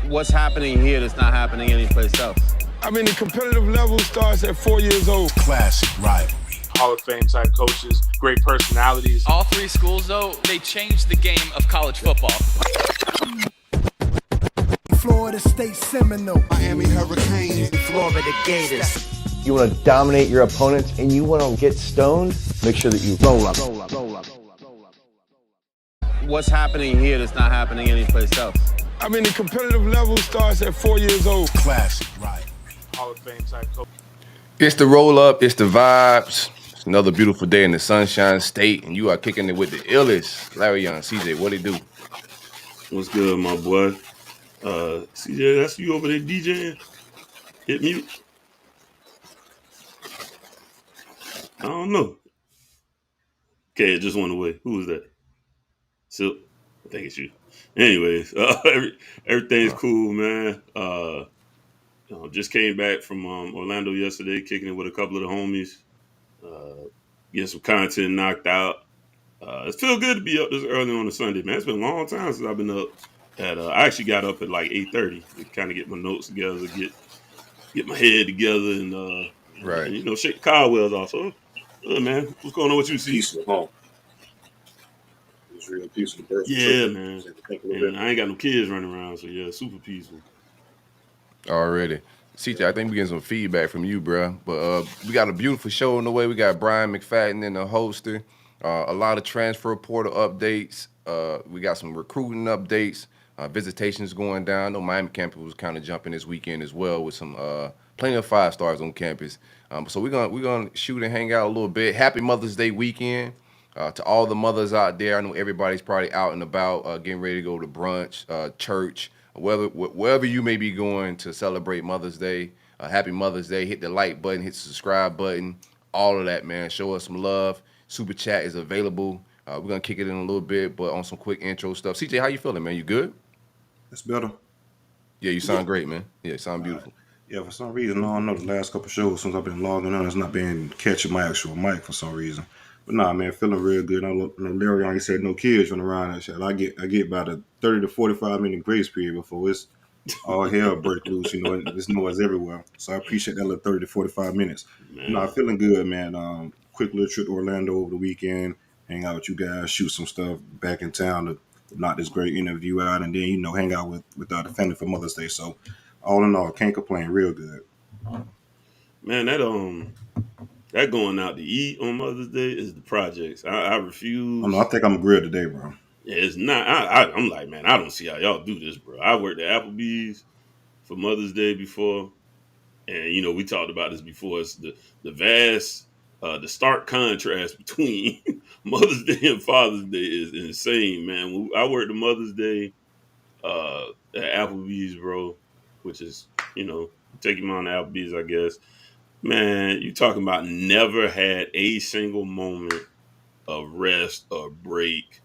What's happening here that's not happening anyplace else? I mean, the competitive level starts at 4 years old. Classic rivalry. Hall of Fame type coaches, great personalities. All three schools, though, they changed the game of college football. Florida State Seminoles. Miami Hurricanes. Florida Gators. You want to dominate your opponents and you want to get stoned, make sure that you roll up. What's happening here that's not happening anyplace else? I mean, the competitive level starts at 4 years old. Classic rivalry. Hall of Fame type coach. It's the roll up, it's the vibes. It's another beautiful day in the Sunshine State, and you are kicking it with the illest. Larion, CJ, what it do? What's good, my boy? CJ, that's you over there DJing? Hit mute? I don't know. Okay, it just went away. Who was that? Silk? I think it's you. Anyways, everything's cool, man. Just came back from Orlando yesterday, kicking it with a couple of the homies. Getting some content knocked out. It feels good to be up this early on a Sunday, man. It's been a long time since I've been up. I actually got up at like 8:30 to kind of get my notes together, get my head together, and right, and, shake the cobwebs off. So, man, what's going on with you, C? Peaceful, huh? It's real peaceful. Yeah, man. And I ain't got no kids running around, so yeah, super peaceful. Already. CJ, I think we getting some feedback from you, bro. But we got a beautiful show on the way. We got Bryant Mcfadden in the hoster. A lot of transfer portal updates. We got some recruiting updates. Visitations going down. I know Miami campus was kind of jumping this weekend as well with some plenty of 5 stars on campus. So we're gonna shoot and hang out a little bit. Happy Mother's Day weekend to all the mothers out there. I know everybody's probably out and about, getting ready to go to brunch, church, wherever you may be going to celebrate Mother's Day. Happy Mother's Day. Hit the like button, hit the subscribe button, all of that, man. Show us some love. Super chat is available. We're gonna kick it in a little bit, but on some quick intro stuff. CJ, how you feeling, man? You good? That's better. Yeah, you sound great, man. Yeah, you sound beautiful. Yeah, for some reason, I don't know, the last couple shows since I've been logging on, it's not been catching my actual mic for some reason. But nah, man, feeling real good. I know Larion, he said no kids running around and shit. I get about a 30 to 45 minute grace period before it's all hell break loose. There's noise everywhere. So I appreciate that little 30 to 45 minutes. Nah, feeling good, man. Quick little trip to Orlando over the weekend, hang out with you guys, shoot some stuff back in town to knock this great interview out, and then hang out with the family for Mother's Day. So all in all, can't complain. Real good. Man, that going out to eat on Mother's Day is the projects. I refuse. I think I'm grilled today, bro. Yeah, it's not. I'm like, man, I don't see how y'all do this, bro. I worked at Applebee's for Mother's Day before, and we talked about this before. It's the vast. The stark contrast between Mother's Day and Father's Day is insane, man. I worked the Mother's Day at Applebee's, bro, which is, take him on to Applebee's, I guess. Man, you talking about never had a single moment of rest or break.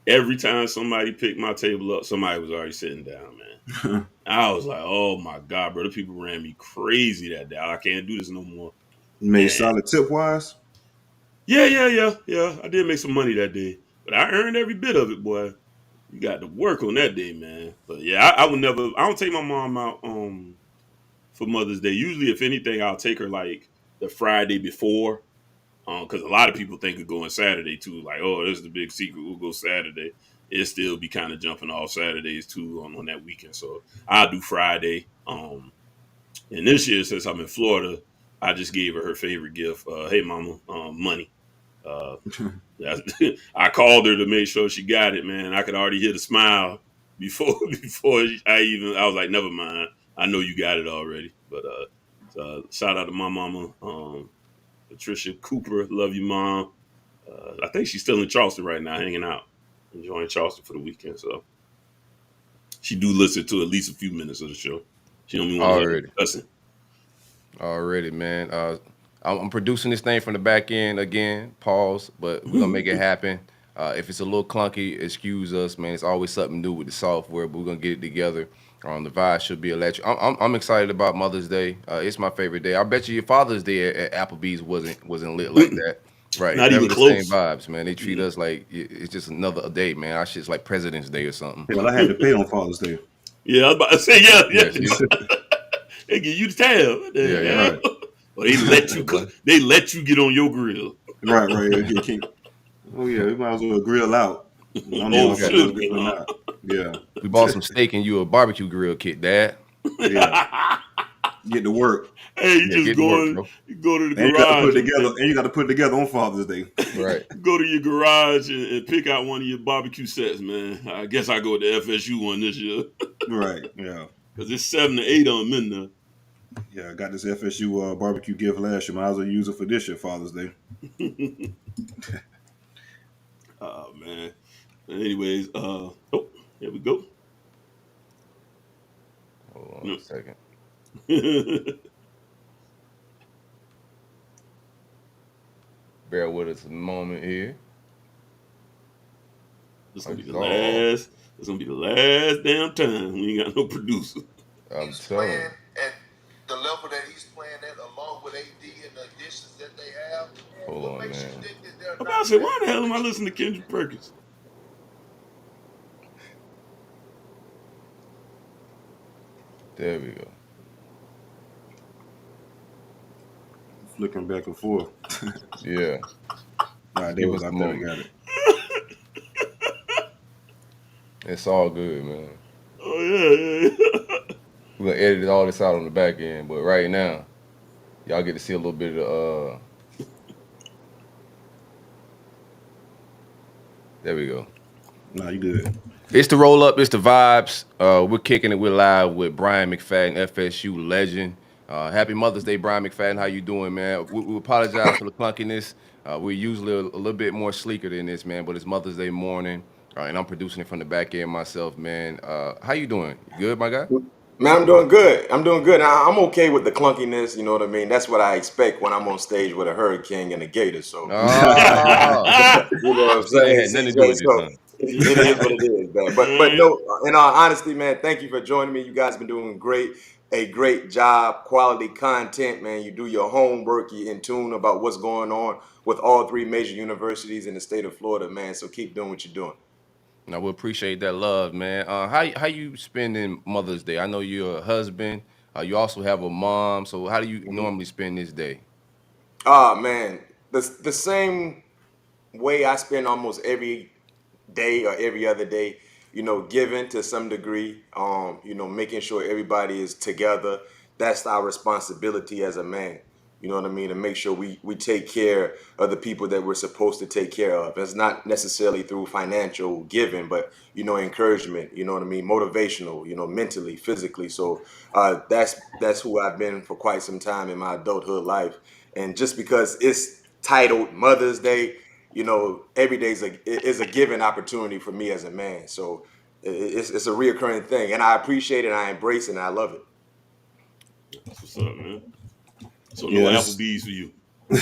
Every time somebody picked my table up, somebody was already sitting down, man. I was like, oh, my God, bro. The people ran me crazy that day. I can't do this no more. You made solid tip-wise? Yeah. I did make some money that day. But I earned every bit of it, boy. You got to work on that day, man. But, yeah, I don't take my mom out for Mother's Day. Usually, if anything, I'll take her, like, the Friday before. Because a lot of people think of going Saturday, too. Like, oh, this is the big secret. We'll go Saturday. It'll still be kind of jumping off Saturdays, too, on that weekend. So, I'll do Friday. And this year, since I'm in Florida, I just gave her favorite gift. Hey, mama, money. I called her to make sure she got it, man. I could already hear the smile before I was like, never mind. I know you got it already. But shout out to my mama, Patricia Cooper. Love you, Mom. I think she's still in Charleston right now, hanging out, enjoying Charleston for the weekend. So she do listen to at least a few minutes of the show. She don't even want to listen. Already, man. I'm producing this thing from the back end again. Pause, but we're gonna make it happen. If it's a little clunky, excuse us, man. It's always something new with the software, but we're gonna get it together. The vibe should be electric. I'm excited about Mother's Day. It's my favorite day. I bet you your Father's Day at Applebee's wasn't lit like that. Right? Not even the close. Same vibes, man. They treat us like it's just another day, man. Our shit's like President's Day or something. Yeah, well, I had to pay on Father's Day. Yeah, I was about to say, yeah. see? They give you the tab. Yeah. Right. Or they let you cook. They let you get on your grill. Right. You can't. Oh yeah, we might as well grill out. I don't Oh, know if I shoot. grill or not. Yeah. We bought some steak and you a barbecue grill kit, Dad. Yeah. Get to work. Hey, you just get to work, bro. you go to the And garage. you got to put it together on Father's Day. Right. Go to your garage and pick out one of your barbecue sets, man. I guess I go with the FSU one this year. Right. Yeah. Because it's 7 to 8 on them in there. Yeah, I got this FSU barbecue gift last year. Might as well use it for this year, Father's Day. Oh, man. Anyways, here we go. Hold on a second. Bear with us a moment here. It's gonna be the last. It's gonna be the last damn time we ain't got no producer. I'm telling you. At the level that he's playing at, along with AD and the additions that they have. Hold on, man. I'm about to say, why the hell am I listening to Kendrick Perkins? There we go. Flicking back and forth. Yeah. All right, there was. I thought I got it. It's all good, man. Oh yeah. We're gonna edit all this out on the back end, but right now, y'all get to see a little bit of there we go. Nah, you good. It's the roll up, it's the vibes. We're kicking it. We're live with Bryant Mcfadden, FSU legend. Happy Mother's Day, Bryant Mcfadden. How you doing, man? We apologize for the clunkiness. We're usually a little bit more sleeker than this, man, but it's Mother's Day morning, and I'm producing it from the back end myself, man. How you doing? You good, my guy? Man, I'm doing good. I'm okay with the clunkiness, you know what I mean? That's what I expect when I'm on stage with a hurricane and a gator. So, you know what I'm saying? It had nothing to do with this, son. It is what it is, man. But no, in all honesty, man, thank you for joining me. You guys have been doing a great job, quality content, man. You do your homework, you're in tune about what's going on with all three major universities in the state of Florida, man. So keep doing what you're doing. Now we appreciate that love, man. How you spending Mother's Day? I know you're a husband. You also have a mom. So how do you normally spend this day? Man, the same way I spend almost every day or every other day, you know, giving to some degree, you know, making sure everybody is together. That's our responsibility as a man. You know what I mean? To make sure we take care of the people that we're supposed to take care of. It's not necessarily through financial giving, but, you know, encouragement, you know what I mean? Motivational, you know, mentally, physically. So that's who I've been for quite some time in my adulthood life. And just because it's titled Mother's Day, you know, every day is a given opportunity for me as a man. So it's a reoccurring thing. And I appreciate it, and I embrace it, and I love it. That's what's up, man. So no Applebee's for you. Nah,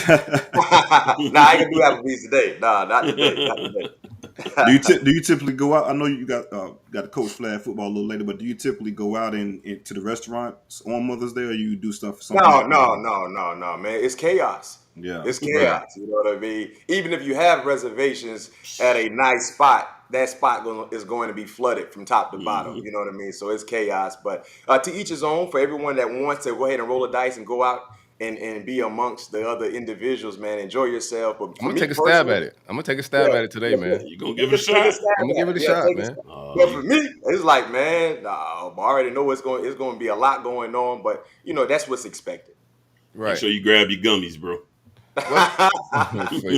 I can do Applebee's today. Nah, not today. Not today. Do you typically go out? I know you got to coach flag football a little later, but do you typically go out to the restaurants on Mother's Day, or you do stuff for something? No, man. It's chaos. Yeah, it's chaos. Right. You know what I mean? Even if you have reservations at a nice spot, that spot is going to be flooded from top to bottom. You know what I mean? So it's chaos. But to each his own. For everyone that wants to go ahead and roll the dice and go out and be amongst the other individuals, man, enjoy yourself. But I'm gonna take a stab at it. I'm gonna take a stab at it today, man. You gonna give it a shot? I'm gonna give it a shot, man. But for me, it's like, man, I already know it's going to be a lot going on. But you know, that's what's expected. Right. Make sure you grab your gummies, bro.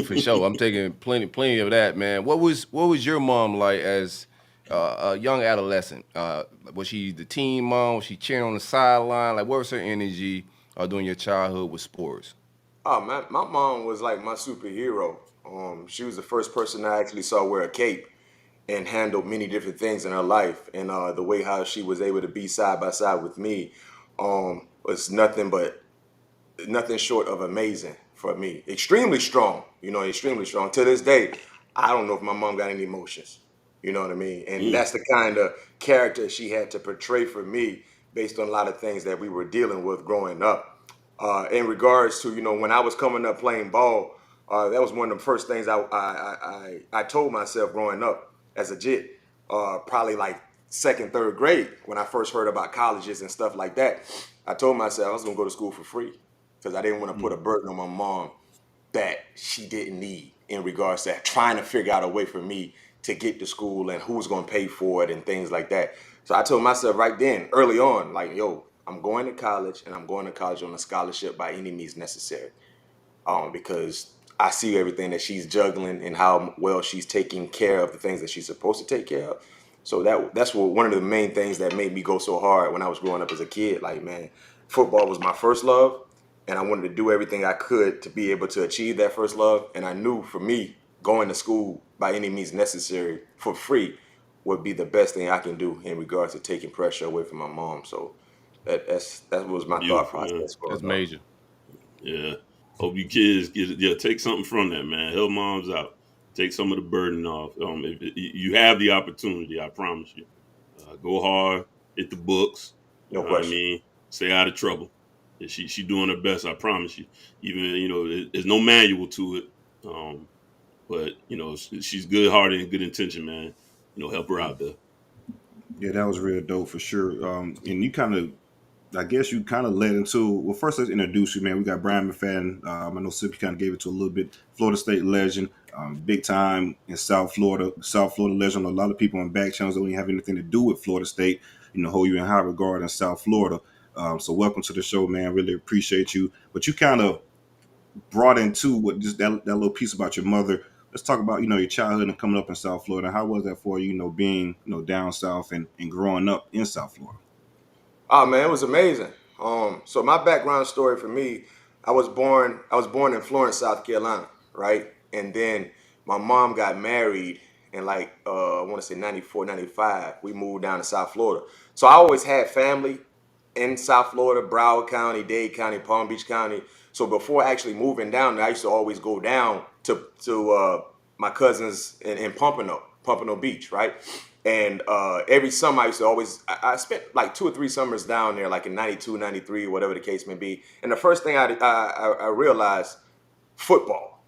for sure. I'm taking plenty of that, man. What was your mom like as a young adolescent? Was she the teen mom? Was she cheering on the sideline? Like, what was her energy during your childhood with sports? Oh, man, my mom was like my superhero. She was the first person I actually saw wear a cape and handle many different things in her life. And the way how she was able to be side by side with me was nothing short of amazing for me. Extremely strong, you know, extremely strong. To this day, I don't know if my mom got any emotions. You know what I mean? And that's the kind of character she had to portray for me based on a lot of things that we were dealing with growing up. In regards to, you know, when I was coming up playing ball, that was one of the first things I told myself growing up as a jit. Probably like second, third grade, when I first heard about colleges and stuff like that, I told myself I was gonna go to school for free because I didn't want to put a burden on my mom that she didn't need in regards to trying to figure out a way for me to get to school and who's going to pay for it and things like that. So I told myself right then, early on, like, yo, I'm going to college and I'm going to college on a scholarship by any means necessary. Because I see everything that she's juggling and how well she's taking care of the things that she's supposed to take care of. So that's one of the main things that made me go so hard when I was growing up as a kid. Like, man, football was my first love, and I wanted to do everything I could to be able to achieve that first love. And I knew for me, going to school by any means necessary for free would be the best thing I can do in regards to taking pressure away from my mom. So that was my thought process. That's major. Yeah. Hope you kids take something from that, man. Help moms out. Take some of the burden off. If you have the opportunity, I promise you. Go hard, hit the books. No question. I mean, stay out of trouble. She doing her best, I promise you. Even, there's no manual to it. But, she's good-hearted and good intention, man. Help her out there. Yeah, that was real dope for sure. And you kind of, I guess you kind of led into, well, first let's introduce you, man. We got Bryant Mcfadden. I know Sippy kind of gave it to a little bit. Florida State legend, big time in South Florida legend. A lot of people on back channels don't even have anything to do with Florida State, hold you in high regard in South Florida. So welcome to the show, man. Really appreciate you. But you kind of brought into what just that little piece about your mother. Let's talk about, your childhood and coming up in South Florida. How was that for you, being, down south and growing up in South Florida? Oh man, it was amazing. So my background story for me, I was born in Florence, South Carolina, right? And then my mom got married in I want to say 94, 95. We moved down to South Florida. So I always had family in South Florida, Broward County, Dade County, Palm Beach County. So before actually moving down there, I used to always go down to my cousins in Pompano Beach, right? And every summer I used to always, I spent like 2 or 3 summers down there, like in 92, 93, whatever the case may be. And the first thing I realized, football.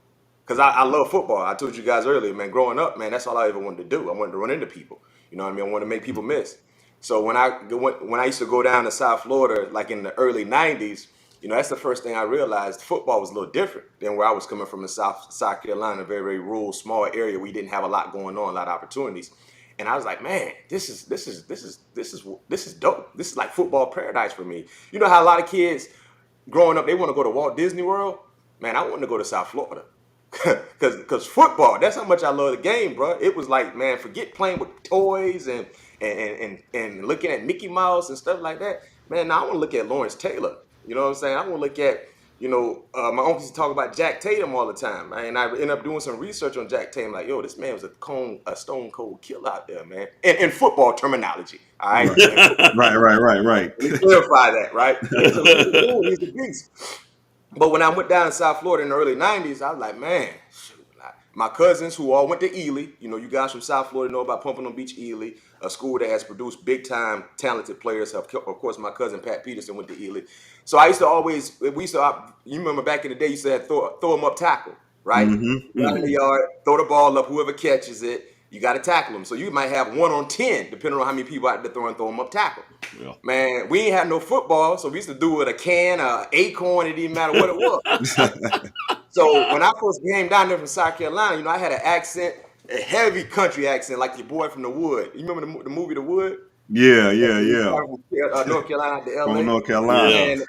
Because I love football. I told you guys earlier, man, growing up, man, that's all I ever wanted to do. I wanted to run into people. You know what I mean? I wanted to make people miss. So when I used to go down to South Florida, like in the early 90s, that's the first thing I realized. Football was a little different than where I was coming from in South Carolina, a very, very rural, small area where we didn't have a lot going on, a lot of opportunities. And I was like, man, this is dope. This is like football paradise for me. You know how a lot of kids growing up, they want to go to Walt Disney World? Man, I wanted to go to South Florida. Cause football, that's how much I love the game, bro. It was like, man, forget playing with toys and looking at Mickey Mouse and stuff like that. Man, now I want to look at Lawrence Taylor. You know what I'm saying? I want to look at, my uncle used to talk about Jack Tatum all the time. And I ended up doing some research on Jack Tatum. Like, yo, this man was a stone cold killer out there, man. In football terminology. All right. Right. Let me clarify that, right? So he's the beast. But when I went down to South Florida in the early 90s, I was like, man, my cousins who all went to Ely, you guys from South Florida know about Pompano Beach, Ely, a school that has produced big-time talented players. Of course, my cousin Pat Peterson went to Ely. So I used to you remember back in the day, you used to have throw them up tackle, right? Mm-hmm. Out in the yard, throw the ball up, whoever catches it, you got to tackle them. So you might have 1 on 10, depending on how many people out there throw them up tackle. Yeah. Man, we ain't had no football, so we used to do it a can, an acorn, it didn't matter what it was. So when I first came down there from South Carolina, I had an accent, a heavy country accent, like your boy from The Wood. You remember the movie The Wood? Yeah. North Carolina to LA. From North Carolina. And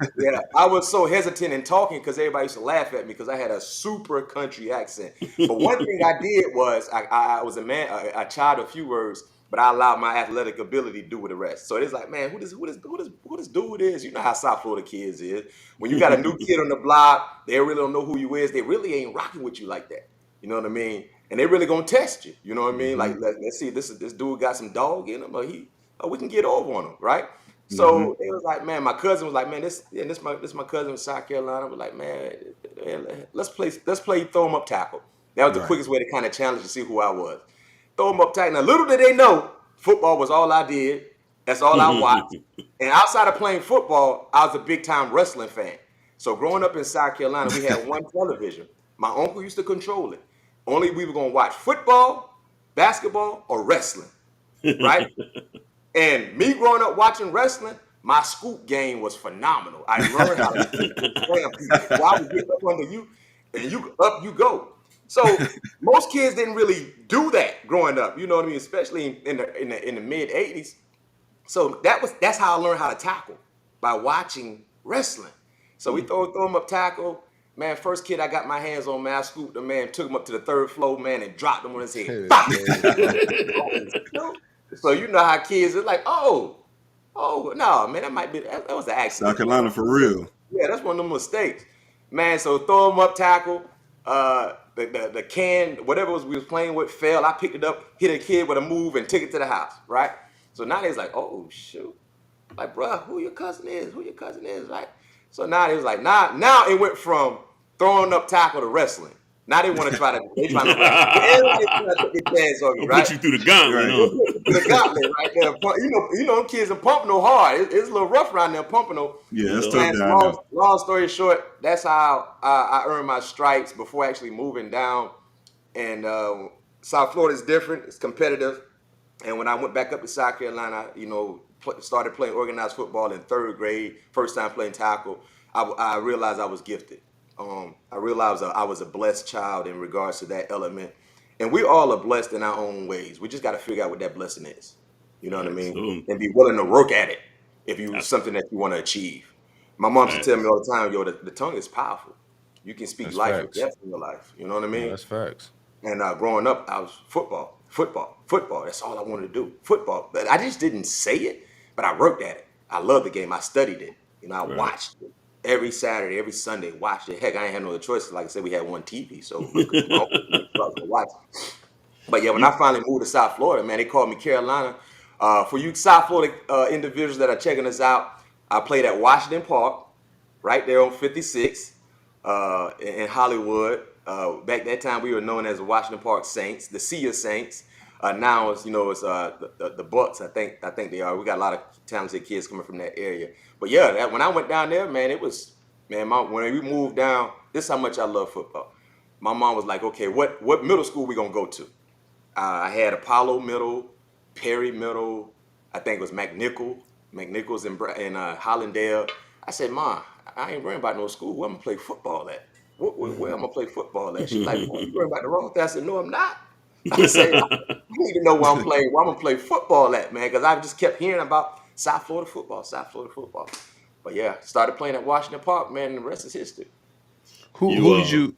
I was so hesitant in talking because everybody used to laugh at me because I had a super country accent. But one thing I did was I was a child of few words, but I allowed my athletic ability to do with the rest. So it's like, man, who this dude is? You know how South Florida kids is. When you got a new kid on the block, they really don't know who you is. They really ain't rocking with you like that. You know what I mean? And they really gonna test you. You know what I mean? Like, let's see, this dude got some dog in him, or we can get over on him, right? So they was like, man, my cousin was like, man, this my cousin from South Carolina. Was like, man, let's play throw him up tackle. That was the quickest way to kind of challenge to see who I was. Throw him up tackle. Now, little did they know, football was all I did. That's all I watched. And outside of playing football, I was a big time wrestling fan. So growing up in South Carolina, we had one television. My uncle used to control it. Only we were gonna watch football, basketball, or wrestling, right? And me growing up watching wrestling, my scoop game was phenomenal. I learned how to slam people. So I would get up under you, and up you go. So most kids didn't really do that growing up. You know what I mean? Especially in the mid '80s. So that's how I learned how to tackle, by watching wrestling. So we throw him up tackle. Man, first kid I got my hands on, man, I scooped him, man, took him up to the 3rd floor, man, and dropped him on his head. So you know how kids are like, oh, no, man, that was an accident. South Carolina for real. Yeah, that's one of them mistakes. Man, so throw him up tackle. The can, whatever we was playing with, fell. I picked it up, hit a kid with a move, and took it to the house, right? So now they's like, oh, shoot. Like, bruh, who your cousin is, right? So now they was like, now it went from throwing up tackle to wrestling. Now they want to try to, everybody trying to take their chance on you, right? Put you through the gauntlet, the gauntlet, right there. You know, them kids are pumping no hard. It's a little rough around there pumping no. Yeah, that's tough down there. Long story short, that's how I earned my stripes before actually moving down. And South Florida is different. It's competitive. And when I went back up to South Carolina, you know, started playing organized football in 3rd grade, first time playing tackle, I realized I was gifted. I realized I was a blessed child in regards to that element. And we all are blessed in our own ways. We just got to figure out what that blessing is. You know what I mean? And be willing to work at it if it's something that you want to achieve. My mom used to tell me all the time, yo, the tongue is powerful. You can speak life or death in your life. You know what I mean? That's facts. And growing up, I was football. That's all I wanted to do. Football. But I just didn't say it, but I worked at it. I loved the game. I studied it. You know, I watched it. Every Saturday, every Sunday, watched it. Heck, I ain't had no other choice. Like I said, we had one TV, so we could watch it. But yeah, when I finally moved to South Florida, man, they called me Carolina. For you South Florida individuals that are checking us out, I played at Washington Park, right there on 56 in Hollywood. Back that time, we were known as the Washington Park Saints, the Sea of Saints. Now it's the Bucks. I think they are. We got a lot of talented kids coming from that area. But yeah, when I went down there, man, it was when we moved down. This is how much I love football. My mom was like, okay, what middle school we gonna go to? I had Apollo Middle, Perry Middle. I think it was McNichols in Hollandale. I said, Mom, I ain't worrying about no school. Where I'm gonna play football at? Where I'm gonna play football at? She's like, you worrying about the wrong thing? I said, no, I'm not. I said, I need to know where I'm gonna play football at, man, because I just kept hearing about South Florida football. But yeah, started playing at Washington Park, man, and the rest is history. Who did you?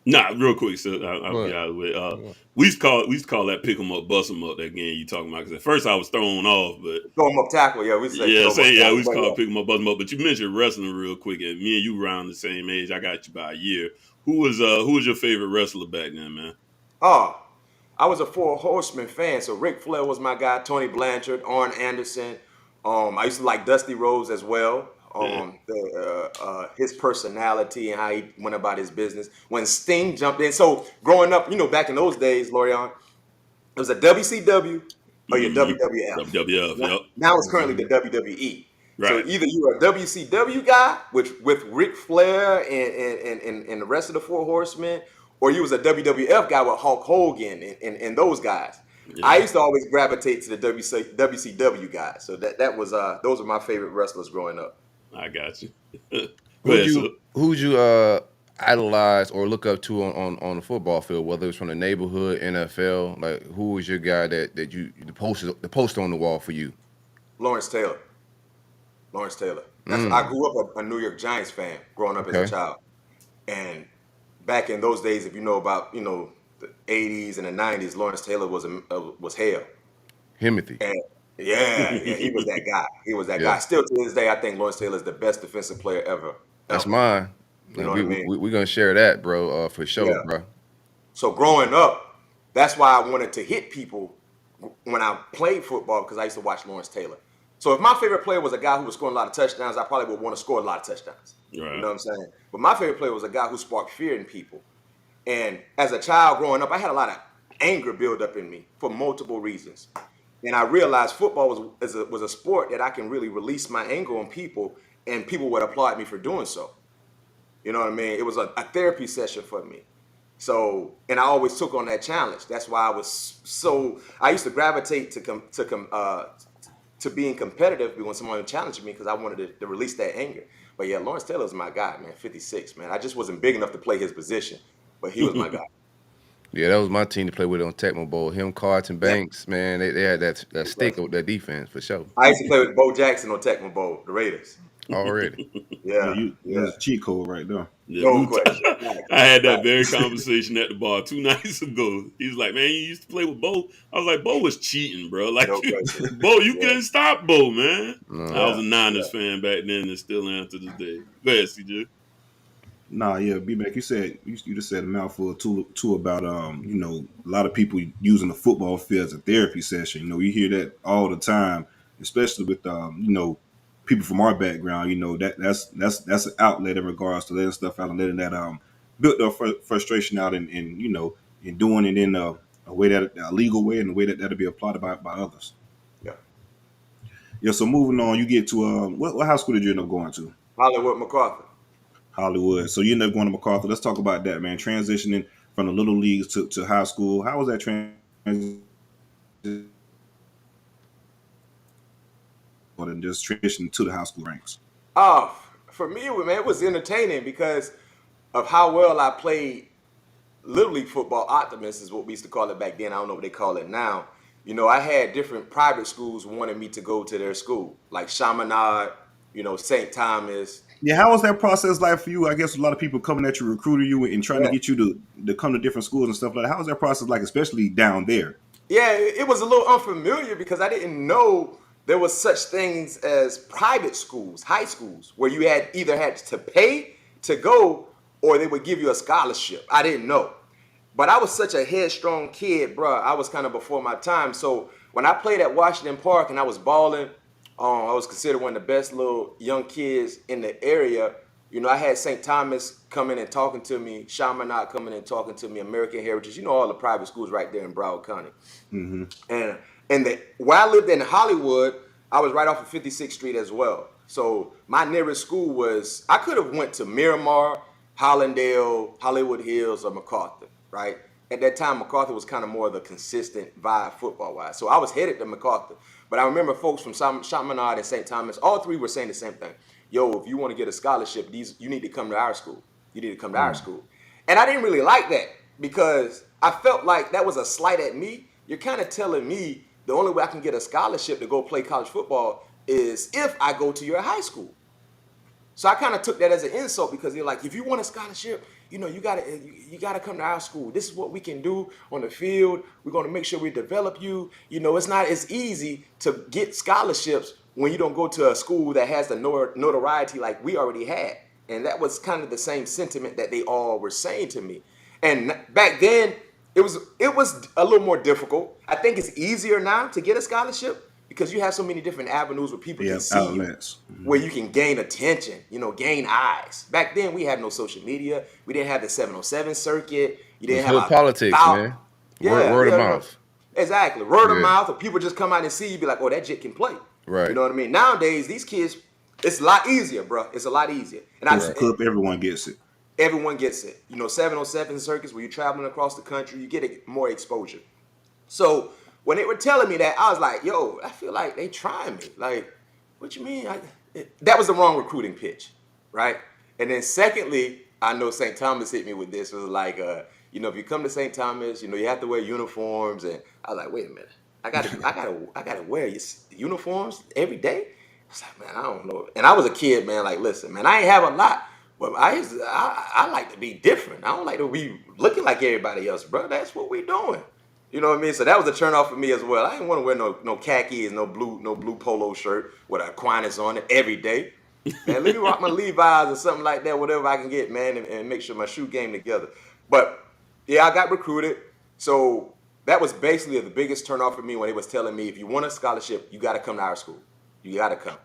Nah, real quick, so I'll be out of the way. We used to call that pick 'em up, bust 'em up. That game you talking about? Because at first I was thrown off, but throw 'em up tackle, yeah, we say we used to call it pick 'em up, bust 'em up. But you mentioned wrestling real quick, and me and you around the same age. I got you by a year. Who was your favorite wrestler back then, man? Oh, I was a Four Horsemen fan, so Ric Flair was my guy. Tony Blanchard, Arn Anderson. I used to like Dusty Rhodes as well. His personality and how he went about his business. When Sting jumped in, so growing up, you know, back in those days, Larion, it was a WCW or your WWF. WWF, yep. Now it's currently the WWE. Right. So either you're a WCW guy with Ric Flair and the rest of the Four Horsemen, or you was a WWF guy with Hulk Hogan and those guys. Yeah. I used to always gravitate to the WCW guys. So that was those were my favorite wrestlers growing up. I got you. Who'd you idolize or look up to on the football field, whether it's from the neighborhood, NFL? Like, who was your guy that you the poster on the wall for you? Lawrence Taylor. I grew up a New York Giants fan growing up as a child. And back in those days, if you know about, you know, the 80s and the 90s, Lawrence Taylor was hell. Himothy. And yeah, he was that guy. guy. Still to this day, I think Lawrence Taylor is the best defensive player ever. That's mine. You know what I mean? We're going to share that, bro, for sure, bro. So growing up, that's why I wanted to hit people when I played football, because I used to watch Lawrence Taylor. So if my favorite player was a guy who was scoring a lot of touchdowns, I probably would want to score a lot of touchdowns. Right. You know what I'm saying? But my favorite player was a guy who sparked fear in people. And as a child growing up, I had a lot of anger build up in me for multiple reasons. And I realized football was a sport that I can really release my anger on people, and people would applaud me for doing so. You know what I mean? It was a therapy session for me. So, and I always took on that challenge. That's why I used to gravitate to being competitive when someone challenged me because I wanted to release that anger. But yeah, Lawrence Taylor's my guy, man. 56, man. I just wasn't big enough to play his position, but he was my guy. Yeah, that was my team to play with on Tecmo Bowl. Him, Carlton Banks, man, they had that stick with that defense for sure. I used to play with Bo Jackson on Tecmo Bowl, the Raiders. Already. Yeah, that's a cheat code right there. No question. I had that very conversation at the bar 2 nights ago. He was like, "Man, you used to play with Bo." I was like, "Bo was cheating, bro. Like, No Bo, you couldn't stop Bo, man." No. I was a Niners fan back then, and still am to this day. Go ahead, CJ. Nah, yeah, B-Mac, you just said a mouthful too about you know, a lot of people using the football field as a therapy session. You know, you hear that all the time, especially with you know, people from our background. You know, that's an outlet in regards to letting stuff out and letting that built their frustration out and you know, and doing it in a way a legal way and a way that'll be applauded by others. Yeah. Yeah. So moving on, you get to what high school did you end up going to? Hollywood MacArthur. Hollywood. So you ended up going to MacArthur. Let's talk about that, man. Transitioning from the little leagues to high school. How was that transition? And just transitioning to the high school ranks. For me, man, it was entertaining because of how well I played Little League football. Optimist is what we used to call it back then. I don't know what they call it now. You know, I had different private schools wanting me to go to their school, like Chaminade, you know, St. Thomas. Yeah, how was that process like for you? I guess a lot of people coming at you, recruiting you, and trying to get you to come to different schools and stuff like that. How was that process like, especially down there? Yeah, it was a little unfamiliar because I didn't know there was such things as private schools, high schools, where you either had to pay to go or they would give you a scholarship. I didn't know. But I was such a headstrong kid, bro. I was kind of before my time. So when I played at Washington Park and I was balling, I was considered one of the best little young kids in the area. You know, I had St. Thomas coming and talking to me, Chaminade coming and talking to me, American Heritage. You know, all the private schools right there in Broward County. Mm-hmm. And where I lived in Hollywood, I was right off of 56th Street as well. So my nearest school was, I could have went to Miramar, Hollandale, Hollywood Hills, or MacArthur, right? At that time, MacArthur was kind of more of the consistent vibe football-wise. So I was headed to MacArthur. But I remember folks from Chaminade and St. Thomas, all three were saying the same thing. Yo, if you want to get a scholarship, you need to come to our school. You need to come to our school. And I didn't really like that because I felt like that was a slight at me. You're kind of telling me the only way I can get a scholarship to go play college football is if I go to your high school. So I kind of took that as an insult because they're like, if you want a scholarship, you know, you gotta come to our school. This is what we can do on the field. We're gonna make sure we develop you. You know, it's not as easy to get scholarships when you don't go to a school that has the notoriety like we already had. And that was kind of the same sentiment that they all were saying to me. And back then, it was a little more difficult. I think it's easier now to get a scholarship because you have so many different avenues where people can see outlets. You, where you can gain attention, you know, gain eyes. Back then, we had no social media. We didn't have the 707 circuit. You didn't have politics, man. Word of mouth. Exactly. Word of mouth, or people just come out and see you, be like, oh, that jit can play. Right. You know what I mean? Nowadays, these kids, it's a lot easier, bro. It's a lot easier. And it's a club, everyone gets it. Everyone gets it. You know, 707 circuits where you're traveling across the country, you get more exposure. So when they were telling me that, I was like, yo, I feel like they trying me. Like, what you mean? That was the wrong recruiting pitch, right? And then secondly, I know St. Thomas hit me with this. It was like, you know, if you come to St. Thomas, you know, you have to wear uniforms. And I was like, wait a minute. I gotta wear uniforms every day? I was like, man, I don't know. And I was a kid, man, like, listen, man, I ain't have a lot. But I like to be different. I don't like to be looking like everybody else, bro. That's what we doing. You know what I mean? So that was a turn off for me as well. I didn't want to wear no khakis, no blue polo shirt with Aquinas on it every day. Man, let me rock my Levi's or something like that, whatever I can get, man, and make sure my shoe game together. But yeah, I got recruited. So that was basically the biggest turn off for me when they was telling me, if you want a scholarship, you got to come to our school. You got to come.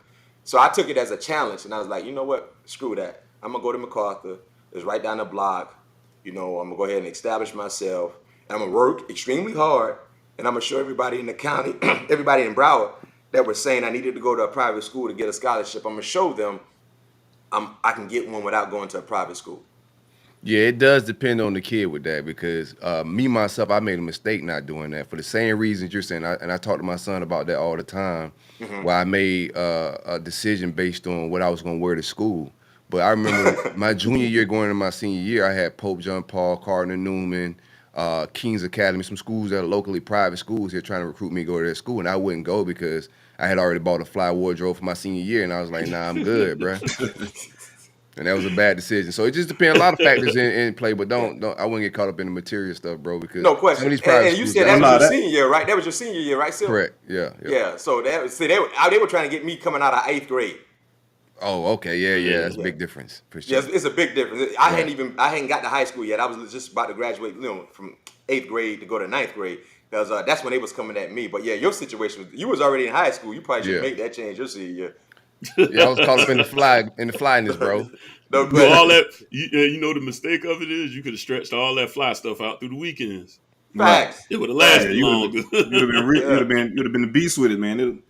So I took it as a challenge, and I was like, you know what? Screw that. I'm going to go to MacArthur. It's right down the block. You know, I'm going to go ahead and establish myself. And I'm going to work extremely hard. And I'm going to show everybody in the county, everybody in Broward that were saying I needed to go to a private school to get a scholarship. I'm going to show them I can get one without going to a private school. Yeah, it does depend on the kid with that because me, myself, I made a mistake not doing that for the same reasons you're saying. And I talk to my son about that all the time, where I made a decision based on what I was going to wear to school. But I remember my junior year going into my senior year, I had Pope John Paul, Cardinal Newman, King's Academy, some schools that are locally private schools here trying to recruit me to go to their school. And I wouldn't go because I had already bought a fly wardrobe for my senior year. And I was like, nah, I'm good, bro. And that was a bad decision. So it just depends. A lot of factors in play, but don't. I wouldn't get caught up in the material stuff, bro. Because No question. some of these private And you schools said that was got- your senior year, right? That was your senior year, right, Sil? correct. Yeah. Yeah. So they were trying to get me coming out of 8th grade. Oh, okay. Yeah. That's a big difference for sure. Yes, it's a big difference. I hadn't got to high school yet. I was just about to graduate, from 8th grade to go to 9th grade. Because that's when they was coming at me. But yeah, your situation, you was already in high school. You probably should make that change your senior year. Yeah, I was caught up in the flyness, bro. No, But all that, the mistake of it is you could have stretched all that fly stuff out through the weekends. Facts. It would have lasted longer. You'd have been the beast with it, man.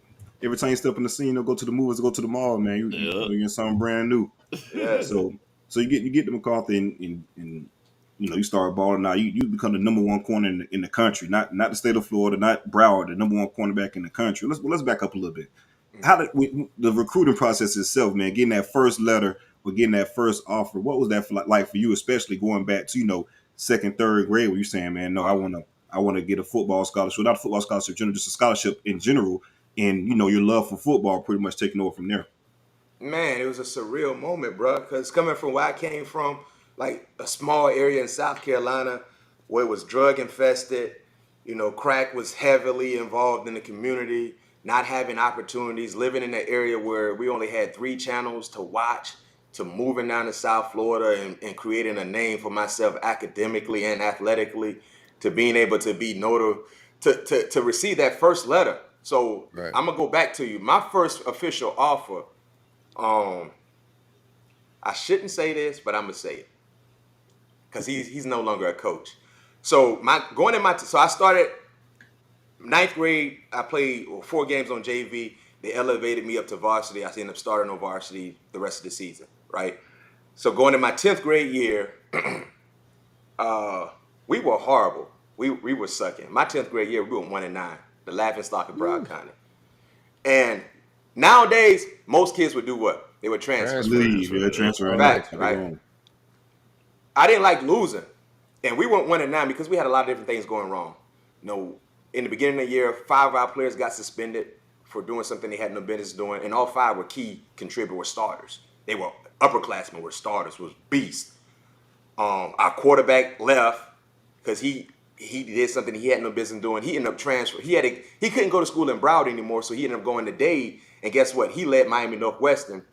Every time you step in the scene, go to the movies, go to the mall, man. You get something brand new. Yeah. So you get to MacArthur and you start balling out. You become the number one corner in the country, not the state of Florida, not Broward, the number one cornerback in the country. Let's back up a little bit. How did the recruiting process itself, man? Getting that first letter or getting that first offer, what was that like for you, especially going back to second, third grade, where you're saying, man, no, I want to get a football scholarship, not a football scholarship, just a scholarship in general, and your love for football pretty much taking over from there. Man, it was a surreal moment, bro. Because coming from where I came from, like a small area in South Carolina where it was drug infested, crack was heavily involved in the community, not having opportunities, living in an area where we only had 3 channels to watch, to moving down to South Florida and creating a name for myself academically and athletically, to being able to be to receive that first letter. So right. I'm going to go back to you. My first official offer, I shouldn't say this, but I'm going to say it. Because he's no longer a coach. So I started 9th grade. I played 4 games on JV. They elevated me up to varsity. I ended up starting on varsity the rest of the season, right? So going in my 10th grade year, we were horrible. We were sucking. My 10th grade year, we were 1-9, the laughingstock of Broward County. And nowadays, most kids would do what? They would transfer. Transfer. Facts, right? I didn't like losing. And we went 1-9 because we had a lot of different things going wrong. In the beginning of the year, 5 of our players got suspended for doing something they had no business doing, and all 5 were key contributors, were starters. They were upperclassmen, were starters, was beasts. Our quarterback left because he did something he had no business doing. He ended up transferring. He couldn't go to school in Broward anymore, so he ended up going to Dade. And guess what? He led Miami Northwestern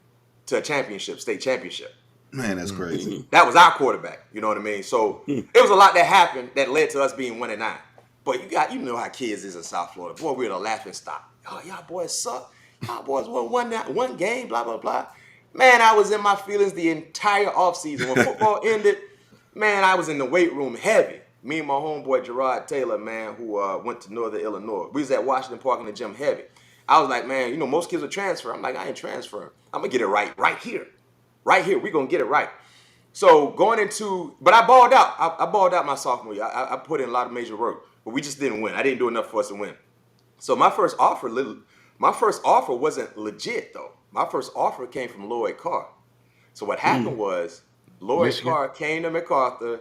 to a state championship. Man, that's crazy. That was our quarterback. You know what I mean? So it was a lot that happened that led to us being 1-9. But you know how kids is in South Florida. Boy, we're the laughing stock. Oh, y'all boys suck. Y'all boys won one game, blah, blah, blah. Man, I was in my feelings the entire offseason. When football ended, man, I was in the weight room heavy. Me and my homeboy Gerard Taylor, man, who went to Northern Illinois. We was at Washington Park in the gym heavy. I was like, man, most kids will transfer. I'm like, I ain't transferring. I'm going to get it right here. Right here. We're going to get it right. So but I balled out. I balled out my sophomore year. I put in a lot of major work. But we just didn't win. I didn't do enough for us to win. So my first offer wasn't legit, though. My first offer came from Lloyd Carr. So what happened was Lloyd Carr came to MacArthur,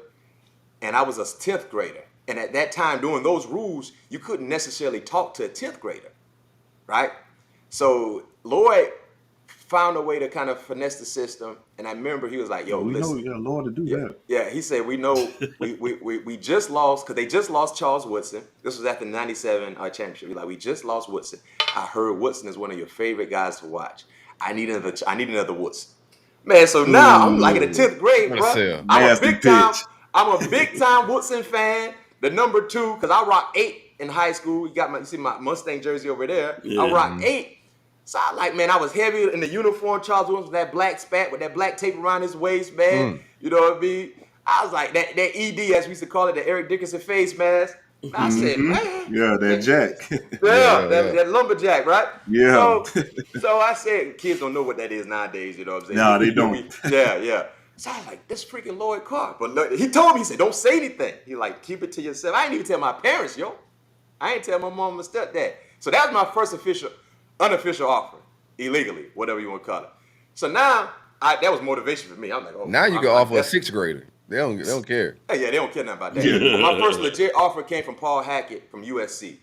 and I was a 10th grader. And at that time, doing those rules, you couldn't necessarily talk to a 10th grader, right? So Lloyd found a way to kind of finesse the system. And I remember he was like, yo, listen. Know, Lord, to do that. Yeah, he said, we know we just lost, because they just lost Charles Woodson. This was after the 97 championship. He's like, we just lost Woodson. I heard Woodson is one of your favorite guys to watch. I need another Woodson. Man, so now I'm like in the 10th grade, bro. I'm a big time Woodson fan. The number 2, because I rock 8 in high school. You see my Mustang jersey over there. Yeah. I rock 8. So I was heavy in the uniform. Charles Woodson with that black spat with that black tape around his waist, man. You know what I mean? I was like, that ED, as we used to call it, the Eric Dickerson face mask. I said, man. Yeah, that jack. that lumberjack, right? Yeah. So I said, kids don't know what that is nowadays, you know what I'm saying? No, they don't. Yeah. So I was like, this freaking Lloyd Carr. But look, he told me, he said, don't say anything. He like, keep it to yourself. I didn't even tell my parents, yo. I ain't tell my mom and stepdad. So that was my first unofficial offer, illegally, whatever you want to call it. So now, that was motivation for me. I'm like, oh. Now you can offer a 6th grader. They don't care. Hey, yeah, they don't care nothing about that. But my first legit offer came from Paul Hackett from USC.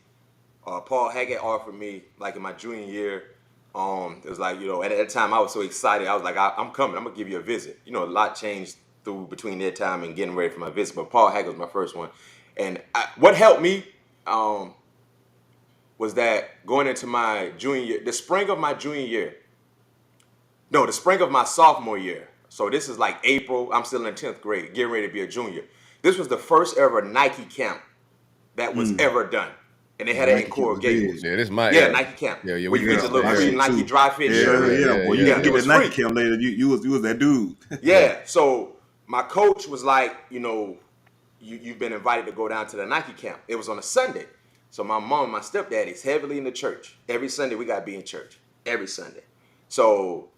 Paul Hackett offered me, like in my junior year, it was like, at that time I was so excited. I was like, I'm coming. I'm going to give you a visit. A lot changed between their time and getting ready for my visit. But Paul Hackett was my first one. And what helped me was that going into my junior year, the spring of my sophomore year. So this is like April. I'm still in 10th grade, getting ready to be a junior. This was the first ever Nike camp that was ever done. And they had it in Coral Gables. Yeah, this my Nike camp. Yeah, where you get your little free Nike dry fit shirt. Yeah. Well, you get that Nike camp later. You was that dude. Yeah. So my coach was like, you've been invited to go down to the Nike camp. It was on a Sunday. So my mom and my stepdad is heavily in the church. Every Sunday we got to be in church. Every Sunday. So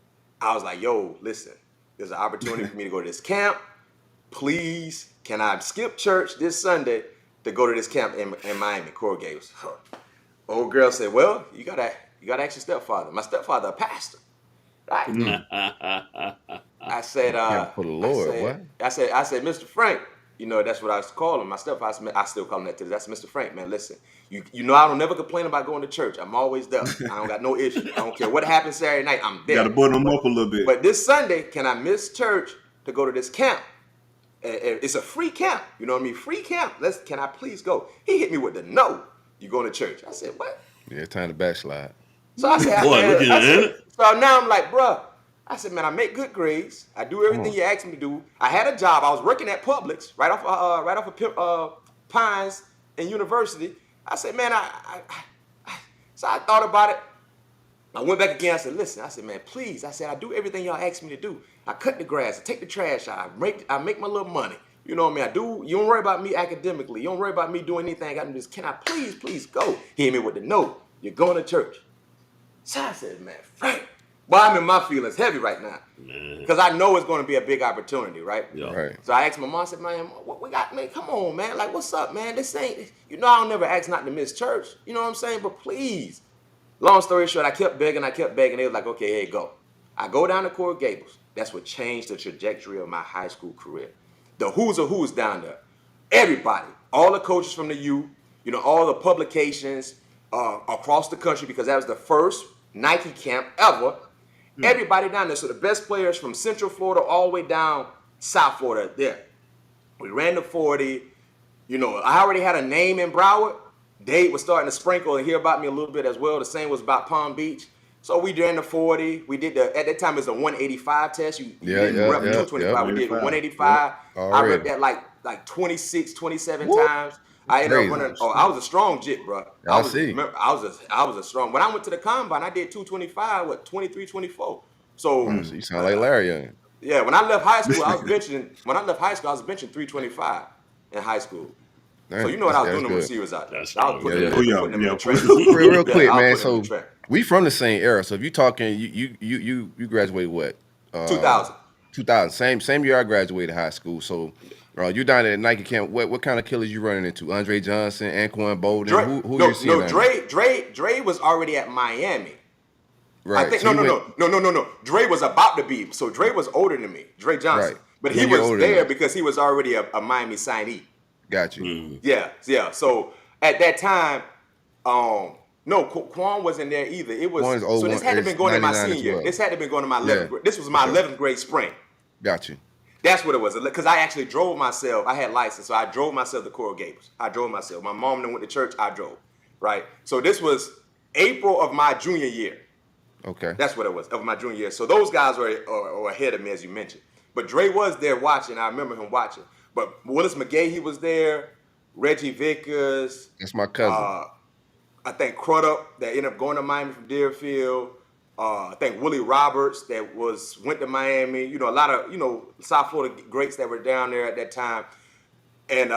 I was like, yo, listen, there's an opportunity for me to go to this camp. Please, can I skip church this Sunday to go to this camp in Miami, Coral Gables? Old girl said, well, you gotta ask your stepfather. My stepfather a pastor. Right? I said, for the Lord, what? I said, Mr. Frank, that's what I used to call him. My stepfather, I still call him that today. That's Mr. Frank, man. Listen, I don't never complain about going to church. I'm always there. I don't got no issue. I don't care what happens Saturday night. I'm there. Got to button them up a little bit. But this Sunday, can I miss church to go to this camp? It's a free camp. You know what I mean? Free camp. Can I please go? He hit me with the no. You going to church? I said, what? Yeah, it's time to backslide. So I said, so now I'm like, bruh. I said, man, I make good grades. I do everything you asked me to do. I had a job. I was working at Publix, right off of Pines and University. I said, man, so I thought about it. I went back again. I said, listen, man, please. I said, I do everything y'all ask me to do. I cut the grass. I take the trash out. I make my little money. You know what I mean? You don't worry about me academically. You don't worry about me doing anything. I got to do this. Can I please go? He hit me with the no. You're going to church. So I said, man, Frank. Well, I'm in my feelings heavy right now. Because I know it's going to be a big opportunity, right? Yeah. Right. So I asked my mom, I said, man, what we got, man? Come on, man. Like, what's up, man? This ain't, I don't never ask not to miss church. You know what I'm saying? But please. Long story short, I kept begging. They was like, okay, here you go. I go down to Coral Gables. That's what changed the trajectory of my high school career. The who's of who's down there. Everybody. All the coaches from the U, all the publications across the country, because that was the first Nike camp ever. Everybody down there. So the best players from Central Florida all the way down South Florida there. We ran the 40. I already had a name in Broward. Dave was starting to sprinkle and hear about me a little bit as well. The same was about Palm Beach. So we ran the 40. We did at that time it was a 185 test. You didn't rep 225. We did 185. I repped that like 26, 27 times. I ended up running. I was a strong jit, bro. I was a strong. When I went to the combine, I did 225, 23, 24. So you sound like Larion. Yeah, when I left high school, I was benching 325 in high school. Damn, so what I was doing them receivers out there. I was putting them in the track. Real quick, man. So we from the same era. So if you talking, you graduated what? 2000. 2000. Same year I graduated high school. So you down at Nike camp. What kind of killers you running into? Andre Johnson, Anquan Bolden. Who you seeing? Dre was already at Miami. Right. I think no. Dre was about to be. So Dre was older than me. Dre Johnson. Right. But he was there because he was already a Miami signee. Got you. Yeah. So at that time, Quan wasn't there either. It was so this had to been going to my senior year. This had to been going to my 11th grade. This was my 11th grade spring. Got you. That's what it was. Because I actually drove myself. I had license, so I drove myself to Coral Gables. I drove myself. My mom then went to church. I drove. Right. So this was April of my junior year. Okay. That's what it was, of my junior year. So those guys were ahead of me, as you mentioned. But Dre was there watching. I remember him watching. But Willis McGahee was there. Reggie Vickers. That's my cousin. I think Crudup that ended up going to Miami from Deerfield. I think Willie Roberts that went to Miami. A lot of South Florida greats that were down there at that time. And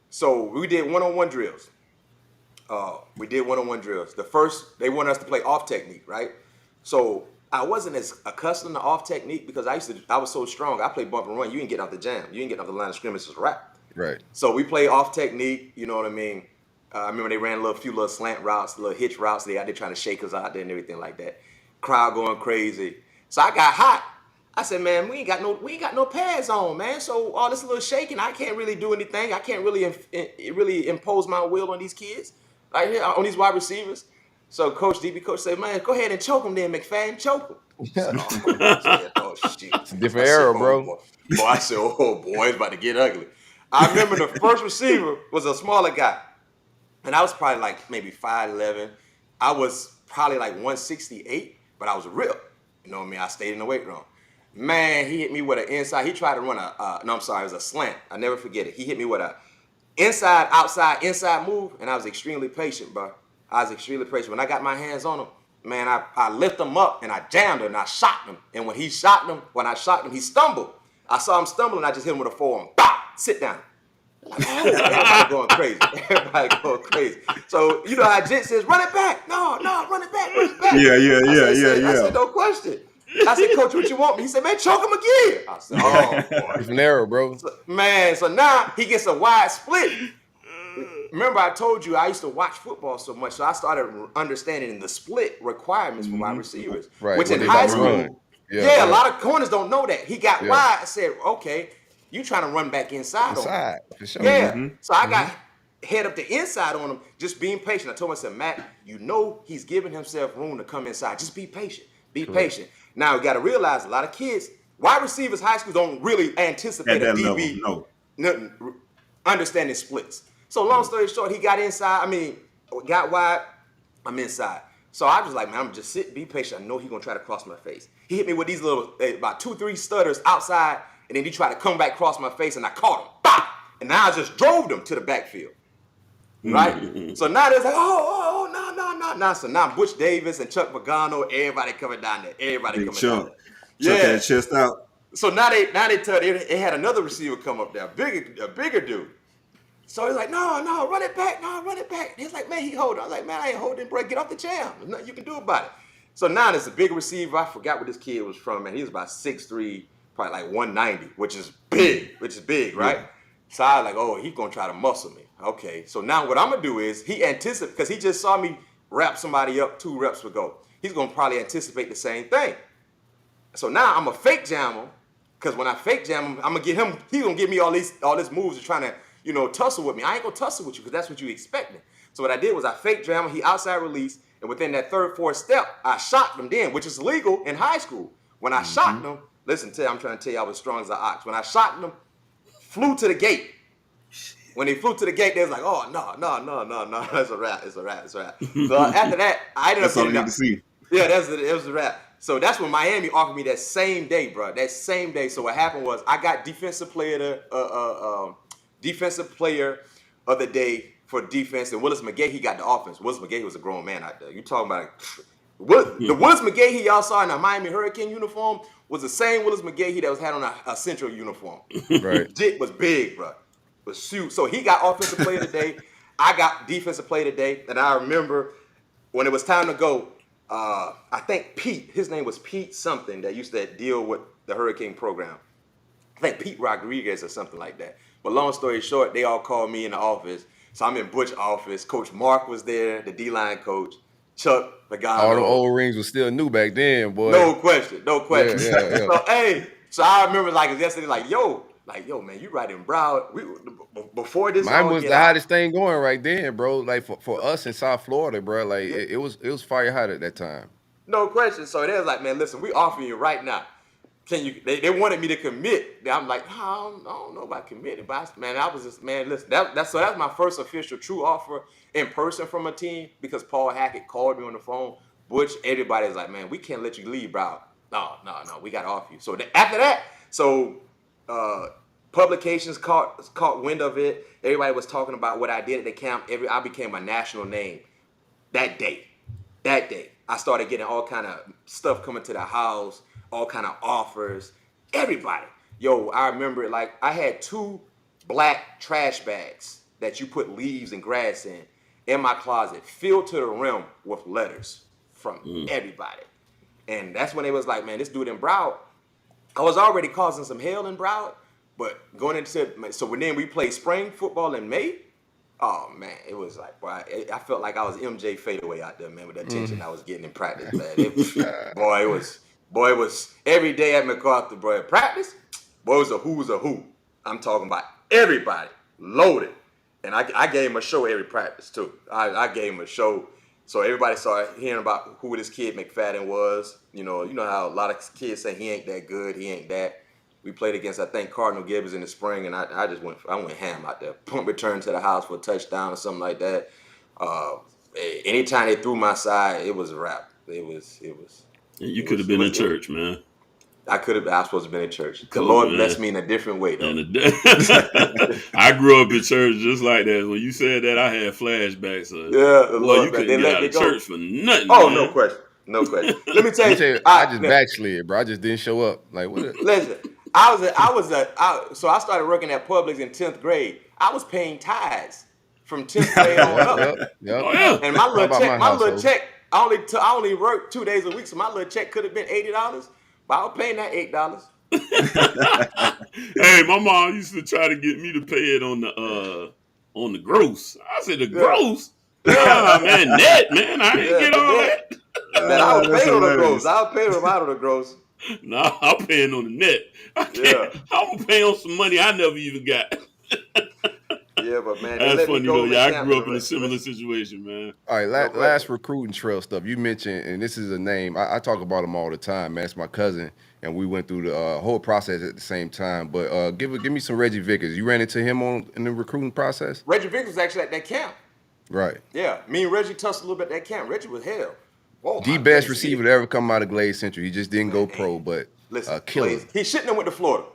so we did one-on-one drills. The first, they wanted us to play off technique, right? So I wasn't as accustomed to off technique because I was so strong. I played bump and run. You ain't getting off the jam. You ain't getting off the line of scrimmage. It's a wrap. Right. So we play off technique. You know what I mean? I remember they ran a few little slant routes, little hitch routes. They out there trying to shake us out there and everything like that. Crowd going crazy. So I got hot. I said, man, we ain't got no pads on, man. So all this little shaking, I can't really do anything. I can't really impose my will on these kids, right here, on these wide receivers. So DB coach said, man, go ahead and choke him then, McFadden, choke him. Oh, shit. It's a different era, bro. Boy, I said, oh, boy, it's about to get ugly. I remember the first receiver was a smaller guy. And I was probably like maybe 5'11". I was probably like 168, but I was ripped. You know what I mean? I stayed in the weight room. Man, he hit me with an inside. He tried to run it was a slant. I never forget it. He hit me with a inside, outside, inside move, and I was extremely patient, bro. I was extremely patient. When I got my hands on him, man, I lifted him up and I jammed him and I shot him. And when I shot him, he stumbled. I saw him stumble and I just hit him with a forearm. Bop! Sit down. Like, oh, everybody going crazy. Everybody going crazy. So, you know how Jet says, run it back. No, run it back. Yeah. I said, no question. I said, coach, what you want me? He said, man, choke him again. I said, oh, boy. It's an error, bro. So now he gets a wide split. Remember, I told you I used to watch football so much, so I started understanding the split requirements for wide receivers. Right. Which in high school, a lot of corners don't know that. He got wide. I said, okay, you trying to run back inside on him. For sure. Yeah. So I got head up the inside on him, just being patient. I told myself, Matt, you know he's giving himself room to come inside. Just be patient. Be patient. Now, you got to realize a lot of kids, wide receivers, high school don't really anticipate a DB understanding splits. So long story short, he got inside. Got wide. I'm inside. So I was like, man, I'm going to just sit, be patient. I know he's going to try to cross my face. He hit me with these little, about 2-3 stutters outside, and then he tried to come back across my face, and I caught him. Bop! And now I just drove them to the backfield. Right? So now there's like, no. So now Butch Davis and Chuck Pagano, everybody coming down there. Everybody coming down there. Chuck that chest out. So now they had another receiver come up there, a bigger dude. So he's like, no, run it back. And he's like, man, he holding. I was like, man, I ain't holding, bro. Get off the jam. There's nothing you can do about it. So now there's a big receiver. I forgot where this kid was from, man. He was about 6'3", probably like 190, which is big, right? Yeah. So I was like, oh, he's going to try to muscle me. Okay, so now what I'm going to do is he anticipates, because he just saw me wrap somebody up 2 reps ago. He's going to probably anticipate the same thing. So now I'm going to fake jam him, because when I fake jam him, I'm going to get him, he's going to give me all these moves of trying to, tussle with me. I ain't going to tussle with you because that's what you expecting. So what I did was I fake jam him, he outside release, and within that 3rd, 4th step, I shot him then, which is legal in high school. When I shot him, I'm trying to tell you I was strong as an ox. When I shot him, flew to the gate. When they flew to the gate, they was like, oh, no, it's a wrap. So after that, I ended up getting up. Yeah, it was a wrap. So that's when Miami offered me that same day, bro. That same day. So what happened was I got defensive player of the day for defense, and Willis McGahee got the offense. Willis McGahee was a grown man out there. You talking about the Willis McGahee y'all saw in a Miami Hurricane uniform was the same Willis McGahee that was had on a Central uniform. Right. Dick was big, bro. Was shoot. So he got offensive player of the day. I got defensive player of the day. And I remember when it was time to go, I think Pete, his name was Pete something that used to deal with the Hurricane program. I think Pete Rodriguez or something like that. But long story short, they all called me in the office. So I'm in Butch's office. Coach Mark was there, the D-line coach. Chuck, the guy. All the old rings was still new back then, boy. No question. Yeah. So I remember like yesterday, like, yo, man, you right in Broward. Before this, mine was the hottest thing going right then, bro. Like for us in South Florida, bro. Like it was fire hot at that time. No question. So they was like, man, listen, we offering you right now. Can you? They wanted me to commit. I'm like, I don't know about committing, but I was just, man, listen. That's my first official true offer in person from a team because Paul Hackett called me on the phone. Butch, everybody's like, man, we can't let you leave, Broward. No, we got to offer you. So after that, publications caught wind of it. Everybody was talking about what I did at the camp. I became a national name that day. I started getting all kind of stuff coming to the house, all kind of offers. Everybody. Yo, I remember it like I had 2 black trash bags that you put leaves and grass in my closet, filled to the rim with letters from everybody. And that's when they was like, man, this dude in Broward, I was already causing some hell in Broward, but going into, so when then we played spring football in May, oh man, it was like, boy, I felt like I was MJ fadeaway out there, man, with the attention I was getting in practice, man. It was every day at MacArthur, bro, at practice, boy, it was a who. I'm talking about everybody, loaded. And I gave him a show every practice too. I gave him a show. So everybody started hearing about who this kid McFadden was. You know how a lot of kids say he ain't that good, he ain't that. We played against, I think, Cardinal Gibbons in the spring, and I went ham out there. Punt return to the house for a touchdown or something like that. Anytime they threw my side, it was a wrap. It was. You could have been in church, man. I was supposed to be in church. The Lord blessed me in a different way, though. I grew up in church just like that. When you said that, I had flashbacks. You couldn't get out of church for nothing. Oh, man. No question. Let me tell you, I just backslid, bro. I just didn't show up. Like, what? Listen, so I started working at Publix in 10th grade. I was paying tithes from 10th grade on up. Yep. Oh, yeah. And my little check, I only worked 2 days a week, so my little check could have been $80. But I was paying that $8. Hey, my mom used to try to get me to pay it on the gross. I said the gross. Yeah, man, net, man. I didn't get all that. Man, I was paying on the gross. I was paying them out of the gross. Nah, I'm paying on the net. I'm paying on some money I never even got. Yeah, but man, that's funny though. Yeah, I grew up in a similar situation, man. All right, last recruiting trail stuff. You mentioned, and this is a name, I talk about him all the time, man. It's my cousin, and we went through the whole process at the same time. But give me some Reggie Vickers. You ran into him in the recruiting process? Reggie Vickers was actually at that camp. Right. Yeah, me and Reggie touched a little bit at that camp. Reggie was hell. Whoa, the best receiver to ever come out of Glade Central. He just didn't go pro, but killer. He shouldn't have went to Florida.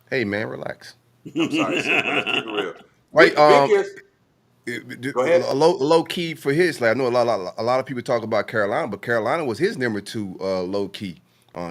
Hey, man, relax. I'm sorry. Let's keep it real. Right, go ahead. A low key for his. Like I know a lot of people talk about Carolina, but Carolina was his number 2 low key.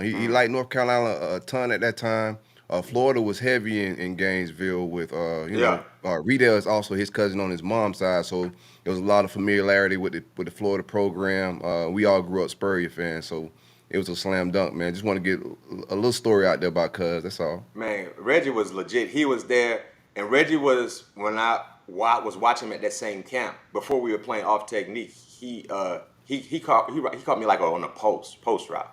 He liked North Carolina a ton at that time. Florida was heavy in Gainesville with Riedel is also his cousin on his mom's side, so there was a lot of familiarity with the Florida program. We all grew up Spurrier fans, so it was a slam dunk, man. Just want to get a little story out there about Cuz. That's all. Man, Reggie was legit. He was there. And Reggie was, when I was watching him at that same camp, before we were playing off technique, he caught me like on a post route.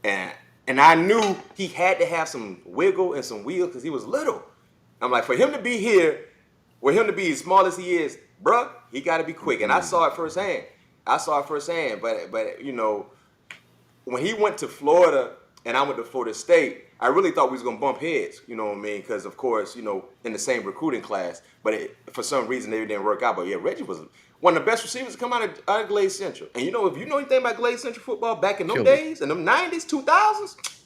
And I knew he had to have some wiggle and some wheel because he was little. I'm like, for him to be here, for him to be as small as he is, bruh, he got to be quick. And I saw it firsthand. But you know, when he went to Florida and I went to Florida State, I really thought we was gonna bump heads, you know what I mean? Because of course, you know, in the same recruiting class, but for some reason they didn't work out. But yeah, Reggie was one of the best receivers to come out of Glade Central. And you know, if you know anything about Glade Central football back in them days, in them 90s, 2000s.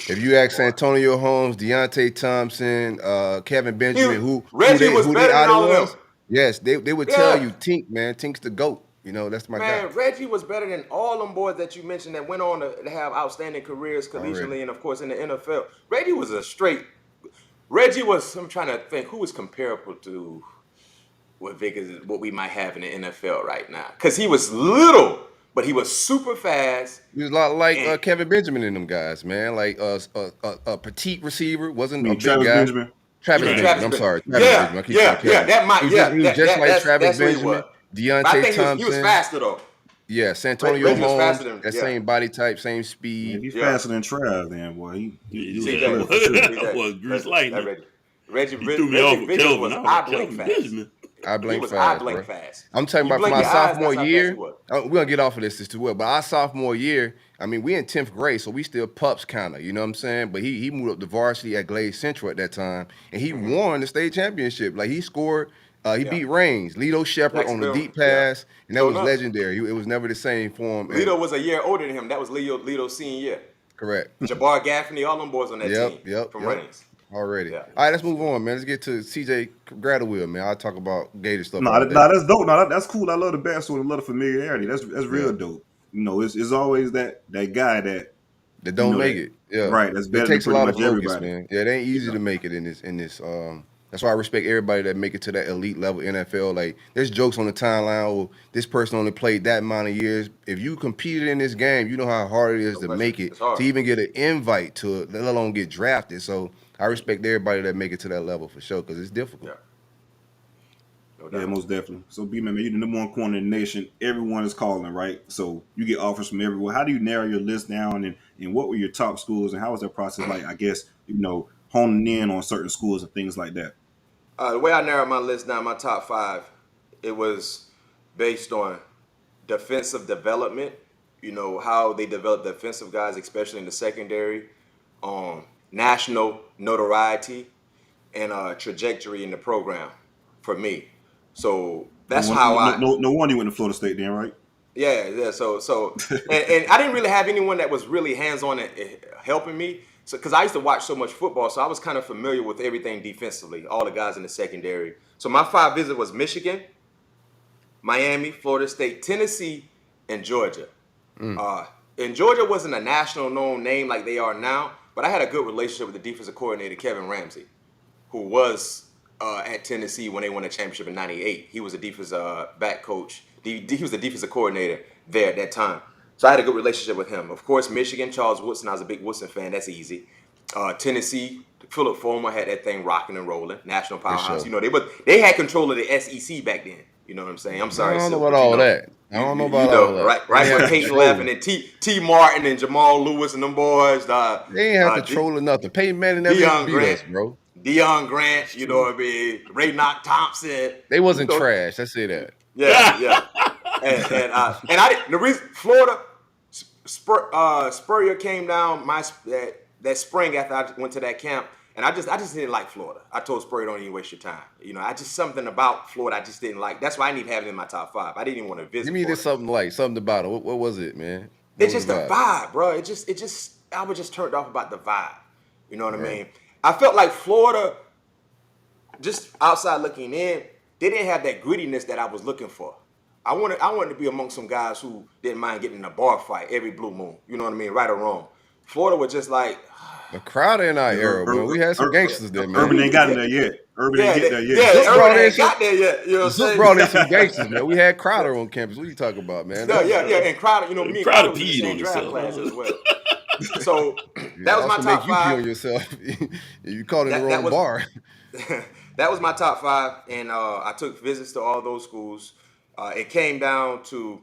If you ask Antonio Holmes, Deontay Thompson, Kevin Benjamin, Reggie was better than all of them. Yes, they would tell you, Tink, man, Tink's the GOAT. You know, that's my guy. Man, Reggie was better than all them boys that you mentioned that went on to have outstanding careers collegiately and, of course, in the NFL. Reggie was I'm trying to think, who was comparable to what Vickers, what we might have in the NFL right now. Because he was little, but he was super fast. He was a lot like Kevin Benjamin and them guys, man. Like a petite receiver, wasn't a big guy. Benjamin? Travis Benjamin. I'm sorry. Benjamin. He was just like Travis Benjamin. Deontay Thompson. He was faster though. Yeah, Santonio Holmes. That same body type, same speed. Yeah, he's faster than Trav, then boy. That was Bruce Lightning. Reggie threw me off with Kelvin. I blink fast. I blink fast. I'm talking about my sophomore year. We're gonna get off of this as well. But our sophomore year, I mean, we in 10th grade, so we still pups kind of. You know what I'm saying? But he moved up to varsity at Glade Central at that time, and he won the state championship. Like he scored. He beat Reigns, Lito Shepherd on the deep pass, and that was legendary. It was never the same for him. Lito was a year older than him. That was Lito's senior year. Correct. Jabbar Gaffney, all them boys on that team from Reigns. Already. Yeah. All right, let's move on, man. Let's get to CJ Gradwell, man. I'll talk about Gator stuff. That's dope. That's cool. I love the backstory. I love the familiarity. That's real dope. You know, it's always that guy that don't make it. Yeah. Right. That's better it takes than a lot of much focus, everybody. man. Yeah, it ain't easy to make it in this That's why I respect everybody that make it to that elite level NFL. Like, there's jokes on the timeline, oh, this person only played that amount of years. If you competed in this game, you know how hard it is to make it, to even get an invite to it, let alone get drafted. So I respect everybody that make it to that level for sure, because it's difficult. Yeah, most definitely. So, B-Man, you're the number one corner in the nation. Everyone is calling, right? So you get offers from everywhere. How do you narrow your list down, and what were your top schools, and how was that process like, I guess, honing in on certain schools and things like that? The way I narrowed my list down, my top 5, it was based on defensive development, how they develop defensive guys, especially in the secondary, national notoriety, and trajectory in the program for me. So that's no wonder you went to Florida State then, right? Yeah. So and I didn't really have anyone that was really hands-on and helping me. So because I used to watch so much football, so I was kind of familiar with everything defensively, all the guys in the secondary. So my 5 visits was Michigan, Miami, Florida State, Tennessee, and Georgia. And Georgia wasn't a national known name like they are now, but I had a good relationship with the defensive coordinator, Kevin Ramsey, who was at Tennessee when they won the championship in '98. He was a defensive back coach. He was the defensive coordinator there at that time. So I had a good relationship with him. Of course, Michigan, Charles Woodson. I was a big Woodson fan. That's easy. Tennessee, Philip Fulmer had that thing rocking and rolling. National powerhouse. Sure. They had control of the SEC back then. You know what I'm saying? I'm sorry. I don't know about all that. I don't know about all that. Right when Peyton left, and then T. Martin and Jamal Lewis and them boys. They ain't have control of nothing. Peyton Manning never even beat us, bro. Deion Grant, you know what I mean? Ray Knock Thompson. They wasn't trash. Let's say that. Yeah. and I didn't. The reason Florida Spurrier came down that spring after I went to that camp, and I just didn't like Florida. I told Spurrier, don't even waste your time. I just something about Florida I just didn't like. That's why I didn't even have it in my top 5. I didn't even want to visit. Give me this something about it. What was it, man? It's just the vibe, bro. It just I was just turned off about the vibe. You know what I mean? I felt like Florida, just outside looking in, they didn't have that grittiness that I was looking for. I wanted to be among some guys who didn't mind getting in a bar fight every blue moon. You know what I mean? Right or wrong. Florida was just like the crowd in our era, bro. We had some gangsters there, man. Urban ain't got there yet. Urban ain't get there yet. Yeah, Urban ain't got there yet. You know what I'm saying? brought in some gangsters, man. We had Crowder on campus. What are you talking about, man? Yeah. And Crowder, me and Crowder was in the same draft class as well. So that was my top 5. You pee on yourself. You caught in the wrong bar. That was my top 5, and I took visits to all those schools. It came down to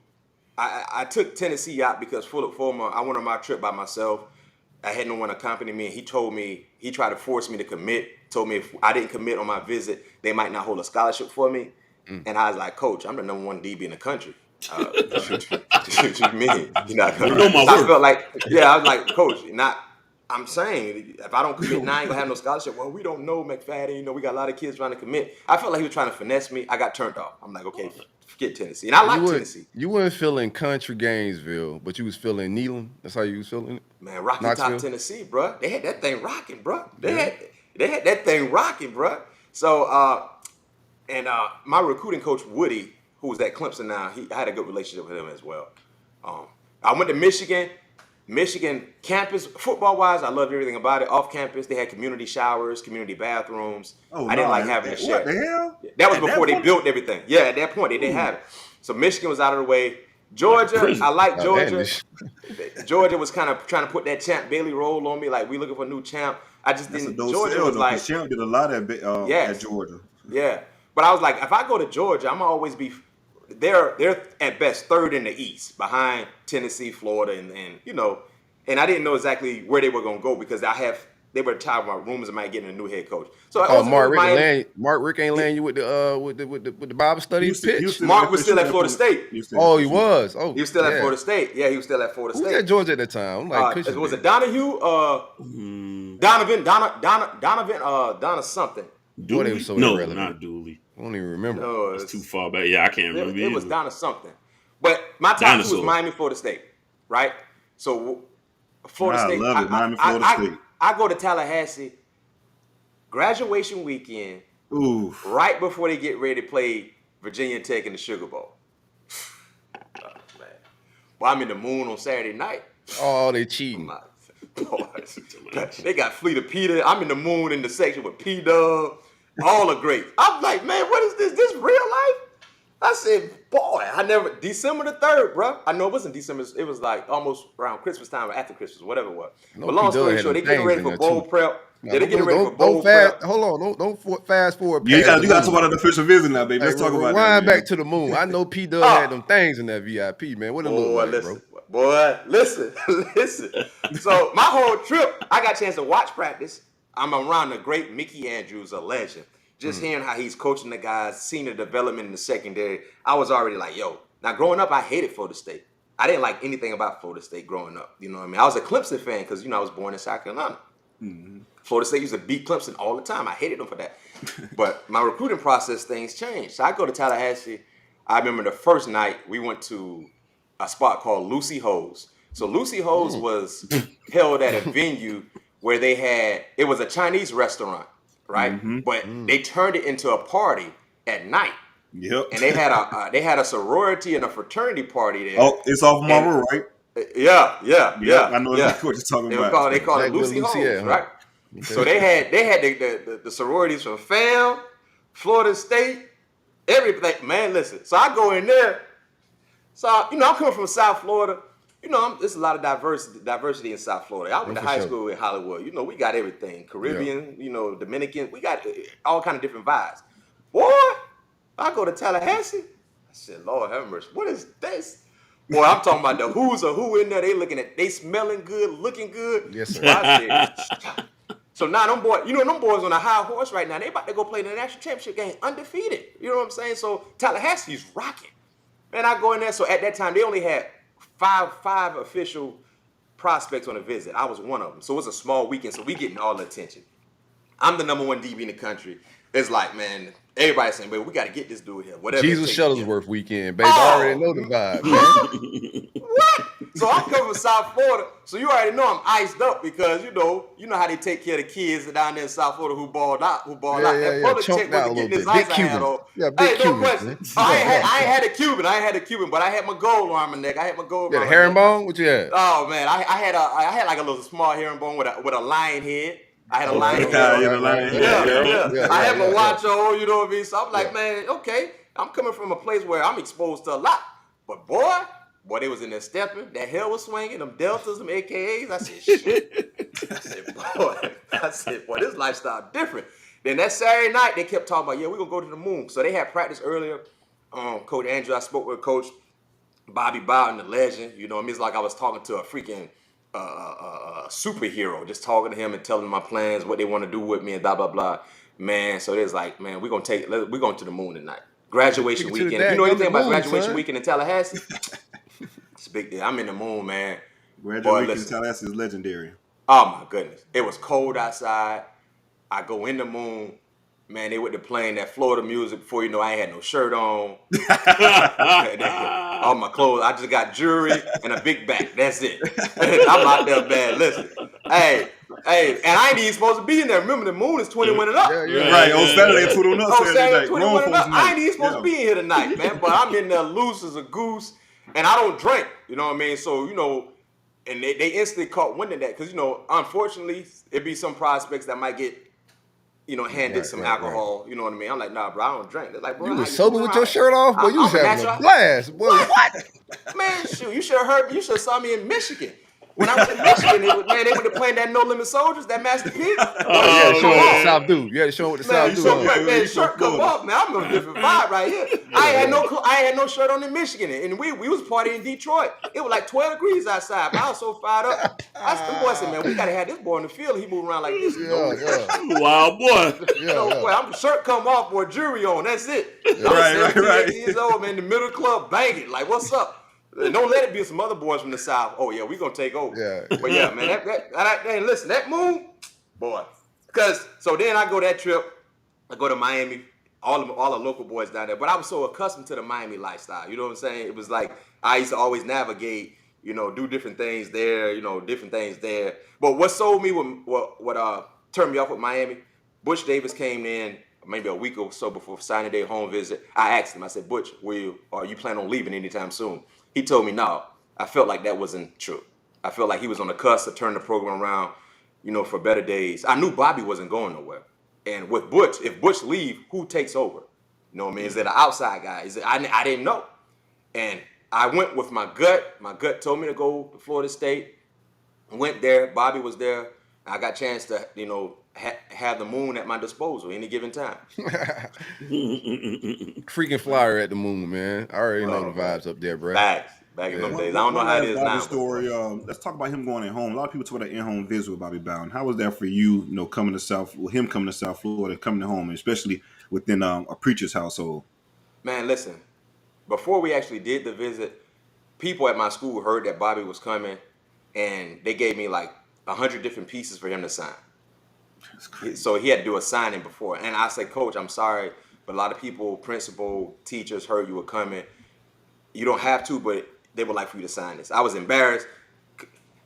I took Tennessee out because Philip Fulmer, I went on my trip by myself. I had no one accompany me, and he tried to force me to commit, told me if I didn't commit on my visit, they might not hold a scholarship for me. And I was like, Coach, I'm the number 1 DB in the country. What you mean? You're not gonna, I felt like, I was like, Coach, I'm saying, if I don't commit now, I ain't gonna have no scholarship. Well, we don't know McFadden. We got a lot of kids trying to commit. I felt like he was trying to finesse me. I got turned off. I'm like, okay, forget Tennessee. And I like Tennessee. You weren't feeling country Gainesville, but you was feeling Neyland. That's how you was feeling it? Man, Rocky Top, Tennessee, bro. They had that thing rocking, bro. They had that thing rocking, bro. So, my recruiting coach, Woody, who was at Clemson now, I had a good relationship with him as well. I went to Michigan. Michigan campus, football-wise, I loved everything about it. Off campus, they had community showers, community bathrooms. I didn't like having to share. What the hell? That was before they built everything. Yeah, at that point, they didn't have it. So Michigan was out of the way. Georgia, I like Georgia. Georgia was kind of trying to put that Champ Bailey role on me, like we looking for a new champ. I just didn't. Georgia was like Champ did a lot at Georgia. Yeah, but I was like, if I go to Georgia, I'm gonna always be. They're at best 3rd in the East, behind Tennessee, Florida, and I didn't know exactly where they were gonna go because they were talking about rumors of might getting a new head coach. So Mark Rick ain't laying you with the Bible study pitch. Mark was still at Florida State. He was. Oh, he was still at Florida State. Yeah, he was still at Florida State. Who was at Georgia at the time? Was it Donahue? Donovan something. Dooley? No, not Dooley. I don't even remember. No, it's too far back. Yeah, I can't remember. It was Donna something. But my top 2 was Miami, Florida State, right? So Florida State. I love it. Miami, Florida State. I go to Tallahassee, graduation weekend, right before they get ready to play Virginia Tech in the Sugar Bowl. Oh, man. Well, I'm in the moon on Saturday night. Oh, they cheating. Boys, they got Fleet of Peter. I'm in the moon in the section with P-Dub. All are great. I'm like, man, what is this? This real life? I said, boy, December the 3rd, bro. I know it wasn't December. It was like almost around Christmas time or after Christmas, whatever it was. But long story short, they getting ready for bowl prep. Yeah, they getting ready for bowl prep. Hold on, don't fast forward. Yeah, you got to talk about an official visit now, baby. Let's talk about that. Rewind back to the moon. I know P. Dub had them things in that VIP, man. What it look like, bro? Boy, listen. So my whole trip, I got a chance to watch practice. I'm around the great Mickey Andrews, a legend. Just hearing how he's coaching the guys, seeing the development in the secondary, I was already like, yo. Now, growing up, I hated Florida State. I didn't like anything about Florida State growing up. You know what I mean? I was a Clemson fan because, I was born in South Carolina. Mm-hmm. Florida State used to beat Clemson all the time. I hated them for that. But my recruiting process, things changed. So I go to Tallahassee. I remember the first night we went to a spot called Lucy Ho's. So Lucy Ho's was held at a venue where it was a Chinese restaurant. Right, but they turned it into a party at night. Yep, and they had a sorority and a fraternity party there. Oh, it's off Marlboro, right? Yeah. I know what you're talking about. They call it Lucy Homes, right? Okay. So they had the sororities from FAM, Florida State, everything. Man, listen. So I go in there. So I'm coming from South Florida. There's a lot of diversity in South Florida. I went to high school in Hollywood. We got everything. Caribbean, Dominican. We got all kind of different vibes. Boy, I go to Tallahassee. I said, Lord have mercy. What is this? Boy, I'm talking about the who's or who in there. They smelling good, looking good. Yes, sir. So now them boys on a high horse right now. They about to go play the national championship game undefeated. You know what I'm saying? So Tallahassee's rocking. Man, I go in there. So at that time, they only had five official prospects on a visit. I was one of them. So it was a small weekend, so we getting all the attention. I'm the number one DB in the country. It's like, man, everybody's saying, we got to get this dude here. Whatever. Jesus Shuttlesworth weekend, baby. I already know the vibe, man. What? So I'm coming from South Florida, so you already know I'm iced up because you know how they take care of the kids down there in South Florida who balled out. That public check wasn't getting this ice I had on. Yeah, big no question. I ain't had a Cuban, but I had my gold around my neck. I had my gold. You had a herringbone? What you had? Oh man, I had like a little small herringbone with a lion head. I had a lion head. Yeah. I had my watch on. You know what I mean? So I'm like, man, okay. I'm coming from a place where I'm exposed to a lot, but boy, they was in there stepping. That hell was swinging. Them deltas, them AKAs. I said, shit. I said, boy, this lifestyle different. Then that Saturday night, they kept talking about, we're going to go to the moon. So they had practice earlier. Coach Andrew, I spoke with Coach Bobby Bowden, the legend. You know, it's like I was talking to a freaking superhero, just talking to him and telling him my plans, what they want to do with me and blah, blah, blah. Man, so there's like, man, we're going to the moon tonight. Graduation weekend. If you know anything about graduation weekend in Tallahassee, it's a big deal. I'm in the moon, man. Graduation in Tallahassee is legendary. Oh, my goodness. It was cold outside. I go in the moon. Man, they went to playing that Florida music before you know I ain't had no shirt on. All my clothes. I just got jewelry and a big back. That's it. I'm out there, man. Listen. Hey, and I ain't even supposed to be in there. Remember, the moon is 21 and up. Yeah. Right. On Saturday, 21 up. Saturday, 21 and up. I ain't even supposed to be in here tonight, man. But I'm in there loose as a goose, and I don't drink. You know what I mean? So, and they instantly caught wind of that because, unfortunately, it be some prospects that might get, handed some alcohol. Right. You know what I mean? I'm like, nah, bro, I don't drink. They're like, bro, you was sober with your shirt off? Boy, you was having a blast. Boy, what? Man, shoot, you should have heard me. You should have saw me in Michigan. When I was in Michigan, they went to playing that No Limit Soldiers, that Master P. Yeah, show what the South do. Yeah, show what the South do. Man, shirt come off, man. I'm on a different vibe right here. I ain't had no shirt on in Michigan, and we was partying in Detroit. It was like 12 degrees outside, but I was so fired up. The boy said, man, we gotta have this boy in the field. He moving around like this. Wild boy. Boy, I'm shirt come off, boy, jewelry on. That's it. Right. 17 years old, man, in the middle club, banging. Like, what's up? Don't let it be some other boys from the South. Oh, yeah, we going to take over. Yeah. But, yeah, man, listen, that moon, boy. So then I go that trip. I go to Miami, all the local boys down there. But I was so accustomed to the Miami lifestyle. You know what I'm saying? It was like I used to always navigate, do different things there, different things there. But what sold me, what turned me off with Miami, Butch Davis came in maybe a week or so before signing day home visit. I asked him, I said, Butch, are you planning on leaving anytime soon? He told me, no. I felt like that wasn't true. I felt like he was on the cusp of turning the program around, for better days. I knew Bobby wasn't going nowhere. And with Butch, if Butch leave, who takes over? You know what I mean? Is it an outside guy? Is it? I didn't know. And I went with my gut. My gut told me to go to Florida State. Went there. Bobby was there. I got a chance to, you know, have the moon at my disposal any given time. Freaking flyer at the moon, man. I already know the vibes up there, bro. Back in those days. I don't know how it is now. Story. Let's talk about him going at home. A lot of people talk about in-home visit with Bobby Bowden. How was that for you? You know, coming to South Florida, coming to home, especially within a preacher's household. Man, listen. Before we actually did the visit, people at my school heard that Bobby was coming, and they gave me like 100 different pieces for him to sign. So he had to do a signing before. And I said, Coach, I'm sorry, but a lot of people, principal, teachers heard you were coming. You don't have to, but they would like for you to sign this. I was embarrassed.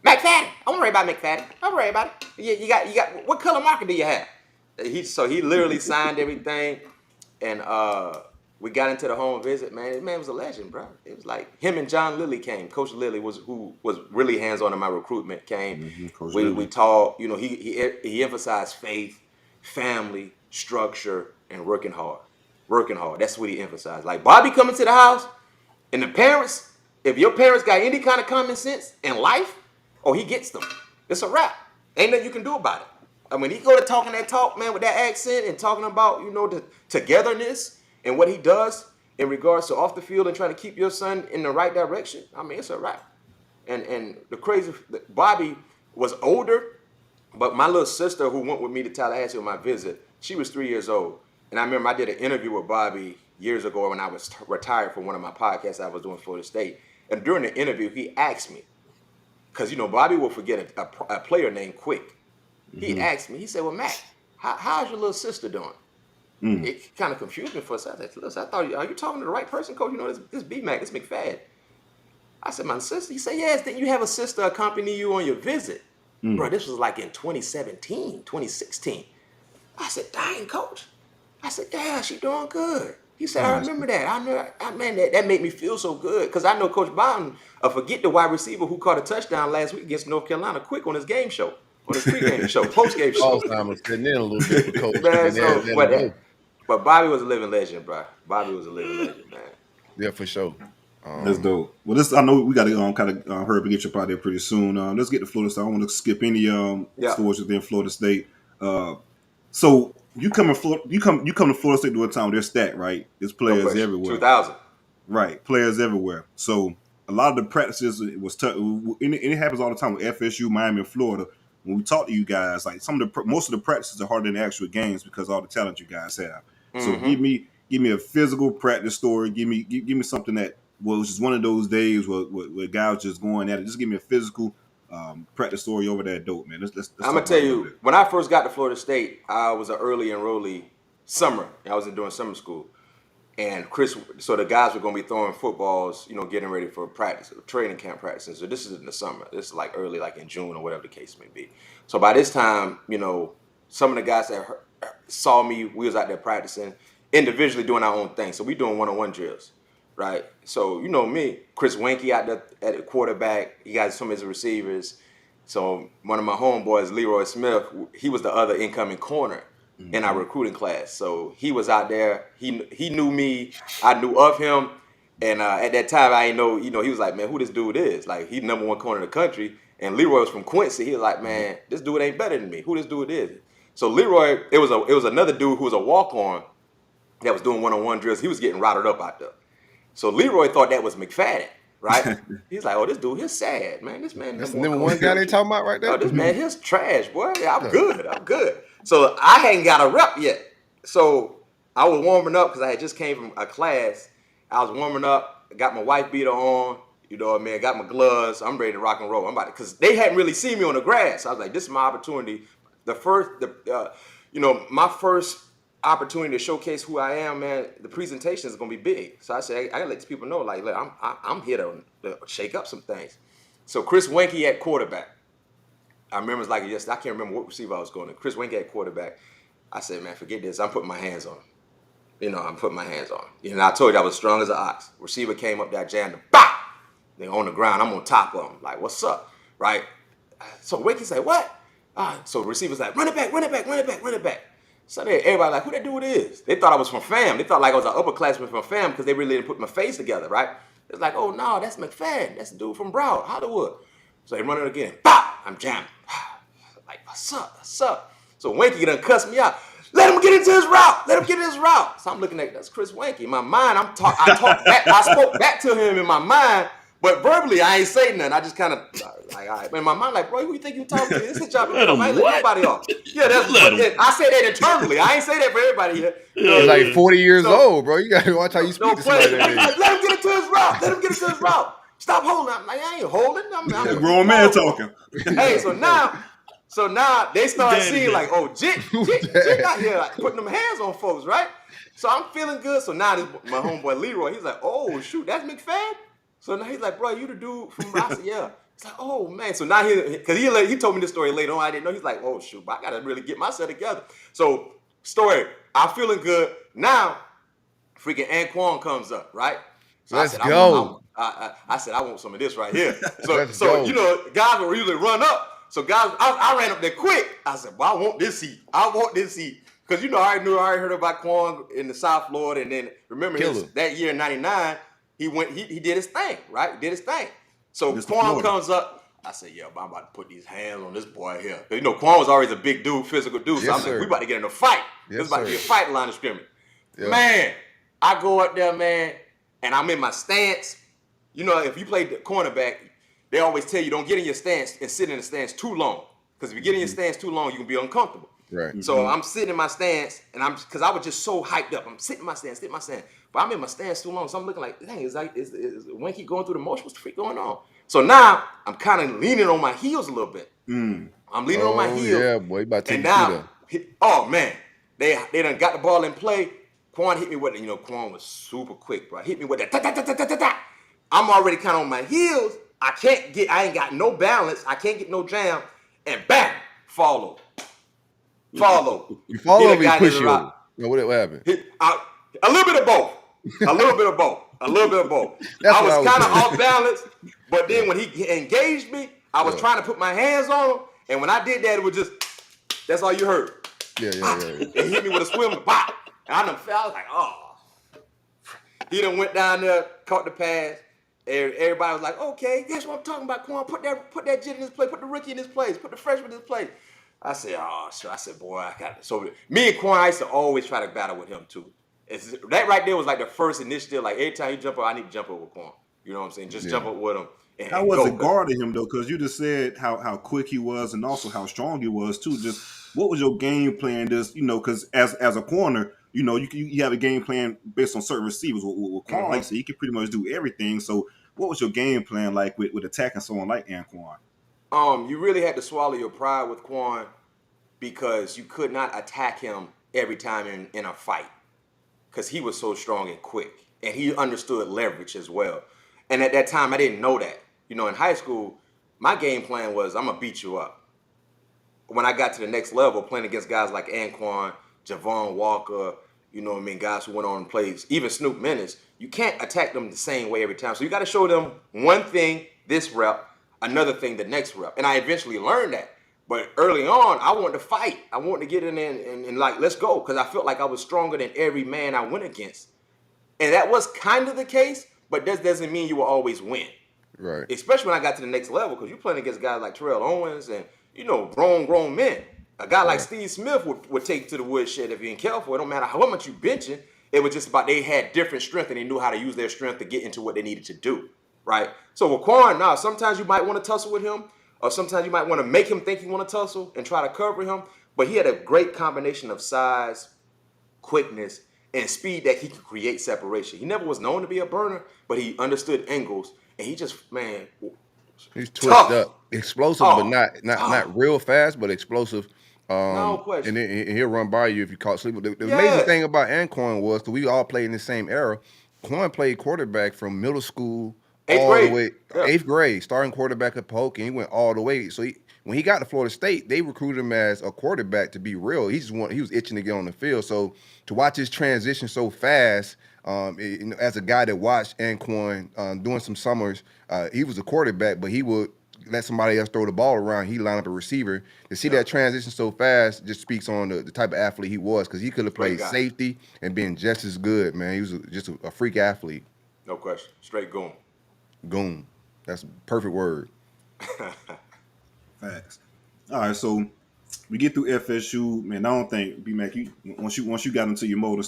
McFadden. I won't worry about McFadden. Don't worry about it. You got. What color marker do you have? So he literally signed everything, and we got into the home visit. Man, this man was a legend, bro. It was like him and John Lilly came. Coach Lilly who was really hands-on in my recruitment came. We talked. You know, he emphasized faith, family, structure, and working hard. Working hard. That's what he emphasized. Like Bobby coming to the house, and the parents. If your parents got any kind of common sense in life, he gets them. It's a wrap. Ain't nothing you can do about it. I mean, he go to talking that talk, man, with that accent and talking about, you know, the togetherness and what he does in regards to off the field and trying to keep your son in the right direction. I mean, it's a wrap. And the crazy, Bobby was older, but my little sister who went with me to Tallahassee on my visit, she was 3 years old. And I remember I did an interview with Bobby years ago when I was retired from one of my podcasts I was doing for Florida State. And during the interview, he asked me, because, you know, Bobby will forget a player named quick. He asked me, he said, well, Mac, how's your little sister doing? It kind of confused me for a second. I said, listen, I thought, are you talking to the right person, Coach? You know, this B-Mac, this McFadden. I said, my sister? He said, yes, didn't you have a sister accompany you on your visit? Bro, this was like in 2017, 2016. I said, dang, Coach. I said, yeah, she doing good. He said, I remember that. Man, that made me feel so good. Because I know Coach Bowden, forget the wide receiver who caught a touchdown last week against North Carolina quick on his game show, on his pregame show, postgame show. Alzheimer's sitting in a little bit for Coach. Man, but Bobby was a living legend, bro. Bobby was a living legend, man. Yeah, for sure. That's dope. Well, I know we got to kind of hurry up and get you up out there pretty soon. Let's get to Florida State. I don't want to skip any stories within Florida State. So you come to Florida State during a time where they're stacked, right? There's players everywhere. 2000. Right, players everywhere. So a lot of the practices was tough, and it happens all the time with FSU, Miami, and Florida. When we talk to you guys, like most of the practices are harder than the actual games because of all the talent you guys have. So give me a physical practice story. Give me something that was just one of those days where guys just going at it. Just give me a physical practice story over that dope, man. Let's I'm gonna tell you, when I first got to Florida State, I was an early enrollee summer. I was doing summer school, and so the guys were gonna be throwing footballs, you know, getting ready for practice, training camp practices. So this is in the summer. This is like early, like in June or whatever the case may be. So by this time, you know, some of the guys that saw me, we was out there practicing individually doing our own thing. So we doing one-on-one drills. Right, so you know me, Chris Wenke out there at the quarterback. He got some of his receivers. So one of my homeboys, Leroy Smith, he was the other incoming corner in our recruiting class. So he was out there. He knew me. I knew of him. And at that time, I didn't know. You know, he was like, man, who this dude is? Like, he's number one corner in the country. And Leroy was from Quincy. He was like, man, this dude ain't better than me. Who this dude is? So Leroy, it was another dude who was a walk-on that was doing one-on-one drills. He was getting routed up out there. So Leroy thought that was McFadden, right? He's like, oh, this dude, he's sad, man. This man. That's the number one guy they talking about right there? Oh, this man, he's trash, boy. Yeah, I'm good. So I hadn't got a rep yet. So I was warming up because I had just came from a class. I was warming up, got my wife beater on, you know what I mean? Got my gloves. I'm ready to rock and roll. I'm about to, because they hadn't really seen me on the grass. I was like, this is my opportunity. My first opportunity to showcase who I am, man. The presentation is gonna be big. So I said, I gotta let these people know, like, look, I'm here to shake up some things. So Chris Wenke at quarterback. I remember it's like I can't remember what receiver I was going to. Chris Wenke at quarterback. I said, man, forget this. I'm putting my hands on him. You know, I'm putting my hands on him. You know, I told you I was strong as an ox. Receiver came up there, jammed him. Bah! They on the ground. I'm on top of him. Like, what's up? Right? So Wenke said, what? So receiver's like, run it back. So everybody like, who that dude is? They thought I was from fam. They thought like I was an upperclassman from fam because they really didn't put my face together, right? It's like, oh no, that's McFadden. That's the dude from Broward, Hollywood. So they run it again. Bop! I'm jamming. Like, what's up? What's up? So Wanky done cuss me out. Let him get into his route. Let him get in his route. So I'm looking at that's Chris Wanky. In my mind, I talk back. I spoke back to him in my mind, but verbally I ain't say nothing. I just kind of like, all right. In my mind, like, bro, who you think you talking to? This is his job. I ain't let nobody off. Yeah, I say that internally. I ain't say that for everybody here. He's like 40 years old, bro. You gotta watch how you speak to somebody. Like, let him get into his route. Let him get into his route. Stop holding. I'm like, I ain't holding. I'm a grown man talking. Hey, so now they start seeing like, oh, Jit out here like putting them hands on folks, right? So I'm feeling good. So now my homeboy Leroy, he's like, oh shoot, that's McFadden. So now he's like, bro, you the dude from I said, yeah. It's like, oh man. So now because he told me this story later on. I didn't know. He's like, oh shoot, but I gotta really get myself together. So story, I'm feeling good now. Freaking Anquan comes up, right? So Let's I said, go. I said, I want some of this right here. So you know, guys will usually run up. So guys, I ran up there quick. I said, well, I want this seat. I want this seat. Because, you know, I already heard about Quan in the South Florida. And then remember that year in 99, he did his thing, right? He did his thing. So Quan comes up. I said, yeah, but I'm about to put these hands on this boy here. You know, Quan was always a big dude, physical dude. So I'm like, we about to get in a fight. This is about to be a fight line of scrimmage. Yeah. Man, I go up there, man, and I'm in my stance. You know, if you play the cornerback, they always tell you don't get in your stance and sit in the stance too long. Because if you get in your stance too long, you can be uncomfortable. Right. So I'm sitting in my stance, and because I was just so hyped up. I'm sitting in my stance, But I'm in my stance too long, so I'm looking like, dang, is Wanky going through the motion? What's the freak going on? So now I'm kind of leaning on my heels a little bit. I'm leaning on my heels. Yeah, boy, you about to take oh man, they done got the ball in play. Quan hit me with it. You know, Quan was super quick, bro. Hit me with that. I'm already kind of on my heels. I ain't got no balance. I can't get no jam. And bam, follow. You follow or you push you? No, what happened? A little bit of both. I was kind of off balance, but then when he engaged me, I was trying to put my hands on him. And when I did that, it was just, that's all you heard. Yeah. And he hit me with a swim, pop. And I done fell. I was like, oh. He done went down there, caught the pass. Everybody was like, okay, that's what I'm talking about. Come on, put that Jit in his place, put the rookie in his place, put the freshman in his place. I said, oh, sure. I said, boy, I got it. So me and Quan, I used to always try to battle with him too. That right there was like the first initiative. Like every time he jump up, I need to jump up with Quan. You know what I'm saying? Just jump up with him. How was it guarding him though? Because you just said how quick he was and also how strong he was too. Just what was your game plan? Just because as a corner, you have a game plan based on certain receivers. With Quan, like I said, he can pretty much do everything. So what was your game plan like with attacking someone like Anquan? You really had to swallow your pride with Quan because you could not attack him every time in a fight because he was so strong and quick. And he understood leverage as well. And at that time, I didn't know that. In high school, my game plan was I'm going to beat you up. When I got to the next level, playing against guys like Anquan, Javon Walker, guys who went on and played, even Snoop Menace, you can't attack them the same way every time. So you got to show them one thing this rep, another thing the next rep. And I eventually learned that. But early on, I wanted to fight. I wanted to get in there and like, let's go. Because I felt like I was stronger than every man I went against. And that was kind of the case, but that doesn't mean you will always win. Right. Especially when I got to the next level, because you're playing against guys like Terrell Owens and, grown men. A guy like Steve Smith would take you to the woodshed if you ain't careful. It don't matter how much you benching. It was just about they had different strength and they knew how to use their strength to get into what they needed to do, right? So with Quan, now sometimes you might want to tussle with him, or sometimes you might want to make him think you want to tussle and try to cover him. But he had a great combination of size, quickness, and speed that he could create separation. He never was known to be a burner, but he understood angles, and he just, he's twisted up, explosive, but not real fast, but explosive. No question. And he'll run by you if you caught sleeping. The amazing thing about Anquan was, because we all played in the same era, Quan played quarterback from middle school all the way, 8th grade, starting quarterback at Polk, and he went all the way. So when he got to Florida State, they recruited him as a quarterback to be real. He was itching to get on the field. So to watch his transition so fast, as a guy that watched Anquan doing some summers, he was a quarterback, but he would let somebody else throw the ball around. He line up a receiver. To see that transition so fast just speaks on the type of athlete he was, because he could have played safety and been just as good, man. He was just a freak athlete. No question. Straight goon. Goon. That's a perfect word. Facts. All right, so we get through FSU, man. I don't think B-Mac, once you got into your mode and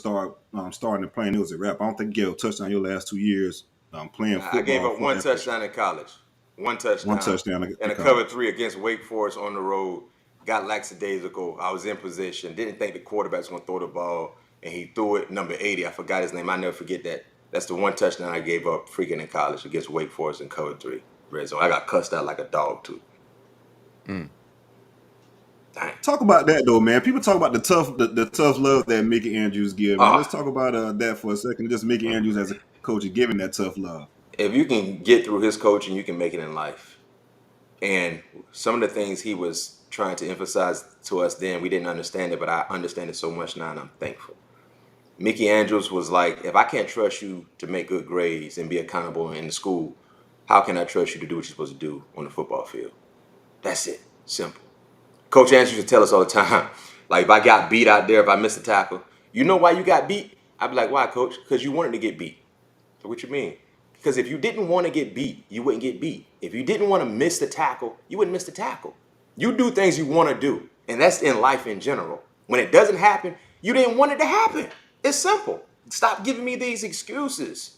starting to playing, it was a wrap. I don't think you gave a touchdown your last 2 years playing football. I gave up one touchdown in college. One touchdown. And a cover 3 against Wake Forest on the road. Got lackadaisical. I was in position. Didn't think the quarterback was going to throw the ball, and he threw it. Number 80, I forgot his name. I never forget that. That's the one touchdown I gave up freaking in college against Wake Forest in cover 3. Red zone. I got cussed out like a dog too. Dang. Talk about that though, man. People talk about the tough love that Mickey Andrews gives. Let's talk about that for a second. Just Mickey Andrews as a coach is giving that tough love. If you can get through his coaching, you can make it in life. And some of the things he was trying to emphasize to us then, we didn't understand it, but I understand it so much now, and I'm thankful. Mickey Andrews was like, if I can't trust you to make good grades and be accountable in the school, how can I trust you to do what you're supposed to do on the football field? That's it. Simple. Coach Andrews used to tell us all the time, like if I got beat out there, if I missed a tackle, you know why you got beat? I'd be like, why, coach? Because you wanted to get beat. So what you mean? Because if you didn't want to get beat, you wouldn't get beat. If you didn't want to miss the tackle, you wouldn't miss the tackle. You do things you want to do, and that's in life in general. When it doesn't happen, you didn't want it to happen. It's simple. Stop giving me these excuses.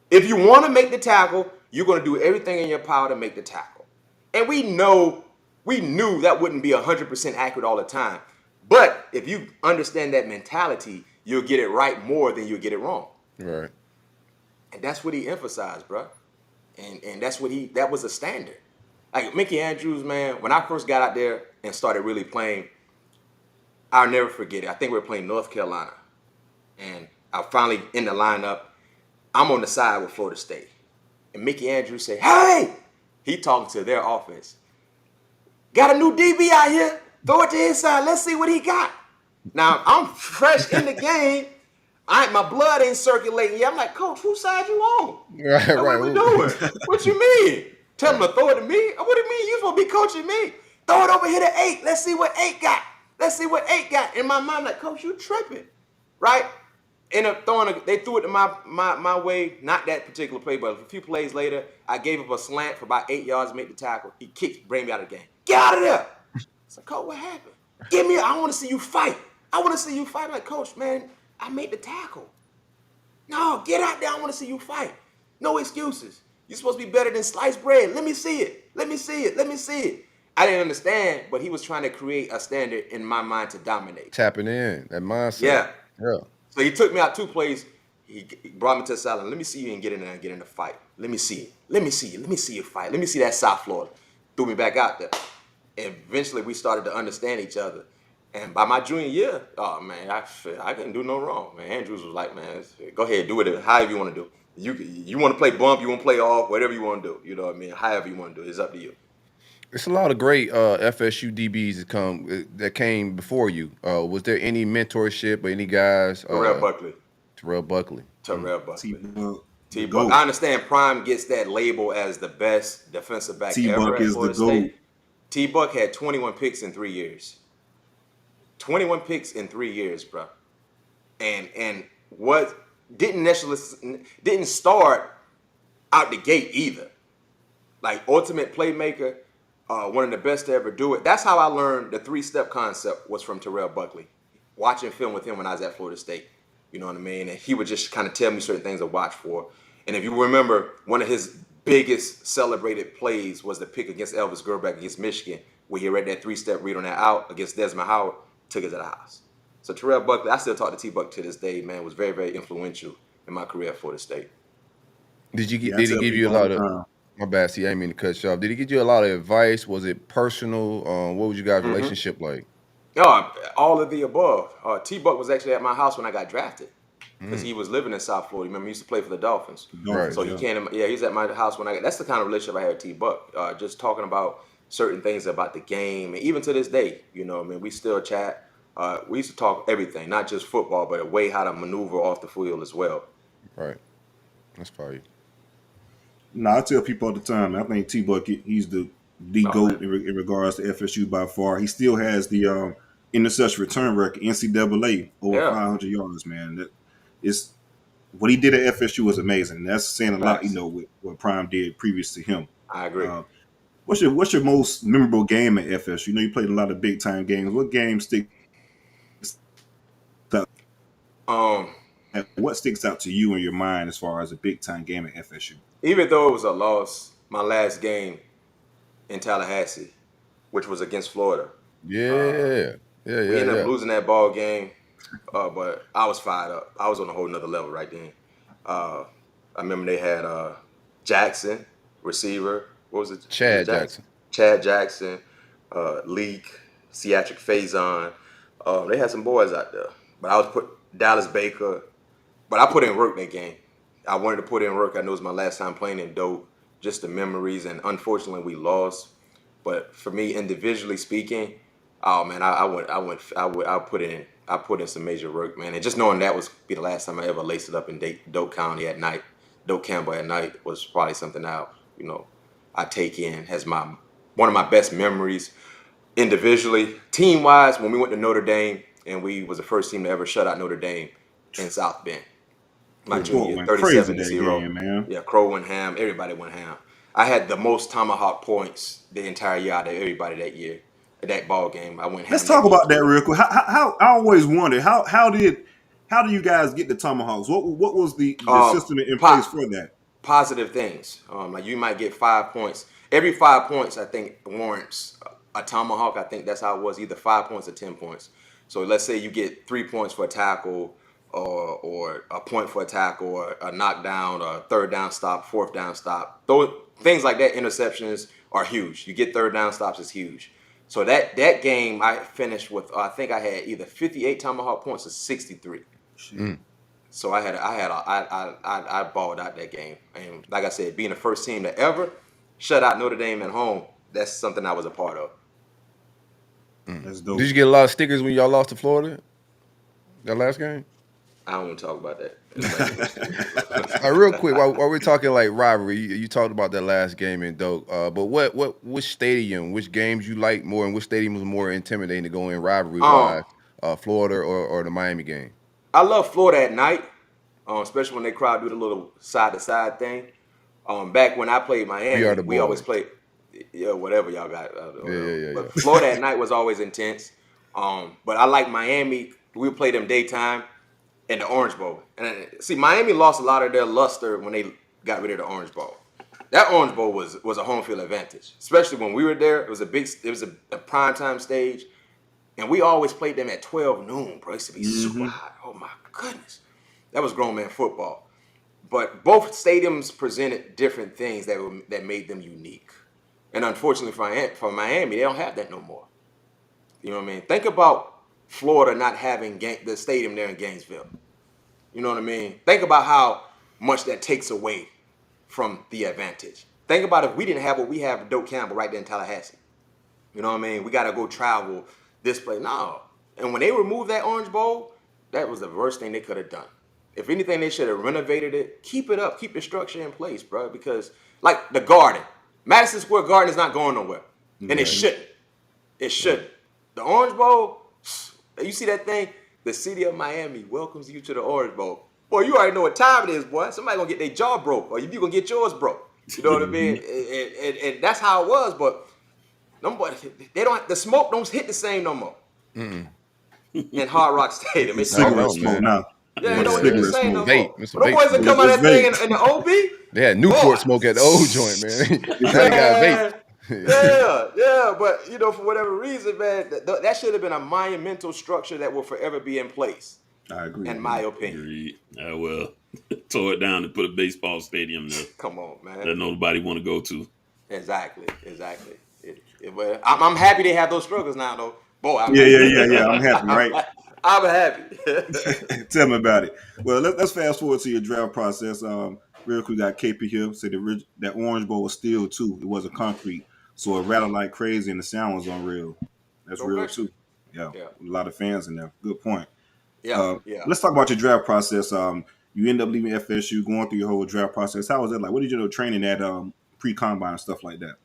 If you want to make the tackle, you're going to do everything in your power to make the tackle. And we knew that wouldn't be 100% accurate all the time. But if you understand that mentality, you'll get it right more than you'll get it wrong. Right. And that's what he emphasized, bro. And that was a standard. Like Mickey Andrews, man, when I first got out there and started really playing, I'll never forget it. I think we were playing North Carolina. And I finally in the lineup. I'm on the side with Florida State. And Mickey Andrews said, hey! He talking to their offense. Got a new DB out here. Throw it to his side. Let's see what he got. Now, I'm fresh in the game. My blood ain't circulating yet. I'm like, coach, whose side you on? Right. What we doing? What you mean? Tell him to throw it to me? What do you mean? You supposed to be coaching me? Throw it over here to 8. Let's see what 8 got. In my mind, like, coach, you tripping. Right? End up they threw it to my way, not that particular play, but a few plays later, I gave up a slant for about 8 yards to make the tackle. He kicked, bring me out of the game. Get out of there. It's like, coach, what happened? I want to see you fight. I'm like, coach, man, I made the tackle. No, get out there. I want to see you fight. No excuses. You're supposed to be better than sliced bread. Let me see it. I didn't understand, but he was trying to create a standard in my mind to dominate. Tapping in, that mindset. Yeah. Yeah. So he took me out 2 plays. He brought me to the sideline. Let me see you and get in there and get in the fight. Let me see it. Let me see you fight. Let me see that South Florida. Threw me back out there. And eventually we started to understand each other. And by my junior year, oh man, I couldn't do no wrong. Man, Andrews was like, man, go ahead, do it however you want to do. You want to play bump, you want to play off, whatever you want to do. You know what I mean? However you want to do it, it's up to you. It's a lot of great FSU DBs that came before you. Was there any mentorship or any guys? Terrell Buckley. T-Buck. I understand Prime gets that label as the best defensive back ever at Florida State. T-Buck had 21 picks in 3 years. 21 picks in 3 years, bro. And what didn't start out the gate either. Like ultimate playmaker, one of the best to ever do it. That's how I learned the 3-step concept was from Terrell Buckley. Watching film with him when I was at Florida State. You know what I mean? And he would just kind of tell me certain things to watch for. And if you remember, one of his biggest celebrated plays was the pick against Elvis Grbac against Michigan, where he read that 3-step read on that out against Desmond Howard, took it to the house. So Terrell Buckley, I still talk to T-Buck to this day, man, was very, very influential in my career at Florida State. Did he give you a lot of, my bad, see, I didn't mean to cut you off. Did he give you a lot of advice? Was it personal? What was your guys' relationship like? All of the above. T-Buck was actually at my house when I got drafted because he was living in South Florida. Remember, he used to play for the Dolphins. Right, so he he's at my house when I got, that's the kind of relationship I had with T-Buck. Just talking about certain things about the game. And even to this day, you know, I mean, we still chat. We used to talk everything, not just football, but a way how to maneuver off the field as well. Right. That's fine. No, I tell people all the time. I think T Bucket, he's the GOAT in regards to FSU by far. He still has the interception return record, NCAA, over 500 yards. Man, it's what he did at FSU was amazing. And that's saying a lot, with what Prime did previous to him. I agree. What's your most memorable game at FSU? You know, you played a lot of big time games. What game sticks out? What sticks out to you in your mind as far as a big time game at FSU? Even though it was a loss, my last game in Tallahassee, which was against Florida. We ended up losing that ball game, but I was fired up. I was on a whole nother level right then. I remember they had Jackson, receiver. What was it? Chad Jackson. Chad Jackson, Leak, Seatric Faison. They had some boys out there. But I was put Dallas Baker. But I put in work that game. I wanted to put in work. I know it was my last time playing in Dope. Just the memories, and unfortunately we lost. But for me, individually speaking, oh man, I put in some major work, man. And just knowing that was be the last time I ever laced it up in Dope County at night, Dope Campbell at night was probably something I take in as one of my best memories individually. Team wise, when we went to Notre Dame and we was the first team to ever shut out Notre Dame in South Bend. My junior year, 37-0. Man. Yeah, Crow went ham. Everybody went ham. I had the most tomahawk points the entire year out of everybody that year. That ball game, I went ham. Let's talk about that real quick. How I always wondered how do you guys get the tomahawks? What was the system in place for that? Positive things. Like you might get 5 points. Every 5 points, I think, warrants a tomahawk. I think that's how it was, either 5 points or 10 points. So let's say you get 3 points for a tackle, or a point for a tackle, or a knockdown, or a third down stop, fourth down stop. Those things like that, interceptions are huge. You get third down stops, is huge. So that game, I finished with I think I had either 58 tomahawk points or 63. So I balled out that game, and like I said, being the first team to ever shut out Notre Dame at home, that's something I was a part of. That's dope. Did you get a lot of stickers when y'all lost to Florida? That last game? I don't want to talk about that. Real quick, while we're talking like rivalry, you talked about that last game in Doak. But which stadium, which games you like more, and which stadium was more intimidating to go in rivalry-wise, Florida or the Miami game? I love Florida at night, especially when they crowd do the little side-to-side thing. Back when I played Miami, we always played, whatever y'all got. But Florida at night was always intense. But I like Miami. We play them daytime. And the Orange Bowl. And see, Miami lost a lot of their luster when they got rid of the Orange Bowl. That Orange Bowl was a home field advantage, especially when we were there. It was a primetime stage, and we always played them at 12 noon, bro. It used to be super hot. Oh my goodness, that was grown man football. But both stadiums presented different things that made them unique. And unfortunately for Miami, they don't have that no more. You know what I mean? Think about Florida not having the stadium there in Gainesville. You know what I mean? Think about how much that takes away from the advantage. Think about if we didn't have what we have at Doak Campbell right there in Tallahassee. You know what I mean? We got to go travel this place. No. And when they removed that Orange Bowl, that was the worst thing they could have done. If anything, they should have renovated it. Keep it up. Keep the structure in place, bro. Because, like the Garden, Madison Square Garden is not going nowhere. And it shouldn't. It shouldn't. The Orange Bowl, you see that thing? The city of Miami welcomes you to the Orange Bowl. Boy, you already know what time it is, boy. Somebody gonna get their jaw broke, or you gonna get yours broke. You know what I mean? And that's how it was. But them boys, the smoke don't hit the same no more. In Hard Rock Stadium, it's cigarette smoke now. Yeah, it don't hit the same no more. Them boys that come out of that thing in the OB. They had Newport smoke at the old joint, man. They got vape. Yeah, but for whatever reason, man, that should have been a monumental structure that will forever be in place. I agree. In my opinion. Agreed. I will tore it down and put a baseball stadium there. Come on, man. That nobody want to go to. Exactly. I'm happy they have those struggles now, though. Boy, I'm happy, right? I'm happy. Tell me about it. Well, let's fast forward to your draft process. Real quick, got KP here. Said that Orange Bowl was steel too. It wasn't concrete, so it rattled like crazy, and the sound was unreal. That's real too. Yeah, a lot of fans in there. Good point. Yeah. Let's talk about your draft process. You end up leaving FSU, going through your whole draft process. How was that like? What did you know training at pre-combine and stuff like that?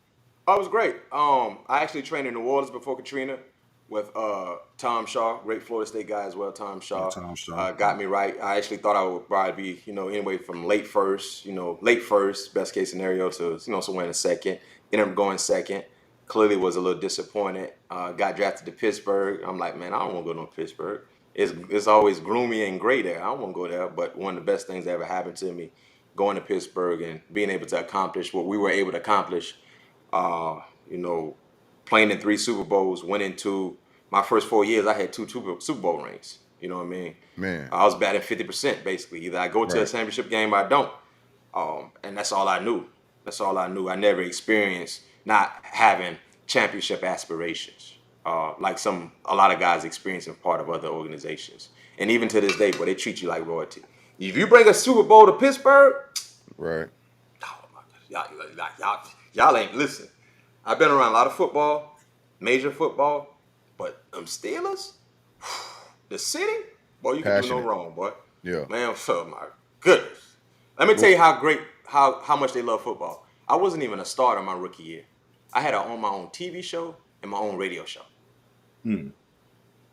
Oh, it was great. I actually trained in New Orleans before Katrina with Tom Shaw, great Florida State guy as well. Tom Shaw, Tom Shaw. got me right. I actually thought I would probably be, anyway from late first, best case scenario to, somewhere in the second. Ended up going second. Clearly was a little disappointed. Got drafted to Pittsburgh. I'm like, man, I don't want to go to Pittsburgh. It's always gloomy and gray there. I don't want to go there. But one of the best things that ever happened to me, going to Pittsburgh and being able to accomplish what we were able to accomplish. Playing in 3 Super Bowls, winning 2. My first 4 years, I had 2 Super Bowl rings. You know what I mean? Man, I was batting 50% basically. Either I go to a championship game or I don't. And that's all I knew. I never experienced not having championship aspirations, like a lot of guys experience in part of other organizations. And even to this day, boy, they treat you like royalty. If you bring a Super Bowl to Pittsburgh, right? Oh my God, y'all ain't listen. I've been around a lot of football, major football, but them Steelers, the city, boy, you can do no wrong, boy. Yeah, man. Oh my goodness. Let me tell you how much they love football. I wasn't even a starter my rookie year. I had on my own TV show and my own radio show.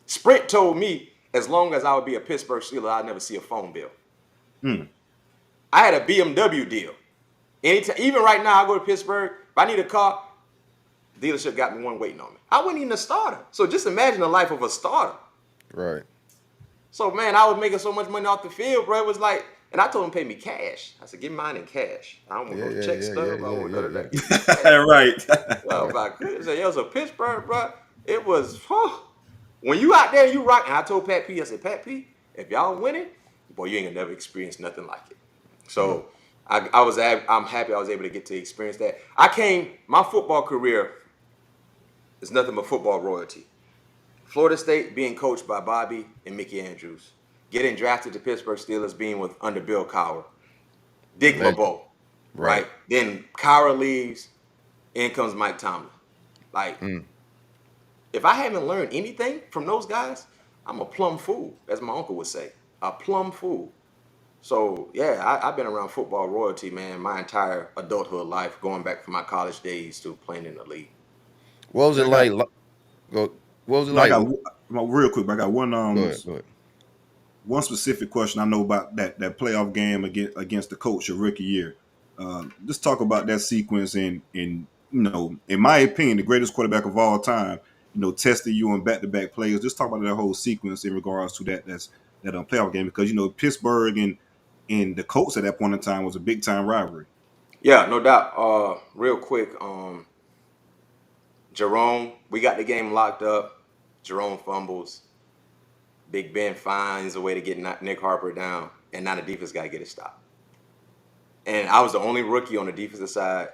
Sprint told me as long as I would be a Pittsburgh Steeler, I'd never see a phone bill. I had a BMW deal. Anytime, even right now, I go to Pittsburgh. If I need a car, dealership got me one waiting on me. I wasn't even a starter. So just imagine the life of a starter. Right. So, man, I was making so much money off the field, bro. It was like, and I told him pay me cash. I said, give me mine in cash. I don't want to go check stuff. I don't want to go to that. Right. Well, my goodness. It was a Pittsburgh, bro. It was, when you out there, you rock. And I told Pat P, I said, Pat P, if y'all winning, boy, you ain't gonna never experience nothing like it. So I'm happy I was able to get to experience that. My football career is nothing but football royalty. Florida State being coached by Bobby and Mickey Andrews. Getting drafted to Pittsburgh Steelers being under Bill Cowher. Dick LeBeau. Right? Then Cowher leaves, in comes Mike Tomlin. Like, if I haven't learned anything from those guys, I'm a plum fool, as my uncle would say. A plum fool. So, yeah, I've been around football royalty, man, my entire adulthood life, going back from my college days to playing in the league. What was it like? What was it like? Real quick, I got one Go ahead. One specific question I know about that playoff game against the coach your rookie year. Just talk about that sequence and in my opinion, the greatest quarterback of all time, testing you on back-to-back plays. Just talk about that whole sequence in regards to that playoff game, because Pittsburgh and the Colts at that point in time was a big-time rivalry. Yeah, no doubt. Real quick, Jerome, we got the game locked up. Jerome fumbles. Big Ben finds a way to get Nick Harper down, and now the defense got to get it stopped. And I was the only rookie on the defensive side,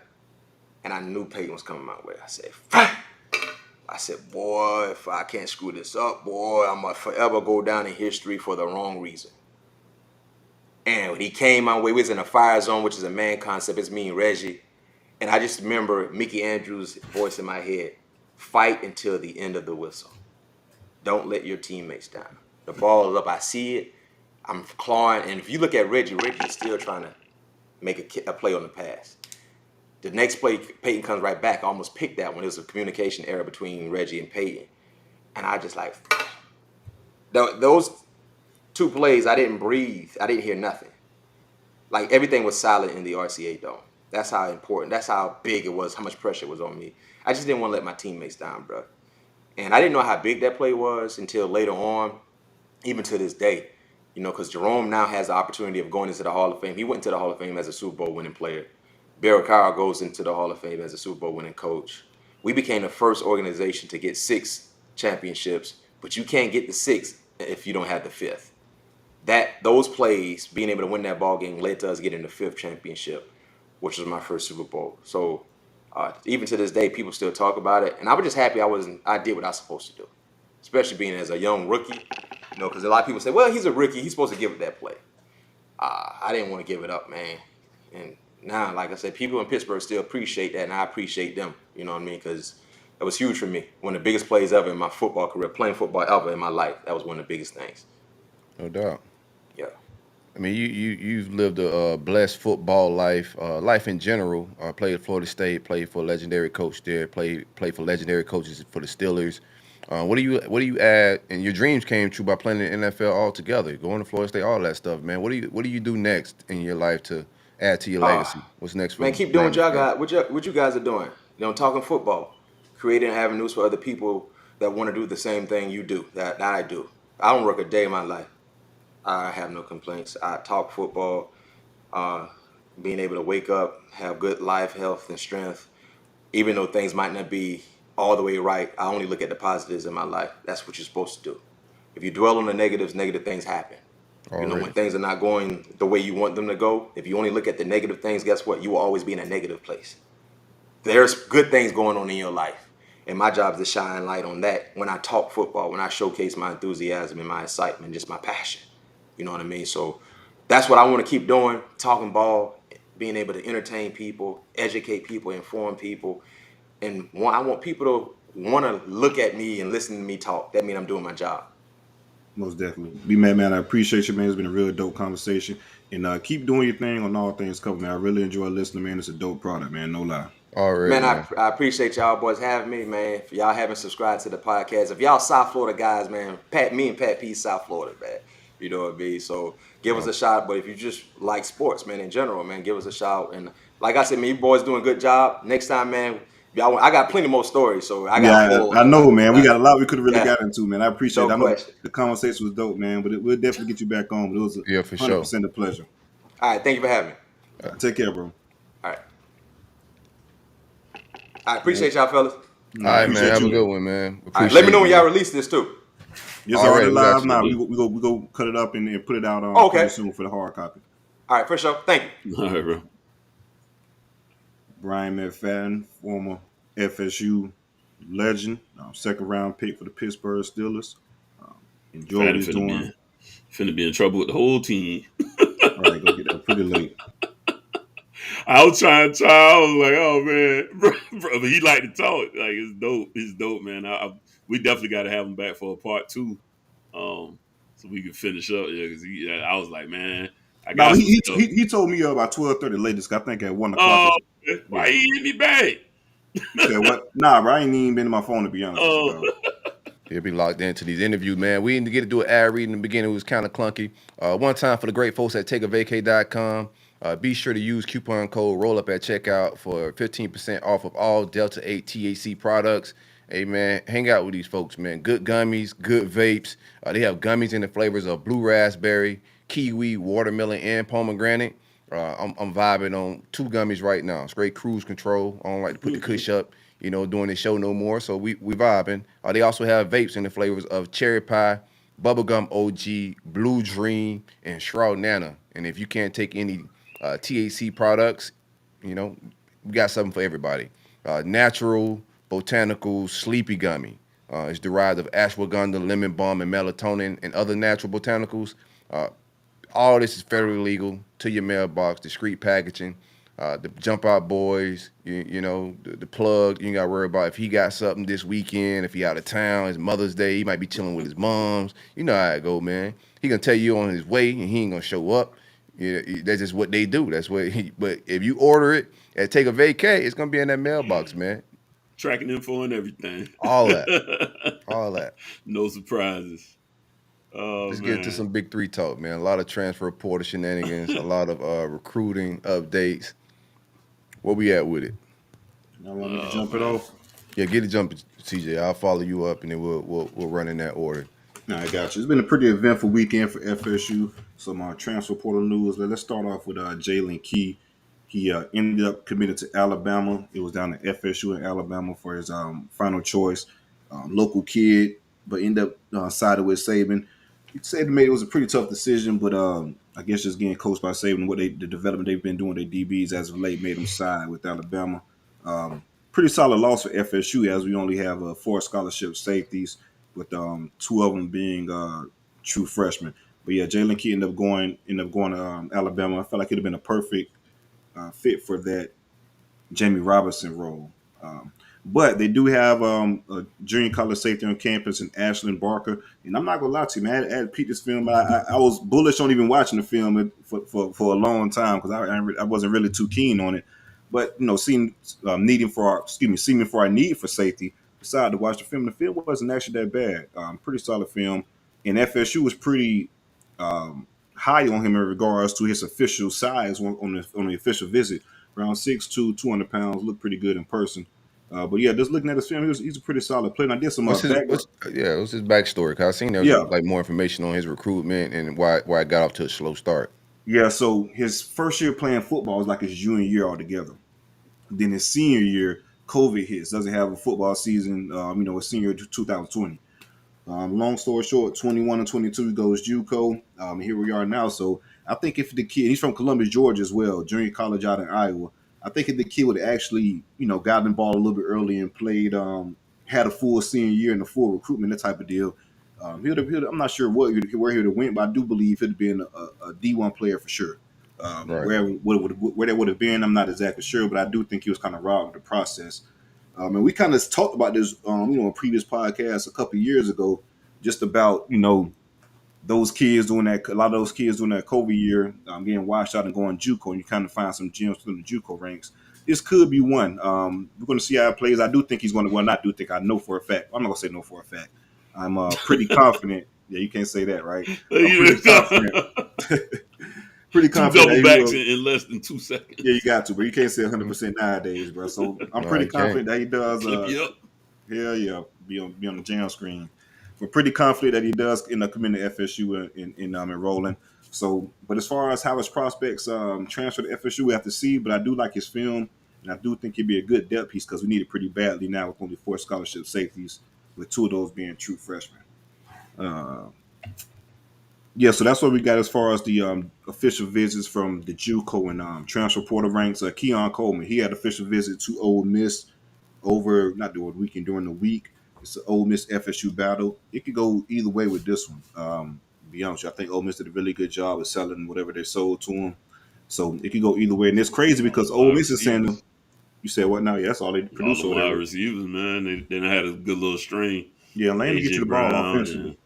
and I knew Peyton was coming my way. I said, boy, if I can't screw this up, boy, I'm going to forever go down in history for the wrong reason. And when he came my way, we was in a fire zone, which is a man concept. It's me and Reggie. And I just remember Mickey Andrews' voice in my head, fight until the end of the whistle. Don't let your teammates down. The ball is up. I see it. I'm clawing. And if you look at Reggie's still trying to make a play on the pass. The next play, Peyton comes right back. I almost picked that one. It was a communication error between Reggie and Peyton. And I just like, those 2 plays, I didn't breathe. I didn't hear nothing. Like, everything was silent in the RCA Dome. That's how important, that's how big it was, how much pressure was on me. I just didn't want to let my teammates down, bro. And I didn't know how big that play was until later on, even to this day, because Jerome now has the opportunity of going into the Hall of Fame. He went into the Hall of Fame as a Super Bowl winning player. Bill Cowher goes into the Hall of Fame as a Super Bowl winning coach. We became the first organization to get 6 championships, but you can't get the 6th if you don't have the 5th. Those plays, being able to win that ball game, led to us getting the 5th championship, which was my first Super Bowl. So even to this day, people still talk about it, and I was just happy I did what I was supposed to do, especially being as a young rookie. Because a lot of people say, well, he's a rookie, he's supposed to give it that play. I didn't want to give it up, man. And now, like I said, people in Pittsburgh still appreciate that, and I appreciate them. You know what I mean? Because it was huge for me. One of the biggest plays ever in my football career, playing football ever in my life. That was one of the biggest things. No doubt. Yeah. I mean, you've lived a blessed football life, life in general. Played at Florida State, played for a legendary coach there, played for legendary coaches for the Steelers. What do you add? And your dreams came true by playing in the NFL altogether, going to Florida State, all that stuff, man. What do you do next in your life to add to your legacy? What's next for Man, keep doing Bryant what y'all McFadden? got. What you guys are doing. Talking football, creating avenues for other people that want to do the same thing you do, that I do. I don't work a day in my life. I have no complaints. I talk football, uh, being able to wake up, have good life, health, and strength. Even though things might not be all the way right, I only look at the positives in my life. That's what you're supposed to do. If you dwell on the negatives, negative things happen. When Already. things are not going the way you want them to go, if you only look at the negative things, guess what? You will always be in a negative place. There's good things going on in your life. And my job is to shine light on that when I talk football, when I showcase my enthusiasm and my excitement, just my passion. You know what I mean? So that's what I want to keep doing, talking ball, being able to entertain people, educate people, inform people. And I want people to want to look at me and listen to me talk. That means I'm doing my job. Most definitely. Man, I appreciate you, man. It's been a real dope conversation. And keep doing your thing on All Things Covered, man. I really enjoy listening, man. It's a dope product, man. No lie. Already, Man, man. I appreciate y'all boys having me, man. If y'all haven't subscribed to the podcast, if y'all South Florida guys, man, me and Pat P South Florida, man. You know what I mean? So give us a shot. But if you just like sports, man, in general, man, give us a shout. And like I said, man, you boys doing a good job. Next time, man, I got plenty more stories, so I got Yeah, full. I know, man. We got a lot we could have really Yeah, got into, man. I appreciate it. no I know question. the conversation was dope, man, but we'll definitely get you back on. But it was Yeah, for sure. 100% a pleasure. All right, thank you for having me. Take care, bro. All right. I appreciate y'all, fellas. All right, man. appreciate Have a you. good one, man. All right, let me know when you, y'all man. release this too. It's Already, already we got live you. now. We go cut it up and put it out Okay. pretty soon for the hard copy. All right, for sure. Thank you. All right, bro. Bryant Mcfadden, former FSU legend, second round pick for the Pittsburgh Steelers. Enjoy what Fatty he's doing. finna be in trouble with the whole team. All right, go get that pretty late. I was trying to try. I was like, oh man, bro, but he like to talk. Like it's dope. It's dope, man. We definitely got to have him back for a part two, so we can finish up. Yeah, because I was like, man, I No, got some he, stuff. he he told me about 12:30 latest. I think at 1:00. Oh, why he hit me back? He said what? Nah, bro, I ain't even been to my phone to be honest with you, Oh, dog. He'll be locked into these interviews, man. We didn't get to do an ad read in the beginning. It was kind of clunky. One time for the great folks at TakeAVayCay.com. Be sure to use coupon code Rollup at checkout for 15% off of all Delta 8 THC products. Hey, man, hang out with these folks, man. Good gummies, good vapes. They have gummies in the flavors of blue raspberry, kiwi, watermelon, and pomegranate. I'm vibing on 2 gummies right now. Straight cruise control. I don't like to put the kush up, doing this show no more. So we vibing. They also have vapes in the flavors of cherry pie, bubblegum OG, blue dream, and shroud nana. And if you can't take any THC products, we got something for everybody. Natural, botanical, sleepy gummy. It's derived of ashwagandha, lemon balm, and melatonin, and other natural botanicals. All this is federally legal to your mailbox, discreet packaging. The Jump Out Boys, the plug, you ain't got to worry about if he got something this weekend, if he out of town, it's Mother's Day, he might be chilling with his moms. You know how it go, man. He going to tell you on his way and he ain't going to show up. That's just what they do. But if you order it and take a vacay, it's going to be in that mailbox, man. tracking info and everything. All that. All that. No surprises. Oh, Let's man. get into some Big 3 talk, man. A lot of transfer portal shenanigans, a lot of recruiting updates. Where we at with it? Y'all want me to jump it off? Yeah, get it jumping, CJ. I'll follow you up, and then we'll run in that order. Nah, I got you. It's been a pretty eventful weekend for FSU. Some transfer portal news. Let's start off with Jalen Key. He ended up committed to Alabama. It was down to FSU in Alabama for his final choice. Local kid, but ended up sided with Saban. Saban it was a pretty tough decision, but I guess just getting coached by Saban, the development they've been doing, their DBs as of late made them side with Alabama. Pretty solid loss for FSU as we only have 4 scholarship safeties, with 2 of them being true freshmen. But yeah, Jalen Key ended up going to Alabama. I felt like it'd have been a perfect fit for that Jamie Robinson role. But they do have a junior college safety on campus in Ashlyn Barker. And I'm not gonna lie to you, man. I had peeped this film. I was bullish on even watching the film for a long time because I wasn't really too keen on it. But seeing seeming for our need for safety, decided to watch the film. The film wasn't actually that bad. Pretty solid film. And FSU was pretty high on him in regards to his official size on the official visit. Around 6'2", 200 pounds, looked pretty good in person. But yeah, just looking at his film, he's a pretty solid player. And I did some What's his backstory? Cause I seen there was like more information on his recruitment and why it got off to a slow start. Yeah, so his first year playing football was like his junior year altogether. Then his senior year, COVID hits. Doesn't have a football season. His senior year 2020. Long story short, 21 and 22 he goes JUCO. Here we are now. So I think if the kid, he's from Columbus, Georgia as well, junior college out in Iowa. I think if the kid would have actually, gotten the ball a little bit early and played, had a full senior year and a full recruitment, that type of deal, I'm not sure where he would have went, but I do believe he'd have been a D1 player for sure. Right. Where that would have been, I'm not exactly sure, but I do think he was kind of robbed of the process. And we kind of talked about this, in previous podcasts a couple of years ago, just about, those kids doing that. A lot of those kids doing that COVID year, getting washed out and going JUCO, and you kind of find some gems in the JUCO ranks. This could be one. We're going to see how it plays. I do think he's going to. Well, not do think. I know for a fact. I'm not going to say no for a fact. I'm pretty confident. Yeah, you can't say that, right? I'm pretty confident. Pretty confident. Double backs in less than 2 seconds. Yeah, you got to, but you can't say 100% nowadays, bro. So I'm pretty confident that he does. Hell yeah, be on the jam screen. We're pretty confident that he does end up coming to FSU and enrolling. So, but as far as how his prospects transfer to FSU, we have to see. But I do like his film, and I do think he'd be a good depth piece because we need it pretty badly now with only 4 scholarship safeties, with 2 of those being true freshmen. So that's what we got as far as the official visits from the JUCO and transfer portal ranks. Keon Coleman, he had official visit to Ole Miss over during the week. It's an Ole Miss FSU battle. It could go either way with this one. To be honest with you, I think Ole Miss did a really good job of selling whatever they sold to them. So it could go either way. And it's crazy because Ole Miss is saying, you said what now? Yeah, that's all they produce over there. Receivers, man. They had a good little string. Yeah, Lane to get you the ball offensively.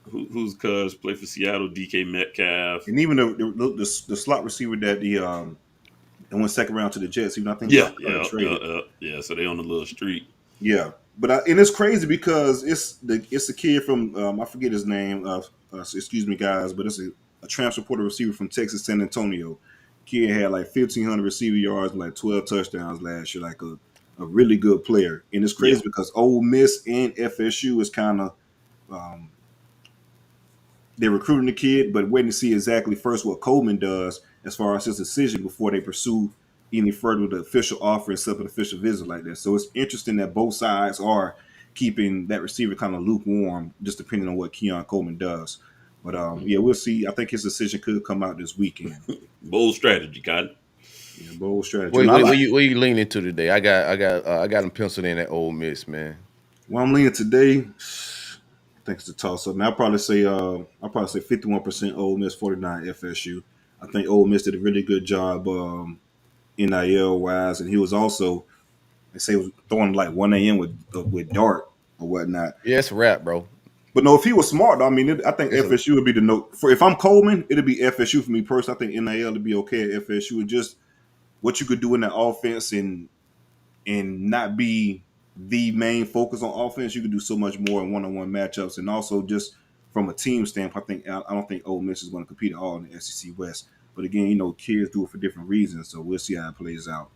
Who's cuz play for Seattle? DK Metcalf. And even the slot receiver that and went second round to the Jets. Even I think yeah. So they on the little streak. Yeah, but and it's crazy because it's a kid from I forget his name. Excuse me, guys, but it's a transfer portal receiver from Texas San Antonio. Kid had like 1,500 receiver yards and like 12 touchdowns last year. Like a really good player. And it's crazy because Ole Miss and FSU is kind of they're recruiting the kid, but waiting to see exactly first what Coleman does as far as his decision before they pursue any further with the official offer and set up an official visit like this. So it's interesting that both sides are keeping that receiver kind of lukewarm, just depending on what Keon Coleman does. But we'll see. I think his decision could come out this weekend. Bold strategy, Cotton. Yeah, bold strategy. What you leaning to today? I got him penciled in at Ole Miss, man. Well, I'm leaning today. I think it's a toss up. Man, I'll probably say 51% Ole Miss, 49 FSU. I think Ole Miss did a really good job NIL wise, and he was also, they say, was throwing like 1 a.m. with dart or whatnot. Yeah, it's a wrap, bro. But no, if he was smart, I mean, I think FSU would be the note. For if I'm Coleman, it'd be FSU for me personally. I think NIL would be okay at FSU. And just what you could do in that offense and not be the main focus on offense. You could do so much more in one-on-one matchups, and also just from a team standpoint, I don't think Ole Miss is going to compete at all in the SEC West. But again, kids do it for different reasons, so we'll see how it plays out.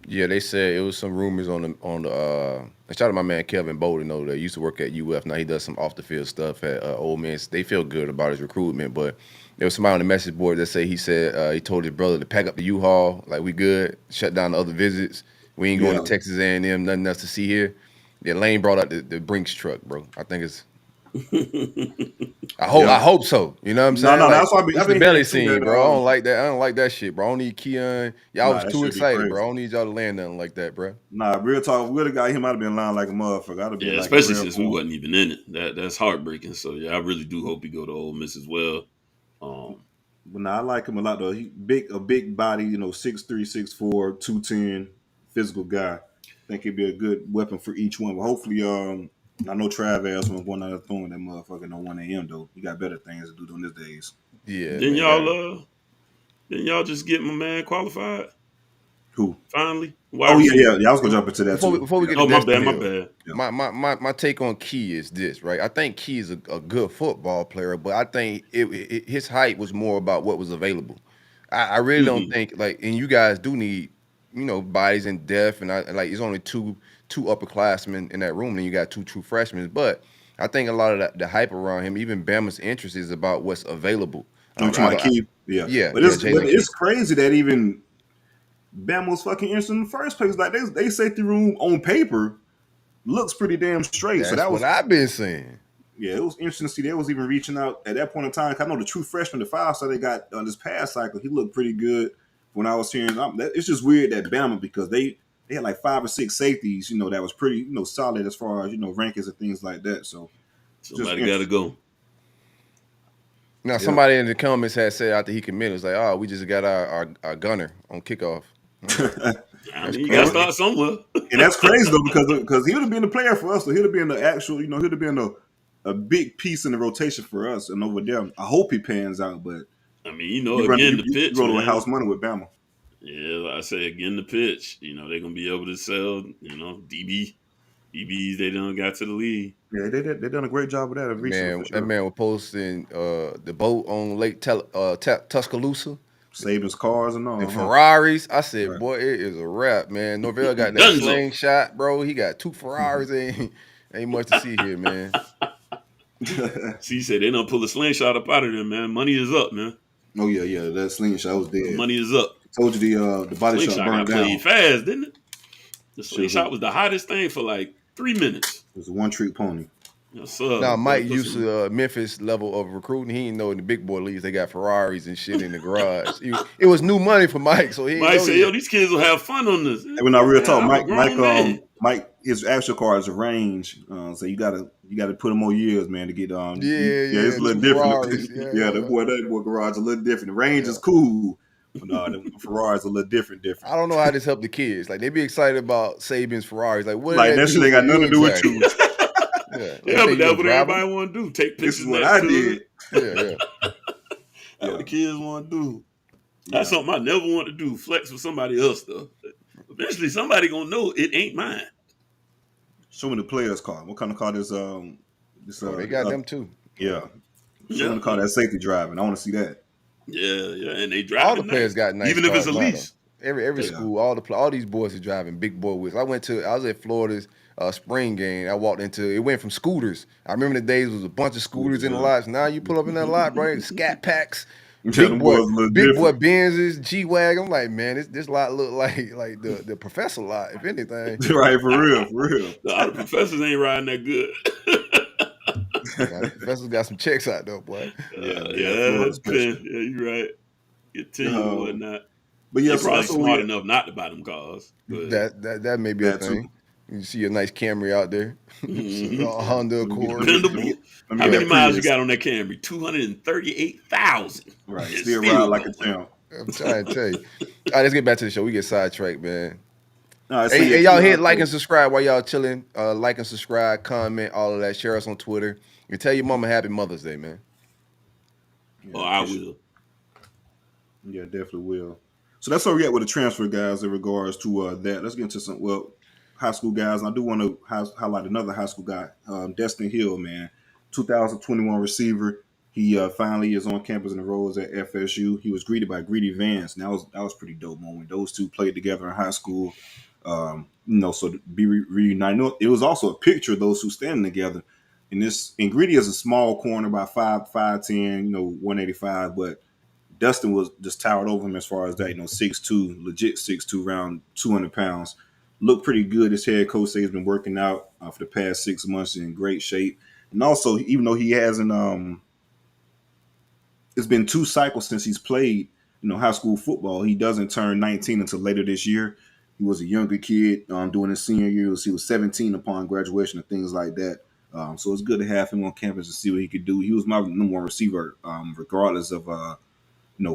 Yeah, they said it was some rumors on the shout out to my man Kevin Bolden, that used to work at UF. Now he does some off the field stuff at Ole Miss. They feel good about his recruitment, but there was somebody on the message board that he said he told his brother to pack up the U-Haul, like we good, shut down the other visits. We ain't going to Texas A&M, nothing else to see here. Yeah, Lane brought out the Brinks truck, bro. I think it's. I hope so. You know what I'm saying? No, that's why it's the belly scene, bro. I don't like that. I don't like that shit, bro. I don't need Keon. Y'all was too excited, bro. I don't need y'all to land nothing like that, bro. Nah, real talk. We would have got him out of been lying like a motherfucker. Yeah, especially since we wasn't even in it. That's heartbreaking. So yeah, I really do hope he go to Ole Miss as well. But I like him a lot though. He a big body, 6'3", 6'4", 210, physical guy. think it'd be a good weapon for each one. But hopefully, I know Trav ass when going out there throwing that motherfucker at 1 a.m. though. You got better things to do during these days. Yeah. Didn't y'all just get my man qualified? Who? Finally? Oh yeah. I was gonna jump into that Before we get oh, to my bad. Yeah. My take on Key is this, right? I think Key is a good football player, but I think his height was more about what was available. I really don't think and you guys do need, bodies in depth, and it's only two upperclassmen in that room, and you got 2 true freshmen. But I think a lot of the hype around him, even Bama's interest, is about what's available. Key. Yeah. But it's crazy that even Bama was fucking interested in the first place. Like they safety room on paper looks pretty damn straight. That's so that was what I've been saying. Yeah, it was interesting to see they was even reaching out at that point in time. I know the true freshman, the 5-star they got on this past cycle, he looked pretty good. When I was hearing, it's just weird that Bama, because they had like 5 or 6 safeties, that was pretty, solid as far as rankings and things like that. So somebody got to go. Now, somebody in the comments had said after he committed, it was like, "Oh, we just got our gunner on kickoff." I mean, you got to start somewhere. And that's crazy though, because he would have been the player for us. So he'd have been the actual, he'd have been a big piece in the rotation for us. And over there, I hope he pans out. But I mean, again, the pitch. You go to house money with Bama. Yeah, like I say again, the pitch. They're gonna be able to sell. DBs they done got to the league. Yeah, they done a great job with that. That man was posting the boat on Lake Tuscaloosa. Saban's cars and all. And Ferraris. I said, boy, it is a wrap, man. Norvell got that slingshot, bro. He got 2 Ferraris. Ain't much to see here, man. He said they done pull a slingshot up out of there, man. Money is up, man. Oh yeah. That slingshot was dead. Money is up. Told you the body shot burned down. Played fast, didn't it? The slingshot was the hottest thing for like 3 minutes. It was a one-trick pony. Yes, sir. Now, Mike used to Memphis level of recruiting. He didn't know in the big boy leagues they got Ferraris and shit in the garage. It was new money for Mike, so he. Mike said, "Yo, these kids will have fun on this." Hey, when I real talk, Mike, his actual car is a range, so you gotta put in more years, man, to get it's a little different. The boy garage a little different. The range is cool. But the Ferrari's a little different. I don't know how this helped the kids. Like they be excited about Saban's Ferraris. Like what? Like that shit ain't got nothing to do with you. Yeah, but that's what everybody want to do. Take pictures. This is what I did. That's what the kids want to do. That's something I never want to do. Flex with somebody else, though. Eventually, somebody gonna know it ain't mine. Show me the player's car. What kind of car this? They got them too. Yeah. Show me the car that safety driving. I want to see that. Yeah, and they drive. All the players got nice. Even if it's a lease. Every school, all these boys are driving big boy whips. I was at Florida's spring game. I walked into it. Went from scooters. I remember the days was a bunch of scooters in the lots. Now you pull up in that lot, right? Scat packs, big boy Benzes, G-Wagon. I'm like, man, this lot look like the professor lot, if anything. Right, for real. The professors ain't riding that good. The professors got some checks out though, boy. Yeah, you're right. Get 10 and whatnot. But yeah, they're probably smart enough not to buy them cars. But that may be a thing. Too. You see a nice Camry out there, Honda Accord. Dependable. How many miles you got on that Camry? 238,000. Right, still ride like a champ. I'm trying to tell you. All right, let's get back to the show. We get sidetracked, man. No, hey, y'all hit like and subscribe while y'all chilling. Like and subscribe, comment, all of that. Share us on Twitter. And tell your mama Happy Mother's Day, man. Yeah, I will. Yeah, definitely will. So that's where we at with the transfer guys in regards to that. Let's get into some high school guys. And I do want to highlight another high school guy, Destin Hill, man, 2021 receiver. He finally is on campus and enrolls at FSU. He was greeted by Greedy Vance. And that was pretty dope moment. Those two played together in high school. So to be reunited. It was also a picture of those two standing together. And Greedy is a small corner, about 5'10", 185, but Dustin was just towered over him as far as that, 6'2", legit 6'2", around 200 pounds. Looked pretty good. His head coach said he's been working out for the past 6 months in great shape. And also, even though he hasn't, it's been 2 cycles since he's played, high school football. He doesn't turn 19 until later this year. He was a younger kid doing his senior year. He was 17 upon graduation and things like that. So it's good to have him on campus and see what he could do. He was my number 1 receiver, regardless of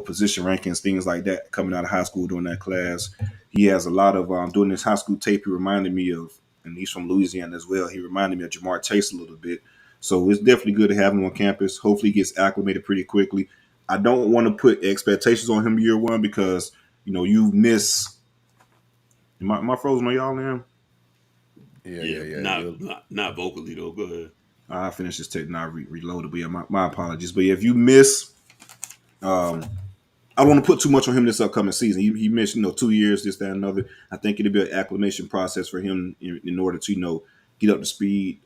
position rankings, things like that coming out of high school during that class. He has a lot of during this high school tape. He reminded me of, and he's from Louisiana as well. He reminded me of Jamar Chase a little bit. So it's definitely good to have him on campus. Hopefully, he gets acclimated pretty quickly. I don't want to put expectations on him year one because you miss. Am I frozen on y'all now? Yeah. Not vocally though. Go ahead. I finished this tape now. Reloaded. But yeah, my apologies. But yeah, if you miss, I don't want to put too much on him this upcoming season. He missed 2 years, this, that, and another. I think it'll be an acclimation process for him in order to get up to speed.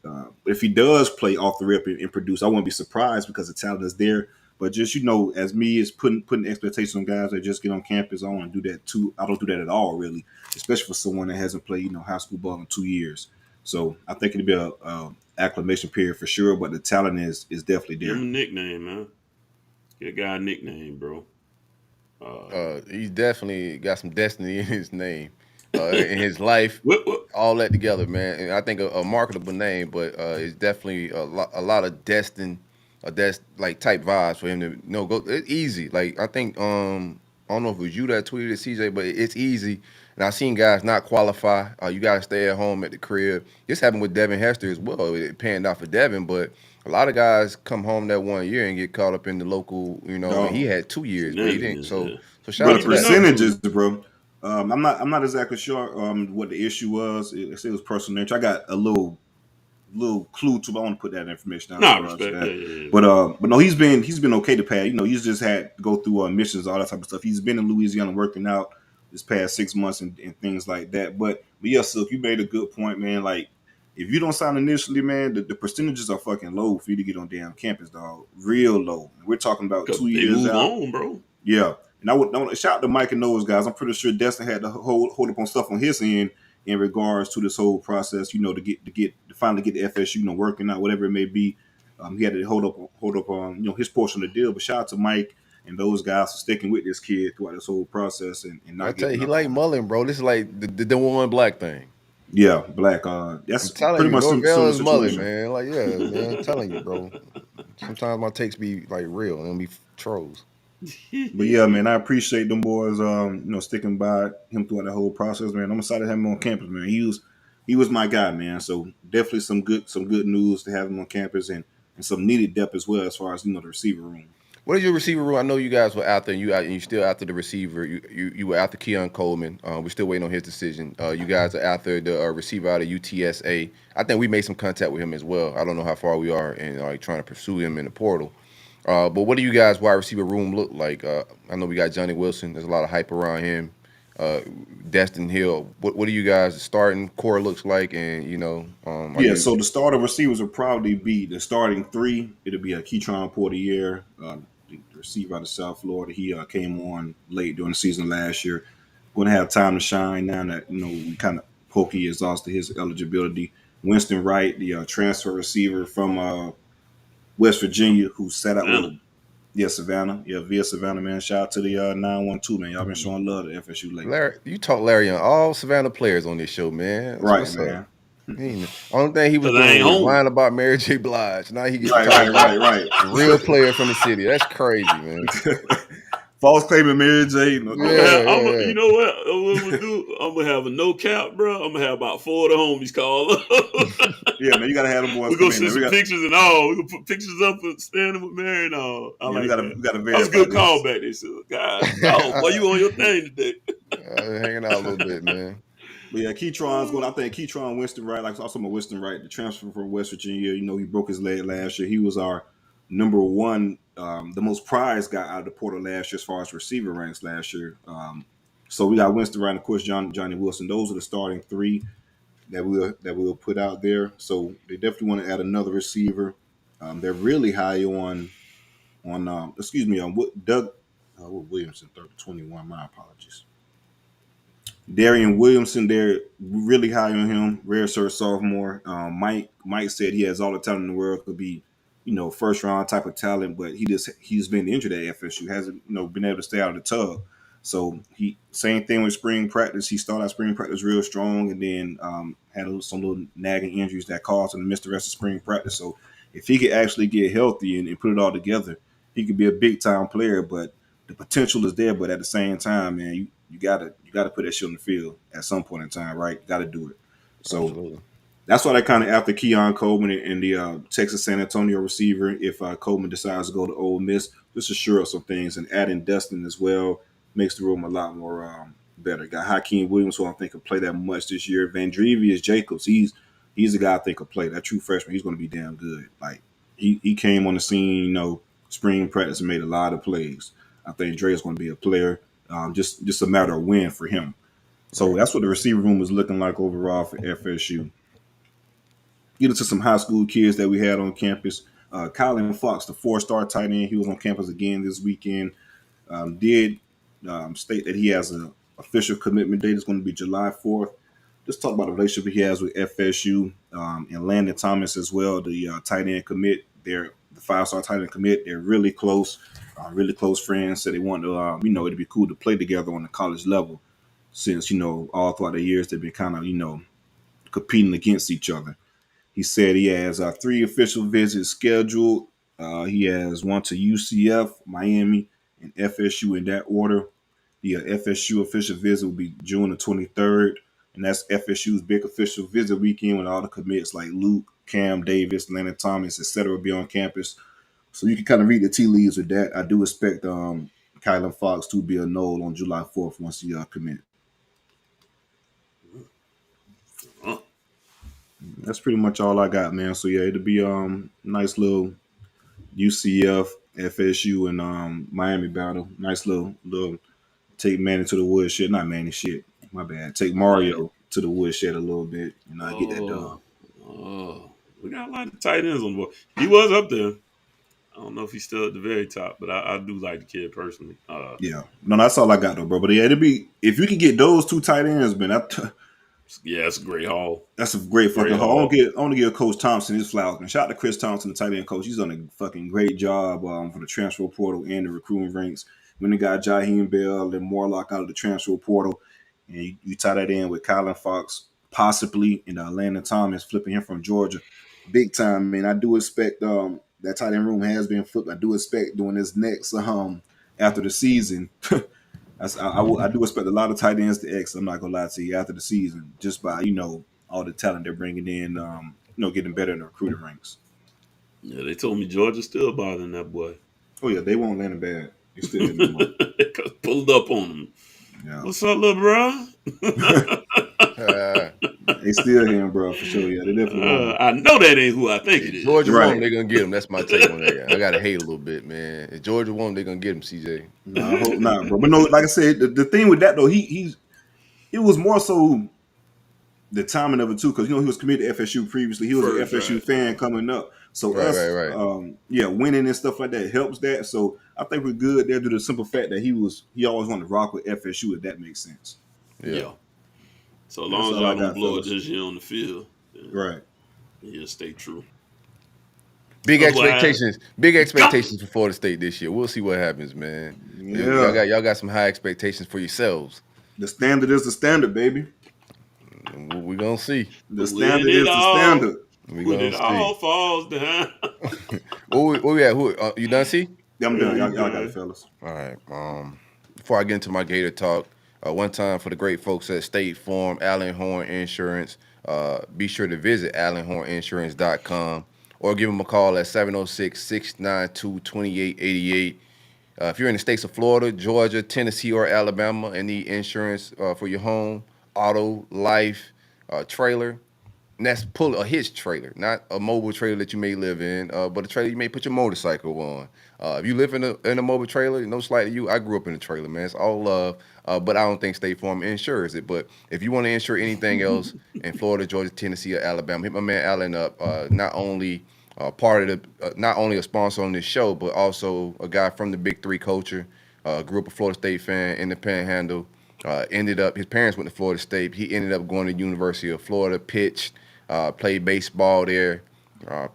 If he does play off the rip and produce, I won't be surprised because the talent is there. But just as me is putting expectations on guys that just get on campus, I don't want to do that too. I don't do that at all, really, especially for someone that hasn't played high school ball in 2 years. So I think it'll be a acclimation period for sure. But the talent is definitely there. Give him a nickname, man. Get a guy a nickname, bro. He's definitely got some destiny in his name, in his life, all that together, man. And I think a marketable name, but it's definitely a lot of destined, that's like type vibes for him to go. It's easy. Like I think I don't know if it was you that tweeted it, CJ, but it's easy. And I've seen guys not qualify. You guys stay at home at the crib. This happened with Devin Hester as well. It panned out for Devin, but a lot of guys come home that 1 year and get caught up in the local, he had 2 years, but he didn't. So shout out to percentages, bro. I'm not exactly sure what the issue was. It was personal nature. I got a little clue to, but I want to put that information down. Yeah. But no, he's been okay to pad. He's just had to go through missions, all that type of stuff. He's been in Louisiana working out this past 6 months and things like that. But yeah, so you made a good point, man. Like, if you don't sign initially, man, the percentages are fucking low for you to get on damn campus, dog. Real low. We're talking about 2 years move out. On, bro. Yeah. And I would shout out to Mike and those guys. I'm pretty sure Destin had to hold up on stuff on his end in regards to this whole process, to finally get the FSU, working out, whatever it may be. He had to hold up on his portion of the deal. But shout out to Mike and those guys for sticking with this kid throughout this whole process and not. I tell you, he like Mullen, bro. This is like the one black thing. Yeah, black. That's pretty much Norvell Mullen, man. Like, yeah, man. I'm telling you, bro. Sometimes my takes be like real and be trolls. But yeah, man, I appreciate them boys, sticking by him throughout the whole process, man. I'm excited to have him on campus, man. He was my guy, man. So definitely some good news to have him on campus and some needed depth as well as far as the receiver room. What is your receiver room? I know you guys were out there, and you still after the receiver. You were after Keon Coleman. We're still waiting on his decision. You guys are after the receiver out of UTSA. I think we made some contact with him as well. I don't know how far we are in trying to pursue him in the portal. But what do you guys' wide receiver room look like? I know we got Johnny Wilson. There's a lot of hype around him. Destin Hill. What do you guys' starting core looks like? And so the starting receivers will probably be the starting three. It'll be a Keytron Portier, the receiver out of South Florida. He came on late during the season last year. Going to have time to shine now that we kind of pokey exhausted his eligibility. Winston Wright, the transfer receiver from West Virginia, who sat out with Savannah. Yeah, via Savannah, man. Shout out to the 912, man. Y'all been showing love to FSU lately. You talk Larion, all Savannah players on this show, man. Right, man. Only thing he was doing was lying about Mary J. Blige. Now he gets right. Real player from the city. That's crazy, man. False claiming Mary J. You know what? I'm gonna do? I'm gonna have a no cap, bro. I'm gonna have about 4 of the homies call up. Yeah, man, you gotta have them boys. We're gonna send some pictures and all. We're gonna put pictures up and standing with Mary and all. We gotta verify. That was a good call back there. So, God, boy, you on your thing today? Hanging out a little bit, man. But yeah, Keytron's going. I think Keytron Winston Wright, like also my Winston Wright, the transfer from West Virginia. He broke his leg last year. He was our number one, the most prized guy out of the portal last year as far as receiver ranks last year. So we got Winston Wright and of course Johnny Wilson. Those are the starting three that we'll put out there. So they definitely want to add another receiver. They're really high on Doug Williamson, 21. My apologies. Darian Williamson, they're really high on him. Rare cert sophomore. Mike said he has all the talent in the world. Could be, first round type of talent, but he's been injured at FSU. Hasn't been able to stay out of the tub. So same thing with spring practice. He started out spring practice real strong, and then had some little nagging injuries that caused him to miss the rest of spring practice. So if he could actually get healthy and put it all together, he could be a big time player. But the potential is there, but at the same time, man, you gotta put that shit on the field at some point in time, right? You gotta do it. So Absolutely. that's why they kind of after Keon Coleman and the Texas San Antonio receiver. If Coleman decides to go to Ole Miss, just to shore up some things, and adding Dustin as well makes the room a lot more better. Got Hakeem Williams, who I don't think can play that much this year. Vandrevius Jacobs, he's the guy I think will play. That true freshman, he's going to be damn good. Like he came on the scene, spring practice and made a lot of plays. I think Dre is going to be a player. Just a matter of when for him. So that's what the receiver room was looking like overall for FSU. Get into some high school kids that we had on campus. Kylan Fox, the 4-star tight end, he was on campus again this weekend. Did state that he has an official commitment date. It's going to be July 4th. Just talk about the relationship he has with FSU and Landon Thomas as well, the tight end commit. They're the 5-star tight end commit. They're really close friends. So they want to, it'd be cool to play together on the college level since, all throughout the years they've been kind of, competing against each other. He said he has 3 official visits scheduled. He has one to UCF, Miami, and FSU in that order. The FSU official visit will be June the 23rd, and that's FSU's big official visit weekend when all the commits like Luke, Cam Davis, Landon Thomas, etc. will be on campus. So you can kind of read the tea leaves with that. I do expect Kylan Fox to be a Knoll on July 4th once he commit. That's pretty much all I got, man. So yeah, it'll be nice little UCF, FSU, and Miami battle. Nice little take Manny to the woodshed. Not Manny, shit. My bad. Take Mario to the woodshed a little bit. Get that done. Oh, we got a lot of tight ends on board. He was up there. I don't know if he's still at the very top, but I do like the kid personally. Yeah. No, that's all I got though, bro. But yeah, it'll be if you can get those 2 tight ends, man. Yeah, that's a great haul. That's a great fucking haul. I want to give Coach Thompson his flowers. And shout out to Chris Thompson, the tight end coach. He's done a fucking great job for the transfer portal and the recruiting ranks. When they got Jaheim Bell and Morlock out of the transfer portal, and you tie that in with Kylan Fox, possibly, and Landon Thomas flipping him from Georgia, big time, man. I do expect that tight end room has been flipped. I do expect doing this next after the season. I do expect a lot of tight ends to exit. I'm not gonna lie to you after the season, just by all the talent they're bringing in, getting better in the recruiting ranks. Yeah, they told me Georgia's still bothering that boy. Oh yeah, they won't land him bad. They still hit him up. Pulled up on him. Yeah. What's up, little bro? They still him, bro, for sure. Yeah, they definitely. I know that ain't who I think it is. Georgia won, they're gonna get him. That's my take on that. I gotta hate a little bit, man. If Georgia won, they're gonna get him, CJ. No, I hope not, bro. But no, like I said, the thing with that though, it was more so the timing of it too, because he was committed to FSU previously. He was an FSU fan coming up, so winning and stuff like that helps that. So I think we're good there due to the simple fact that he always wanted to rock with FSU. If that makes sense. Yeah. So long as y'all don't blow it this year on the field, right? He'll stay true. Big expectations for Florida State this year. We'll see what happens, man. Yeah, y'all got some high expectations for yourselves. The standard is the standard, baby. We're gonna see. The standard is the standard. When it all falls down. Where we at? You done, see? Yeah, I'm done. Y'all got it, fellas. All right. Before I get into my Gator talk, one time for the great folks at State Farm, Alan Horne Insurance. Be sure to visit AlanHorneInsurance.com or give them a call at 706-692-2888. If you're in the states of Florida, Georgia, Tennessee, or Alabama and need insurance for your home, auto, life, trailer, and that's a hitch trailer, not a mobile trailer that you may live in, but a trailer you may put your motorcycle on. If you live in a mobile trailer, no slight to you, I grew up in a trailer, man. It's all love, but I don't think State Farm insures it. But if you want to insure anything else in Florida, Georgia, Tennessee, or Alabama, hit my man Alan up. Not only a sponsor on this show, but also a guy from the Big Three culture. Grew up a Florida State fan in the Panhandle. His parents went to Florida State. He ended up going to University of Florida, pitched, played baseball there.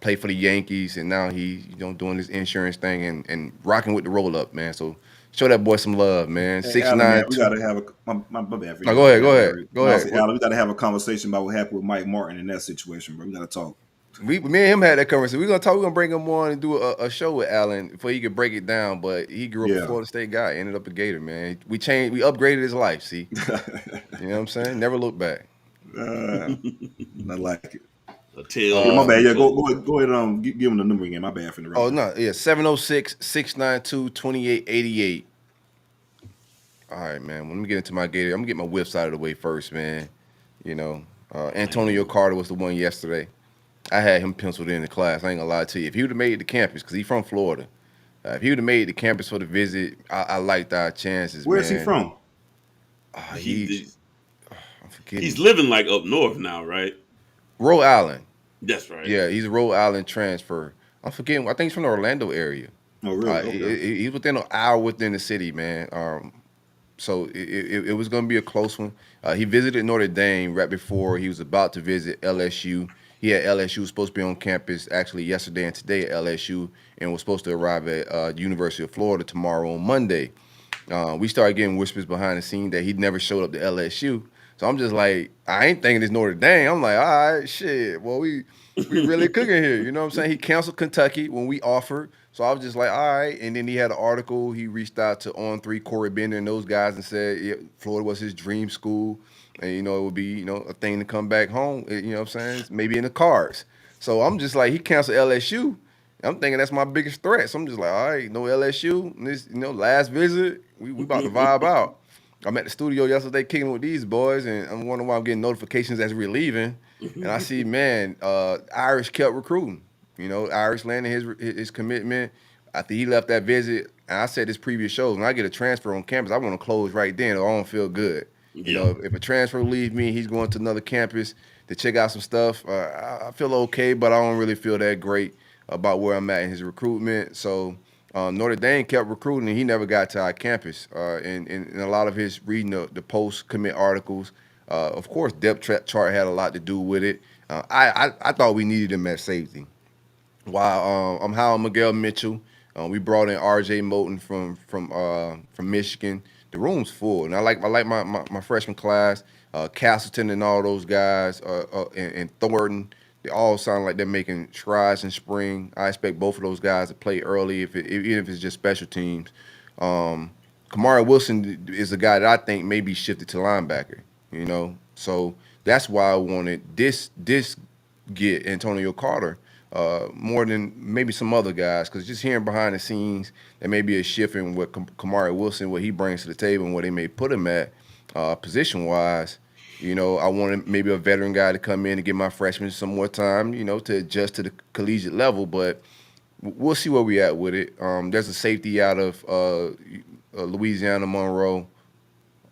Played for the Yankees, and now he's doing this insurance thing and rocking with the Rollup, man. So show that boy some love, man. 6'9". We gotta have my bad. Go ahead. Alan, we gotta have a conversation about what happened with Mike Martin in that situation, bro. We gotta talk. Me and him had that conversation. We're gonna bring him on and do a show with Alan before he could break it down. But he grew up a Florida State guy, ended up a Gator, man. We upgraded his life. See, you know what I'm saying? Never look back. I like it. My bad. Yeah, go ahead. Give him the number again. My bad for the Oh no, yeah, 706-692-2888. All right, man. When we get into my Gator, I'm gonna get my whips out of the way first, man. You know, Antonio Carter was the one yesterday. I had him penciled in the class. I ain't gonna lie to you. If he would have made it to campus, because he's from Florida, if he would have made it to campus for the visit, I liked our chances. Where's he from? He's living like up north now, right? Rhode Island. That's right. Yeah, he's a Rhode Island transfer. I'm forgetting. I think he's from the Orlando area. Oh, really? Okay. He's within an hour within the city, man. So it was going to be a close one. He visited Notre Dame right before he was about to visit LSU. He had LSU supposed to be on campus actually yesterday and today at LSU, and was supposed to arrive at University of Florida tomorrow on Monday. We started getting whispers behind the scene that he never showed up to LSU. So I'm just like, I ain't thinking it's Notre Dame. I'm like, all right, shit. Well, we really cooking here. You know what I'm saying? He canceled Kentucky when we offered. So I was just like, all right. And then he had an article. He reached out to On3, Corey Bender, and those guys and said Florida was his dream school. And, it would be, a thing to come back home. You know what I'm saying? Maybe in the cards. So I'm just like, he canceled LSU. I'm thinking that's my biggest threat. So I'm just like, all right, no LSU. And this, last visit, we about to vibe out. I'm at the studio yesterday kicking with these boys, and I'm wondering why I'm getting notifications as we're leaving. And I see, man, Irish kept recruiting. Irish landed his commitment after he left that visit. And I said this previous shows, when I get a transfer on campus, I want to close right then or I don't feel good. If a transfer leaves me, he's going to another campus to check out some stuff. I feel okay, but I don't really feel that great about where I'm at in his recruitment. So Notre Dame kept recruiting, and he never got to our campus. And a lot of his reading the post-commit articles, of course, depth chart had a lot to do with it. I thought we needed him at safety. While I'm Howell Miguel Mitchell, we brought in R.J. Moulton from Michigan. The room's full, and I like my freshman class, Castleton and all those guys, and Thornton. They all sound like they're making strides in spring. I expect both of those guys to play early, even if it's just special teams. Kamari Wilson is a guy that I think may be shifted to linebacker. So that's why I wanted this get Antonio Carter more than maybe some other guys, because just hearing behind the scenes, there may be a shift in what Kamari Wilson, what he brings to the table, and where they may put him at position-wise. I wanted maybe a veteran guy to come in and give my freshmen some more time, to adjust to the collegiate level. But we'll see where we at with it. There's a safety out of Louisiana Monroe,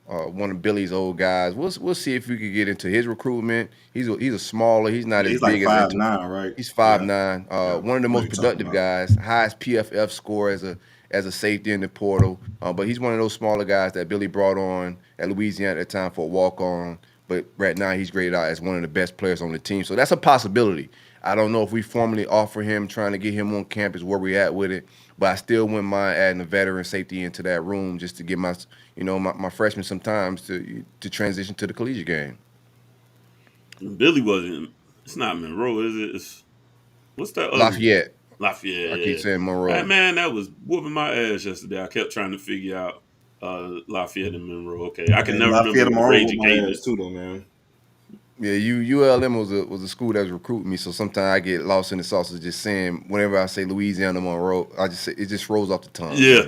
one of Billy's old guys. We'll see if we could get into his recruitment. He's a smaller. He's not as big as 5'9", right? He's 5'9". One of the most productive guys. Highest PFF score as a safety in the portal. But he's one of those smaller guys that Billy brought on at Louisiana at the time for a walk-on. But right now he's graded out as one of the best players on the team. So that's a possibility. I don't know if we formally offer him, trying to get him on campus, where we at with it. But I still wouldn't mind adding a veteran safety into that room just to give my freshmen some time to transition to the collegiate game. Billy wasn't. It's not Monroe, is it? What's that? Lafayette. Lafayette. I keep saying Monroe. Man, that was whooping my ass yesterday. I kept trying to figure out Lafayette and Monroe. Okay, I can never remember Reggie Vickers too, though, man. Yeah, ULM was a school that was recruiting me, so sometimes I get lost in the sauce of just saying, whenever I say Louisiana Monroe, it just rolls off the tongue. Yeah.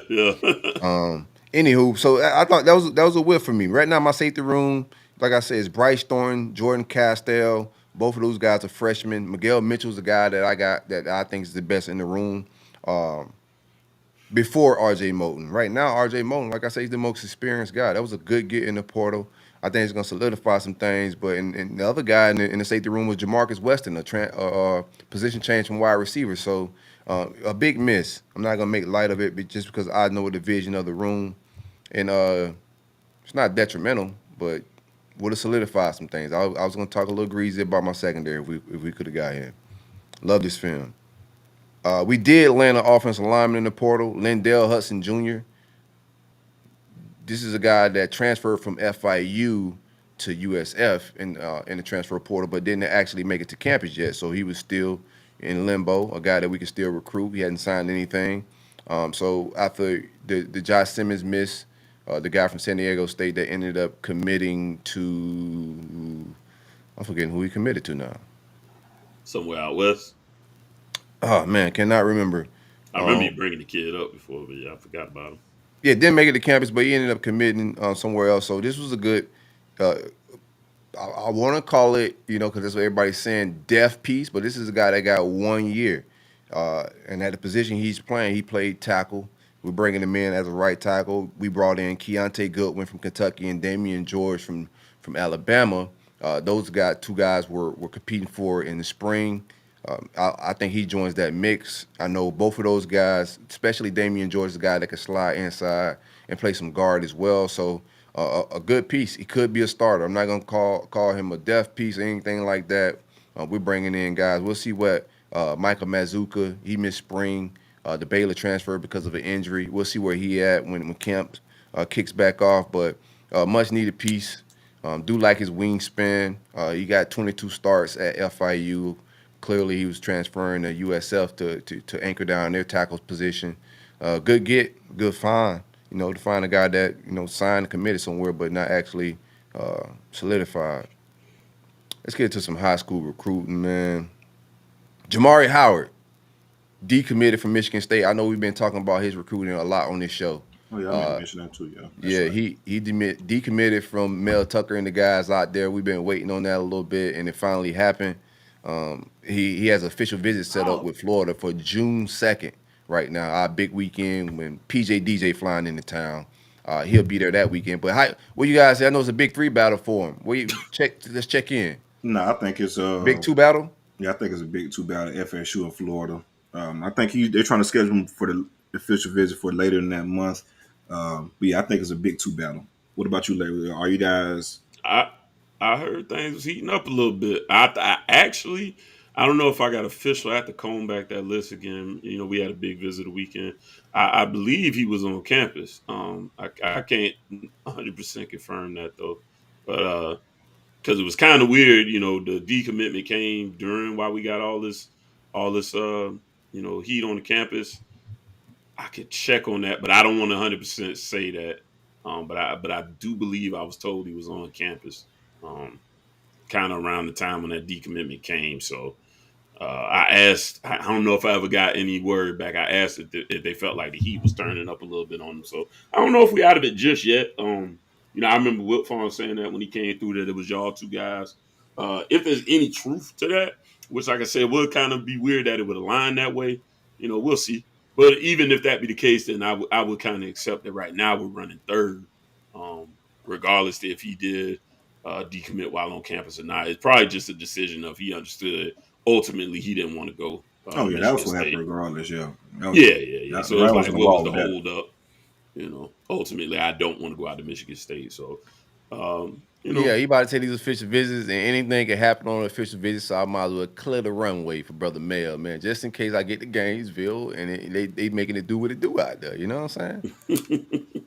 Anywho, so I thought that was a whiff for me. Right now, my safety room, like I said, is Bryce Thornton, Jordan Castell. Both of those guys are freshmen. Miguel Mitchell's a guy that I think is the best in the room. Before R.J. Moulton. Right now, R.J. Moulton, like I said, he's the most experienced guy. That was a good get in the portal. I think it's going to solidify some things. But and the other guy in the safety room was Jamarcus Weston, a position change from wide receiver. So a big miss. I'm not going to make light of it, but just because I know the vision of the room. And it's not detrimental, but would have solidified some things. I was going to talk a little greasy about my secondary if we could have got him. Love this film. We did land an offensive lineman in the portal, Lindell Hudson Jr. This is a guy that transferred from FIU to USF in the transfer portal, but didn't actually make it to campus yet. So he was still in limbo, a guy that we could still recruit. He hadn't signed anything. So after the Josh Simmons miss, the guy from San Diego State that ended up committing to, I'm forgetting who he committed to now. Somewhere out west. Oh man, cannot remember. I remember you bringing the kid up before, but yeah, I forgot about him. Yeah, didn't make it to campus, but he ended up committing somewhere else. So this was a good, I want to call it, because that's what everybody's saying, deaf piece, but this is a guy that got 1 year. And at the position he's playing, he played tackle. We're bringing him in as a right tackle. We brought in Keontae Goodwin from Kentucky and Damian George from Alabama. Those two guys were competing for in the spring. I think he joins that mix. I know both of those guys, especially Damian George, is a guy that can slide inside and play some guard as well. So a good piece. He could be a starter. I'm not going to call him a deaf piece or anything like that. We're bringing in guys. We'll see what Michael Mazuka, he missed spring. The Baylor transfer because of an injury. We'll see where he at when camp kicks back off. But much needed piece. Do like his wingspan. He got 22 starts at FIU. Clearly, he was transferring to USF to anchor down their tackle position. Good get, good find. To find a guy that signed and committed somewhere, but not actually solidified. Let's get to some high school recruiting, man. Jamari Howard, decommitted from Michigan State. I know we've been talking about his recruiting a lot on this show. Oh yeah, I mentioned that too. Yeah. Yeah, right. he decommitted from Mel Tucker and the guys out there. We've been waiting on that a little bit, and it finally happened. He has an official visit set up with Florida for June 2nd right now, our big weekend when PJ DJ flying into town. He'll be there that weekend. But what you guys say? I know it's a big 3 battle for him. Let's check in. No, I think it's a big 2 battle. Yeah, I think it's a big 2 battle. FSU and Florida. I think they're trying to schedule him for the official visit for later in that month. But yeah, I think it's a big 2 battle. What about you, Larry? Are you guys? I heard things was heating up a little bit. I actually, I don't know if I got official. I have to comb back that list again. We had a big visitor weekend. I believe he was on campus. I can't 100% confirm that though, but because it was kind of weird. The decommitment came while we got all this heat on the campus. I could check on that, but I don't want to 100% say that. But I do believe I was told he was on campus. Kind of around the time when that decommitment came. So I asked, I don't know if I ever got any word back. I asked if they felt like the heat was turning up a little bit on them. So I don't know if we out of it just yet. I remember Wilt Farm saying that when he came through that it was y'all 2 guys. If there's any truth to that, which like I said, would kind of be weird that it would align that way. We'll see. But even if that be the case, then I would kind of accept that right now we're running 3rd, regardless if he did decommit while on campus or not. It's probably just a decision of he understood ultimately he didn't want to go. That was what happened regardless, yeah. Yeah. So it's like, what was the hold up? Ultimately I don't want to go out to Michigan State. So, Yeah, he about to take these official visits, and anything can happen on an official visit, so I might as well clear the runway for Brother Mel, man, just in case I get to Gainesville and they making it do what it do out there. You know what I'm saying?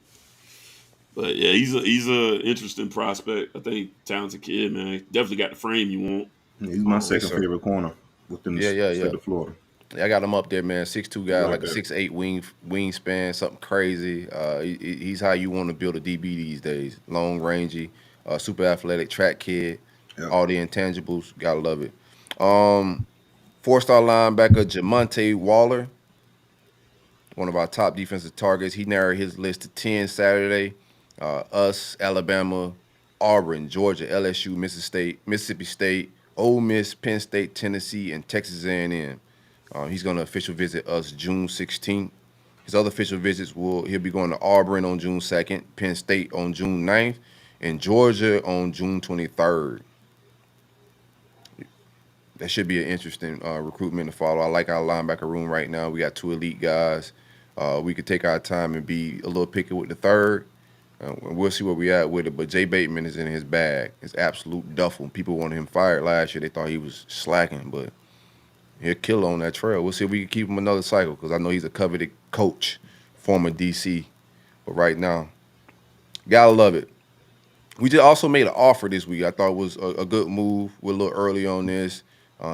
But yeah, he's a interesting prospect. I think talented kid, man. Definitely got the frame you want. He's my second favorite corner within the state of Florida. I got him up there, man. 6'2" guy, like a 6'8" wingspan, something crazy. He's how you want to build a DB these days. Long, rangy, super athletic, track kid. Yep. All the intangibles, gotta love it. 4-star linebacker Jamonte Waller, one of our top defensive targets. He narrowed his list to 10 Saturday. Us, Alabama, Auburn, Georgia, LSU, Mississippi State, Ole Miss, Penn State, Tennessee, and Texas A&M. He's going to official visit us June 16th. His other official visits he'll be going to Auburn on June 2nd, Penn State on June 9th, and Georgia on June 23rd. That should be an interesting recruitment to follow. I like our linebacker room right now. We got 2 elite guys. We could take our time and be a little picky with the 3rd. We'll see where we at with it, but Jay Bateman is in his bag. It's absolute duffel. People wanted him fired last year. They thought he was slacking, but he'll kill on that trail. We'll see if we can keep him another cycle because I know he's a coveted coach, former DC. But right now, gotta love it. We just also made an offer this week. I thought it was a good move. We're a little early on this.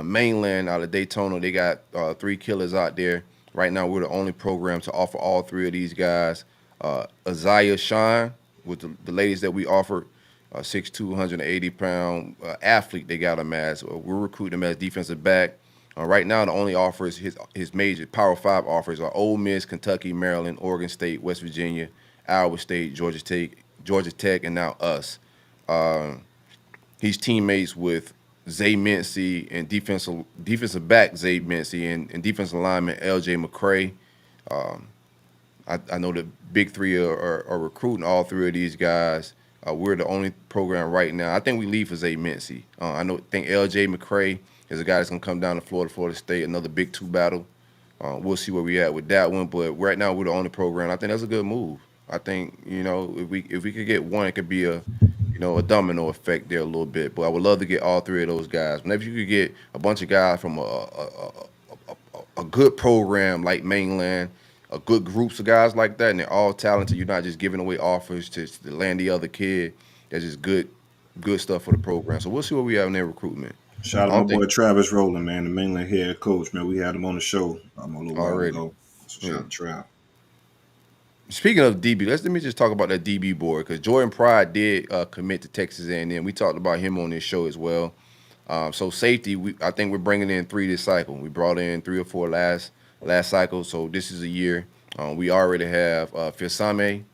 Mainland out of Daytona, they got 3 killers out there. Right now, we're the only program to offer all 3 of these guys. Isaiah Shine with the ladies that we offered, 6'2", 180-pound athlete they got him as. We're recruiting him as defensive back. Right now, the only offers, his major Power 5 offers are Ole Miss, Kentucky, Maryland, Oregon State, West Virginia, Iowa State, Georgia Tech, and now us. He's teammates with Zay Mincy and defensive back Zay Mincy and defensive lineman L.J. McCray. I know the big 3 are recruiting all 3 of these guys. We're the only program right now. I think we leave for Zay Mincy. Think L.J. McCray is a guy that's going to come down to Florida State, another Big 2 battle. We'll see where we at with that one. But right now, we're the only program. I think that's a good move. I think, if we could get one, it could be a domino effect there a little bit. But I would love to get all 3 of those guys. Whenever you could get a bunch of guys from a good program like Mainland, a good groups of guys like that, and they're all talented, you're not just giving away offers to land the other kid. That's just good stuff for the program. So we'll see what we have in their recruitment. Shout out to my boy Travis Rowland, man, the Mainland head coach, man. We had him on the show a little while ago. So shout out to Trav. Speaking of DB, let me just talk about that DB board, because Jordan Pride did commit to Texas A&M. We talked about him on this show as well. So safety, I think we're bringing in 3 this cycle. We brought in 3 or 4 last cycle, so this is a year. We already have Fiasame,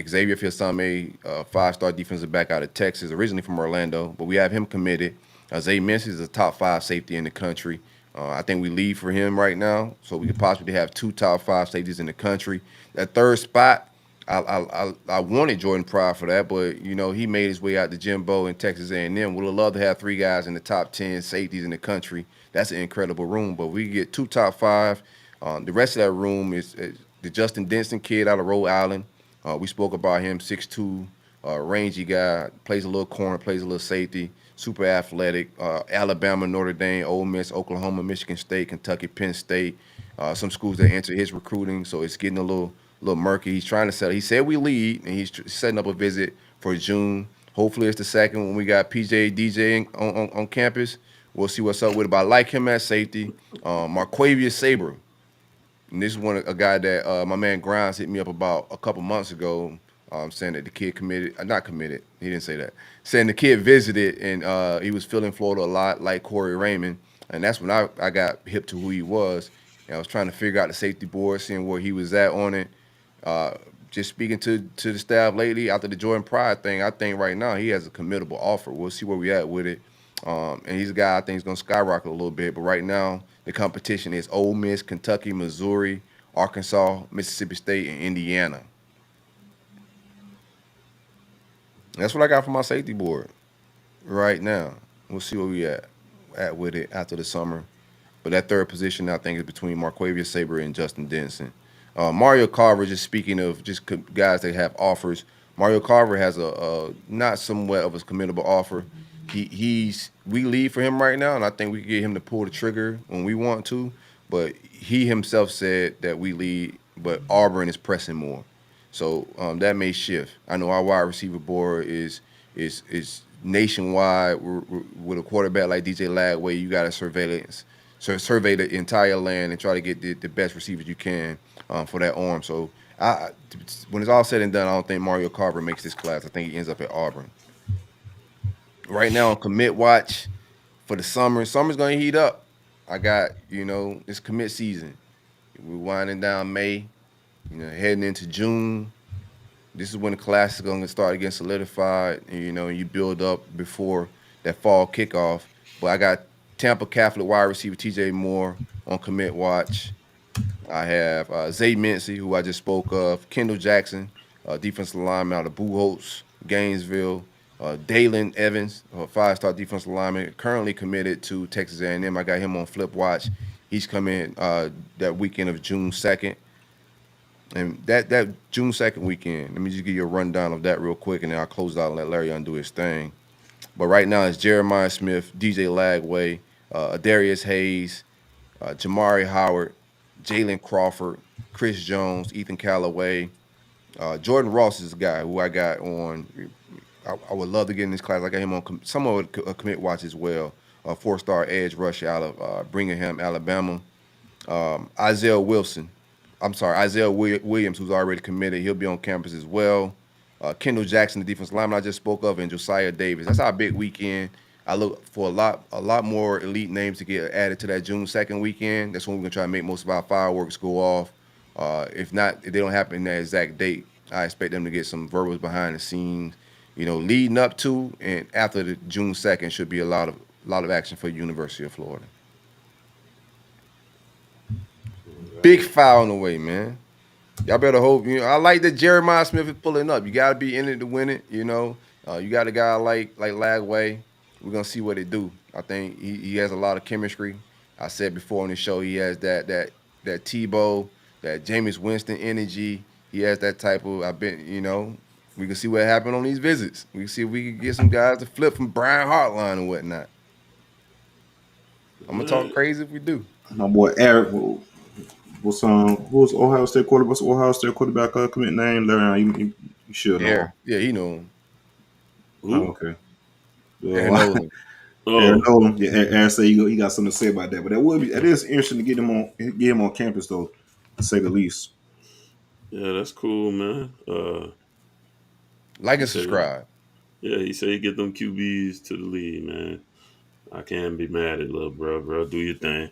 Xavier Fiasame, 5-star defensive back out of Texas, originally from Orlando, but we have him committed. Zay Mincy is a top 5 safety in the country. I think we lead for him right now, so we could possibly have 2 top 5 safeties in the country. That 3rd spot, I wanted Jordan Pride for that, but he made his way out to Jimbo in Texas A&M. Would have loved to have 3 guys in the top 10 safeties in the country. That's an incredible room, but we get 2 top 5. The rest of that room is the Justin Denson kid out of Rhode Island. We spoke about him, 6'2", rangy guy, plays a little corner, plays a little safety, super athletic. Alabama, Notre Dame, Ole Miss, Oklahoma, Michigan State, Kentucky, Penn State. Some schools that enter his recruiting, so it's getting a little murky. He's trying to settle. He said we lead, and he's setting up a visit for June. Hopefully it's the 2nd when we got PJ DJing on campus. We'll see what's up with it. But I like him at safety. Marquavius Saber. And this is a guy that my man Grimes hit me up about a couple months ago, saying that the kid not committed. He didn't say that. Saying the kid visited and he was feeling Florida a lot, like Corey Raymond. And that's when I got hip to who he was. And I was trying to figure out the safety board, seeing where he was at on it. Just speaking to the staff lately after the Jordan Pride thing, I think right now he has a committable offer. We'll see where we at with it. And he's a guy I think is going to skyrocket a little bit. But right now, the competition is Ole Miss, Kentucky, Missouri, Arkansas, Mississippi State, and Indiana. That's what I got for my safety board right now. We'll see where we at with it after the summer. But that 3rd position, I think, is between Marquavius Saber and Justin Denson. Mario Carver, just speaking of just guys that have offers, Mario Carver has a not somewhat of a committable offer. We lead for him right now, and I think we can get him to pull the trigger when we want to. But he himself said that we lead, but Auburn is pressing more. So that may shift. I know our wide receiver board is nationwide. With a quarterback like DJ Lagway, you got to survey the entire land and try to get the best receivers you can for that arm. So when it's all said and done, I don't think Mario Carver makes this class. I think he ends up at Auburn. Right now on commit watch for the summer. Summer's going to heat up. I got, it's commit season. We're winding down May, heading into June. This is when the class is going to start getting solidified, and you build up before that fall kickoff. But I got Tampa Catholic wide receiver TJ Moore on commit watch. I have Zay Mincy, who I just spoke of, Kendall Jackson, defensive lineman out of Buchholz, Gainesville, Dalen Evans, a 5-star defensive lineman, currently committed to Texas A&M. I got him on flip watch. He's coming that weekend of June 2nd. And that June 2nd weekend, let me just give you a rundown of that real quick, and then I'll close out and let Larion do his thing. But right now it's Jeremiah Smith, DJ Lagway, Darius Hayes, Jamari Howard, Jalen Crawford, Chris Jones, Ethan Callaway. Jordan Ross is the guy who I got on I would love to get in this class. I got him on somewhat a commit watch as well. A 4-star edge rush out of Birmingham, Alabama. Isaiah Williams, who's already committed. He'll be on campus as well. Kendall Jackson, the defensive lineman I just spoke of, and Josiah Davis. That's our big weekend. I look for a lot more elite names to get added to that June 2nd weekend. That's when we're gonna try to make most of our fireworks go off. If they don't happen in that exact date, I expect them to get some verbals behind the scenes. Leading up to and after the June 2nd should be a lot of action for the University of Florida. Big foul in the way, man. Y'all better hope. I like that Jeremiah Smith is pulling up. You got to be in it to win it. You got a guy like Lagway. We're gonna see what they do. I think he has a lot of chemistry. I said before on the show he has that Tebow, that Jameis Winston energy. He has that type of. We can see what happened on these visits. We can see if we can get some guys to flip from Brian Hartline and whatnot. I'm gonna talk crazy if we do. My boy Eric, who's Ohio State quarterback? What's the Ohio State quarterback commit name? Larion, you should know. Yeah, he know him. Oh, okay. Aaron Nolan. Aaron Nolan. Yeah, Aaron said he got something to say about that. But that is interesting to get him on campus though, to say the least. Yeah, that's cool, man. Like and subscribe. Yeah, he said he get them QBs to the league, man. I can't be mad at little bro. Do your thing.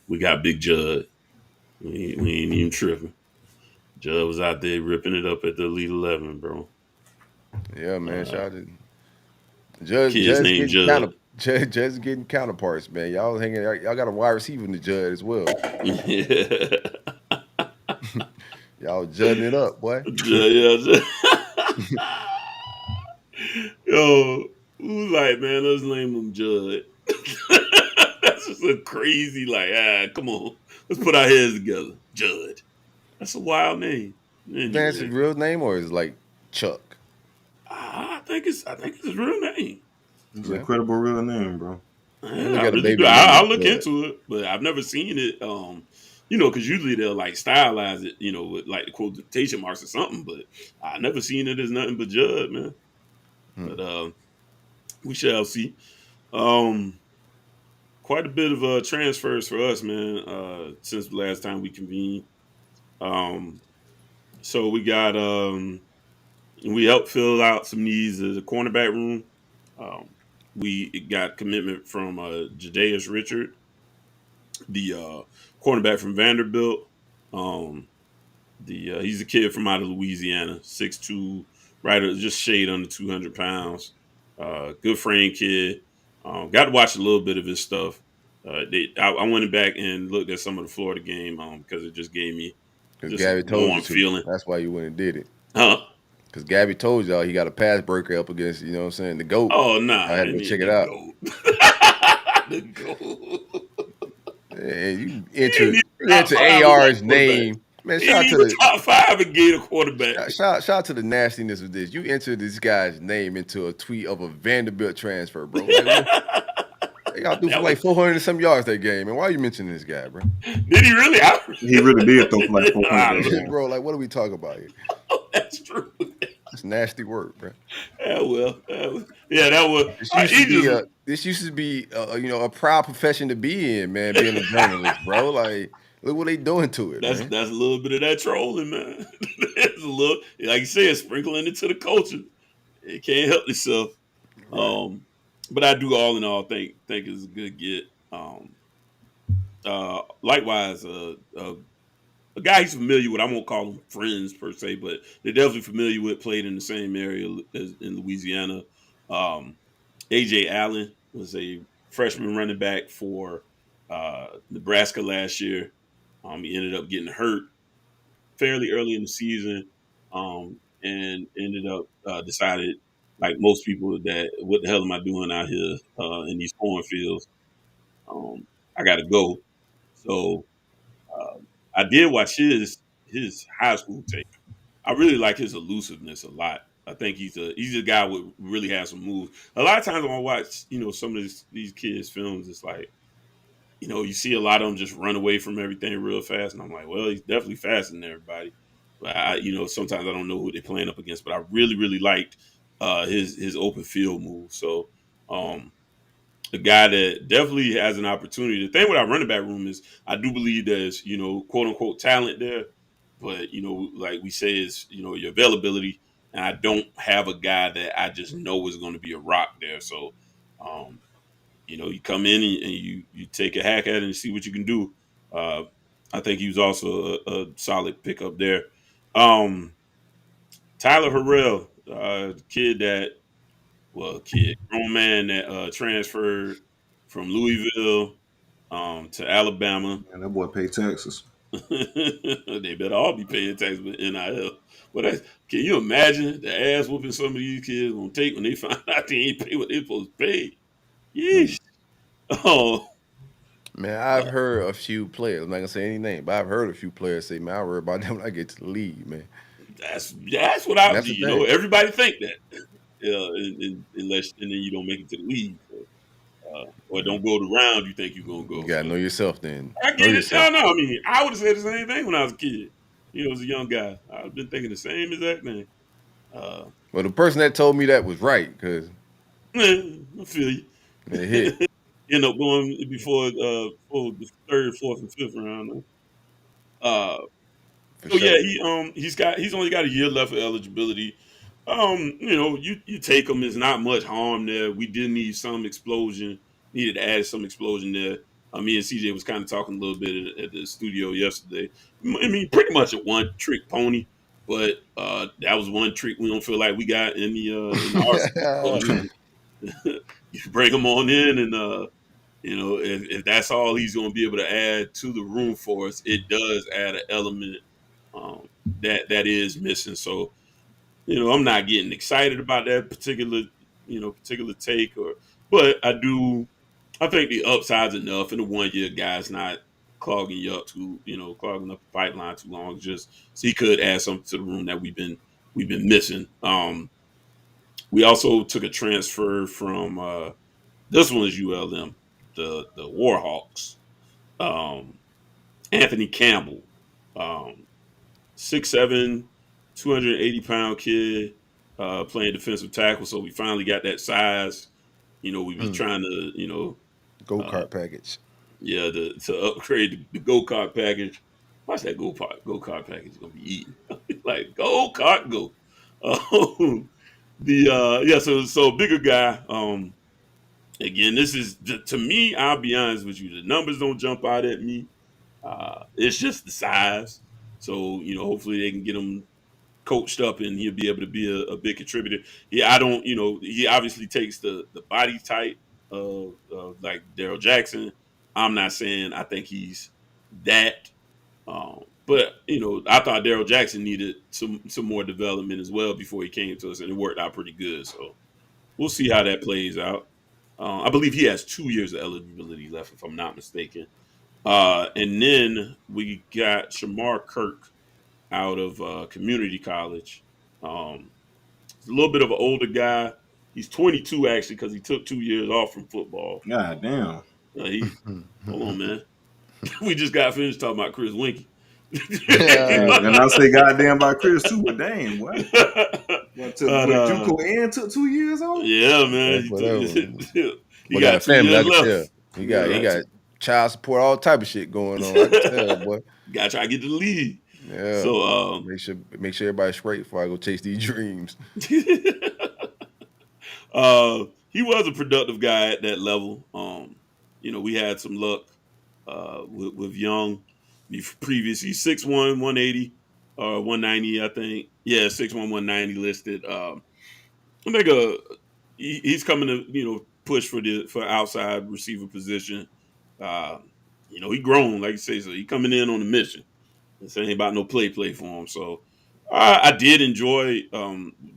We got Big Judd. We ain't even tripping. Judd was out there ripping it up at the Elite 11, bro. Yeah, man. Shout out to Judge. Judge getting counterparts, man. Y'all got a wide receiver in the Judge as well. Yeah. Y'all judding it up, boy. Yeah. Yo, who's like, man, let's name him Judd. That's just a crazy, come on. Let's put our heads together. Judd. That's a wild name. That's his real name, or is it like Chuck? I think it's his real name. It's an incredible real name, bro. I'll look into it, but I've never seen it. Because usually they'll like stylize it, with like the quotation marks or something. But I never seen it as nothing but Judd, man. But we shall see. Quite a bit of transfers for us, man. Since the last time we convened. So we got we helped fill out some needs as a cornerback room. We got commitment from Jadaeus Richard, the cornerback from Vanderbilt. He's a kid from out of Louisiana, 6'2", right, just shade under 200 pounds. Good frame kid. Got to watch a little bit of his stuff. I went back and looked at some of the Florida game because it just gave me Gabby told you feeling. That's why you went and did it. Huh? Because Gabby told y'all he got a pass breaker up against, the GOAT. Oh, nah. I had to check it out. The GOAT. And you enter AR's name. Man, shout out to the top 5 in Gator quarterback. Shout out to the nastiness of this. You entered this guy's name into a tweet of a Vanderbilt transfer, bro. They got through for like 400 and some yards that game. And why are you mentioning this guy, bro? Did he really? He really did throw for like 400. Bro, like, what are we talking about here? Oh, that's true. It's nasty work, bro. That was. This used to be, a proud profession to be in, man. Being a journalist, bro. Like, look what they doing to it. That's a little bit of that trolling, man. It's a little, like you said, sprinkling into the culture. It can't help itself. Right. But I do all in all think it's a good get. Likewise, a guy he's familiar with. I won't call them friends per se, but they're definitely familiar with. Played in the same area as in Louisiana. AJ Allen was a freshman running back for Nebraska last year. He ended up getting hurt fairly early in the season, and ended up decided, like most people, that what the hell am I doing out here in these cornfields? I got to go. So I did watch his high school tape. I really like his elusiveness a lot. I think he's a guy who really has some moves. A lot of times when I watch, some of these kids' films, it's like, you see a lot of them just run away from everything real fast, and I'm like, well, he's definitely faster than everybody. But sometimes I don't know who they're playing up against. But I really, really liked his open field move. So the guy that definitely has an opportunity. The thing with our running back room is I do believe there's, quote unquote talent there, but like we say, is your availability. And I don't have a guy that I just know is going to be a rock there. So, you come in and you take a hack at it and see what you can do. I think he was also a solid pickup there. Tyler Harrell, grown man that transferred from Louisville to Alabama. And that boy pay taxes. They better all be paying taxes with NIL. But can you imagine the ass whooping some of these kids gonna take when they find out they ain't pay what they supposed to pay? Yeesh. Oh. Man, I've heard a few players. I'm not gonna say any name, but I've heard a few players say, "Man, I worry about them when I get to the league, man." That's what I That's do. the thing. Everybody think that, unless and then you don't make it to the league, or don't go the round you think you're gonna go. You gotta know yourself, then. I get it. No, I mean, I would have said the same thing when I was a kid. As a young guy, I've been thinking the same exact thing. Well, the person that told me that was right, because I feel you. it hit. End up going before the third, fourth, and fifth round. For sure. Yeah, he's only got a year left of eligibility. You take him. There's not much harm there. We did need some explosion. Needed to add some explosion there. Me and CJ was kind of talking a little bit at the studio yesterday. I mean, pretty much a one-trick pony, but that was one trick we don't feel like we got in the arsenal. You bring him on in, and if that's all he's going to be able to add to the room for us, it does add an element that is missing. So, I'm not getting excited about that particular take, but I think the upside's enough, and the 1 year guy's not clogging up the pipeline too long. Just so he could add something to the room that we've been missing. We also took a transfer from this one is ULM, the Warhawks. Anthony Campbell, 6'7", 280-pound kid, playing defensive tackle. So we finally got that size. We've been trying to, go-kart package. Yeah, to upgrade the go-kart package. Watch that go-kart package gonna be eating. Like go-kart go. So bigger guy. Again, this is to me. I'll be honest with you. The numbers don't jump out at me. It's just the size. So hopefully they can get him coached up and he'll be able to be a big contributor. Yeah, I don't. He obviously takes the body type of like Daryl Jackson. I'm not saying I think he's that, but I thought Daryl Jackson needed some more development as well before he came to us, and it worked out pretty good. So we'll see how that plays out. I believe he has 2 years of eligibility left, if I'm not mistaken. And then we got Shamar Kirk out of community college. He's a little bit of an older guy. He's 22 actually, because he took 2 years off from football. God damn. Hold on, man. We just got finished talking about Chris Winkie. And I say goddamn by Chris too, but damn, what? JUCO and took 2 years off? Yeah, man. He got a family. I can tell. He got child support, all type of shit going on. I can tell, boy. Got to try to get to the league. Yeah. So make sure everybody's straight before I go chase these dreams. He was a productive guy at that level. We had some luck with Young. Previous, he's 6'1", 180, 190, I think. Yeah, 6'1", 190 listed. I think he's coming to push for outside receiver position. He grown, like you say, so he coming in on a mission. This ain't about no play for him. So I did enjoy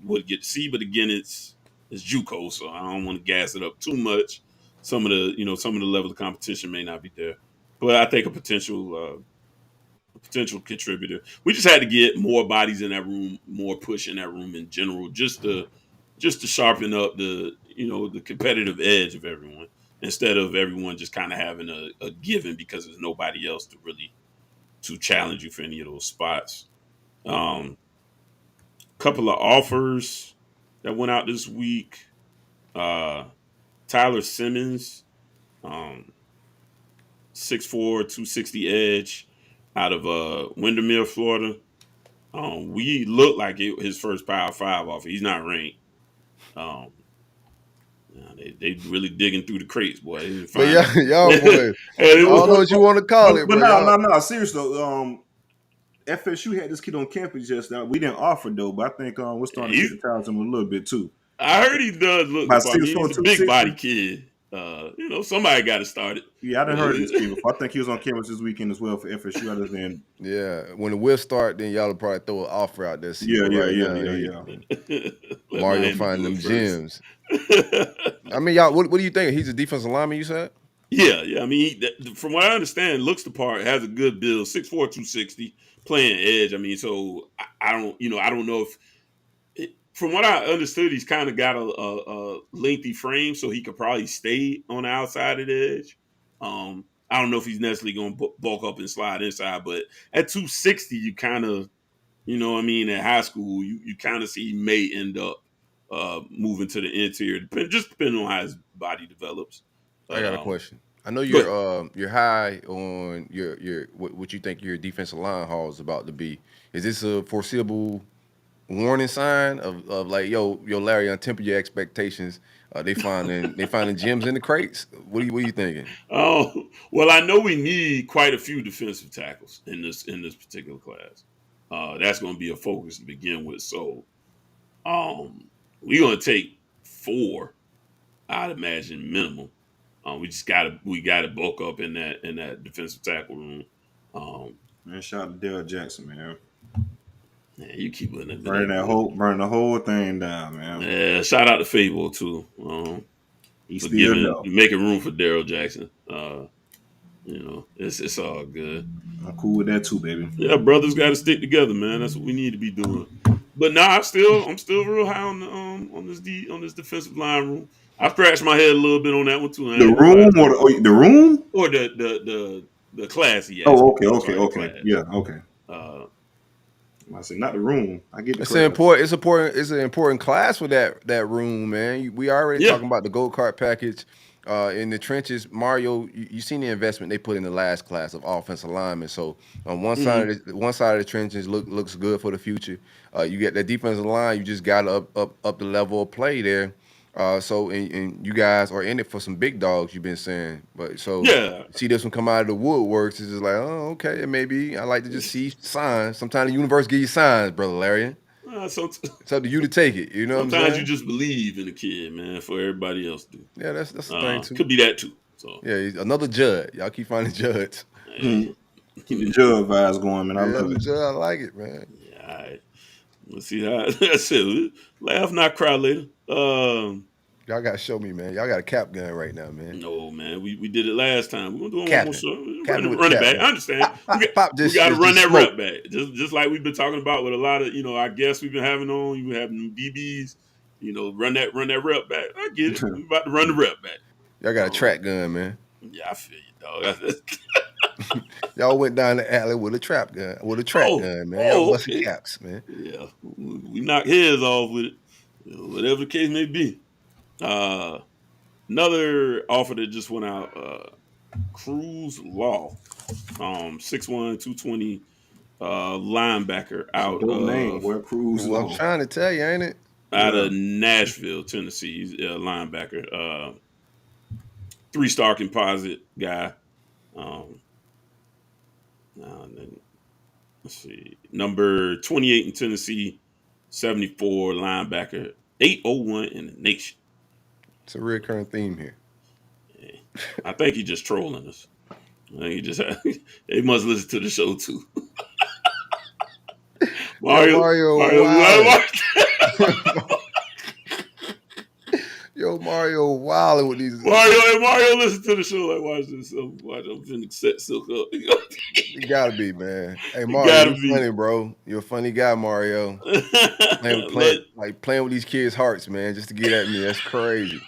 what I get to see, but again, it's JUCO, so I don't want to gas it up too much. Some of the level of competition may not be there, but I think a potential contributor. We just had to get more bodies in that room, more push in that room in general, just to sharpen up the competitive edge of everyone, instead of everyone just kind of having a given because there's nobody else to challenge you for any of those spots. Couple of offers. that went out this week. Tyler Simmons, 6'4", 260 edge out of Windermere, Florida. We look like his first Power 5 offer. He's not ranked. They really digging through the crates, boy. But y'all boys, I don't know what you want to call it, but bro. no. Seriously though, FSU had this kid on campus just now. We didn't offer though, but I think we're starting to get the towels him a little bit too. I heard he does look. He's a big body kid. Somebody got to start it. Yeah, I done heard this kid before. I think he was on campus this weekend as well for FSU. Other than when the will start, then y'all will probably throw an offer out there. Yeah. Mario finding them gems. I mean, y'all, what do you think? He's a defensive lineman, you said? Yeah. I mean, from what I understand, looks the part, has a good build, 6'4", 260, playing edge. I mean, so I don't know if. From what I understood, he's kind of got a lengthy frame, so he could probably stay on the outside of the edge. I don't know if he's necessarily going to bulk up and slide inside, but at 260, you kind of, at high school, you kind of see he may end up moving to the interior, just depending on how his body develops. I got a question. I know you're high on your what you think your defensive line haul is about to be. Is this a foreseeable warning sign of like, yo, Larion, temper your expectations? They finding gems in the crates. What are you thinking? Oh, well, I know we need quite a few defensive tackles in this particular class. That's going to be a focus to begin with. So, we're going to take 4, I'd imagine, minimum. We gotta bulk up in that defensive tackle room. Man, shout out to Daryl Jackson, man. Yeah, you keep burning the whole thing down, man. Yeah, shout out to Fable too. He's still making room for Daryl Jackson. It's all good. I'm cool with that too, baby. Yeah, brothers got to stick together, man. That's what we need to be doing. But I'm still real high on this defensive line room. I scratched my head a little bit on that one too. The room or the room or the class he has. Oh, okay. Yeah, okay. I said not the room. I get the it's an important class for that room, man. We already talking about the gold card package in the trenches. Mario, you seen the investment they put in the last class of offensive linemen. So on one side of the trenches looks good for the future. You get that defensive line. You just got to up the level of play there. And you guys are in it for some big dogs, you've been saying. But see this one come out of the woodworks, it's just like, oh, okay, maybe I like to just see signs. Sometimes the universe gives you signs, Brother Larion. It's up to you to take it. You know what I'm saying? Sometimes you just believe in the kid, man, for everybody else to do. Yeah, that's the thing too. Could be that too. So he's another judge. Y'all keep finding judge. Keep the judge vibes going, man. I love it. I like it, man. Yeah, all right. Let's see how that's it. Laugh, not cry later. Y'all gotta show me, man. Y'all got a cap gun right now, man. No, man. We did it last time. We're gonna do one more show. Run it back. I understand. We got to run that rep back. Just like we've been talking about with a lot of, our guests we've been having on. You having DBs, run that rep back. I get it. We're about to run the rep back. Y'all got a track gun, man. Yeah, I feel you, dog. Y'all went down the alley with a track gun, man. Y'all busting caps, man. Yeah, we knock heads off with it, whatever the case may be. Another offer that just went out, Cruz Law, 6'1", 220 linebacker out of Cruz Law. I'm trying to tell you, ain't it? Out of Nashville, Tennessee. He's a linebacker. 3-star composite guy. Let's see. Number 28 in Tennessee, 74 linebacker, 801 in the nation. It's a recurring theme here. Yeah. I think he's just trolling us. I think they must listen to the show too. Mario Yo, Mario wilding with these. Mario listen to the show like, watch this. I'm finna set Silk up. You gotta be, man. Hey, Mario, you're funny, bro. You're a funny guy, Mario. playing with these kids' hearts, man, just to get at me. That's crazy.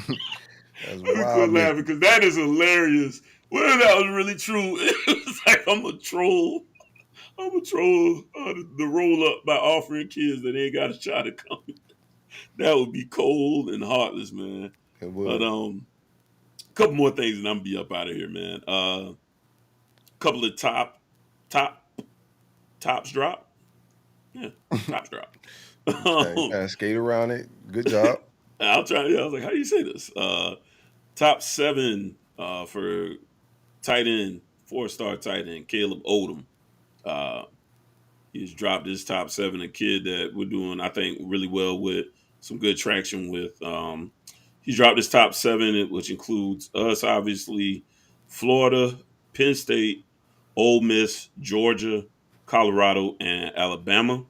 That's wild. I'm quit laughing because that is hilarious. What if that was really true? It was like, I'm a troll. I'm gonna troll the roll up by offering kids that ain't got a shot at coming. That would be cold and heartless, man. It But would. a couple more things and I'm gonna be up out of here, man. Couple of tops drop. Yeah, tops drop. Okay. Skate around it. Good job. I'll try. Yeah, I was like, how do you say this? Top 7 for tight end, 4-star tight end, Caleb Odom. He's dropped his top 7, a kid that we're doing, I think, really well with, some good traction with. He's dropped his top 7, which includes us, obviously, Florida, Penn State, Ole Miss, Georgia, Colorado, and Alabama.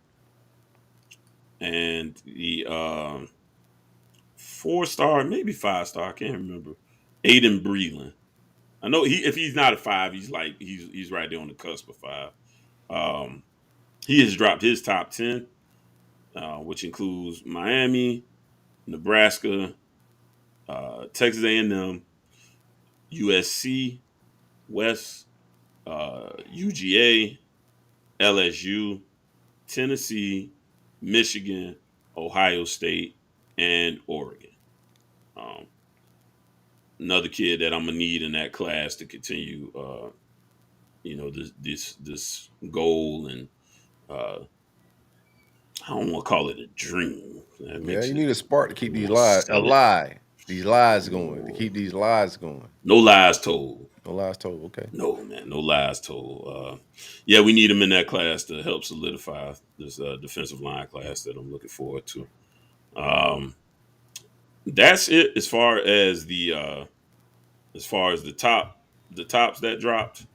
And the 4-star, maybe 5-star, I can't remember. Aiden Breland. I know if he's not a 5, he's right there on the cusp of 5. He has dropped his top 10, which includes Miami, Nebraska, Texas A&M, USC, West, UGA, LSU, Tennessee, Michigan, Ohio State, and Oregon. Another kid that I'm gonna need in that class to continue, this goal, and I don't want to call it a dream. Yeah, you need a spark to keep these lies alive. These lies going. To keep these lies going. No lies told. No lies told. Okay. No, man. No lies told. Yeah, we need him in that class to help solidify this defensive line class that I'm looking forward to. That's it as far as the tops that dropped.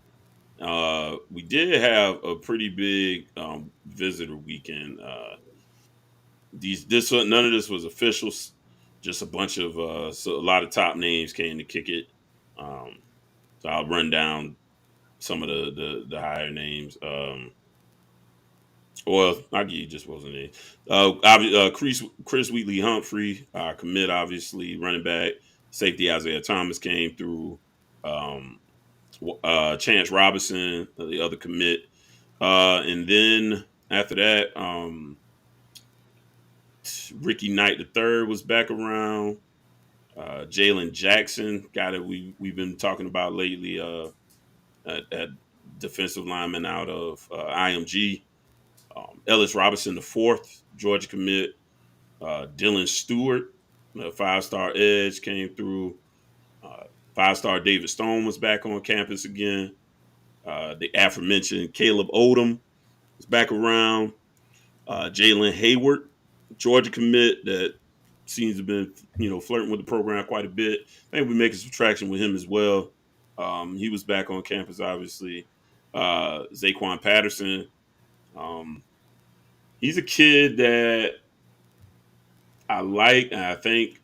We did have a pretty big visitor weekend. None of this was official. Just a bunch of a lot of top names came to kick it. So I'll run down some of the higher names. Well, I'll give you just wasn't names. Chris Wheatley Humphrey, commit, obviously, running back. Safety Isaiah Thomas came through. Chance Robinson, the other commit. And then after that, Ricky Knight III was back around. Jalen Jackson, guy that we've been talking about lately, at defensive lineman out of IMG. Ellis Robinson IV, Georgia commit. Dylan Stewart, a 5-star edge, came through. 5-star David Stone was back on campus again. The aforementioned Caleb Odom is back around. Jalen Hayward, Georgia commit, that seems to have been, flirting with the program quite a bit. I think we're making some traction with him as well. He was back on campus, obviously. Zaquan Patterson. He's a kid that I like, and I think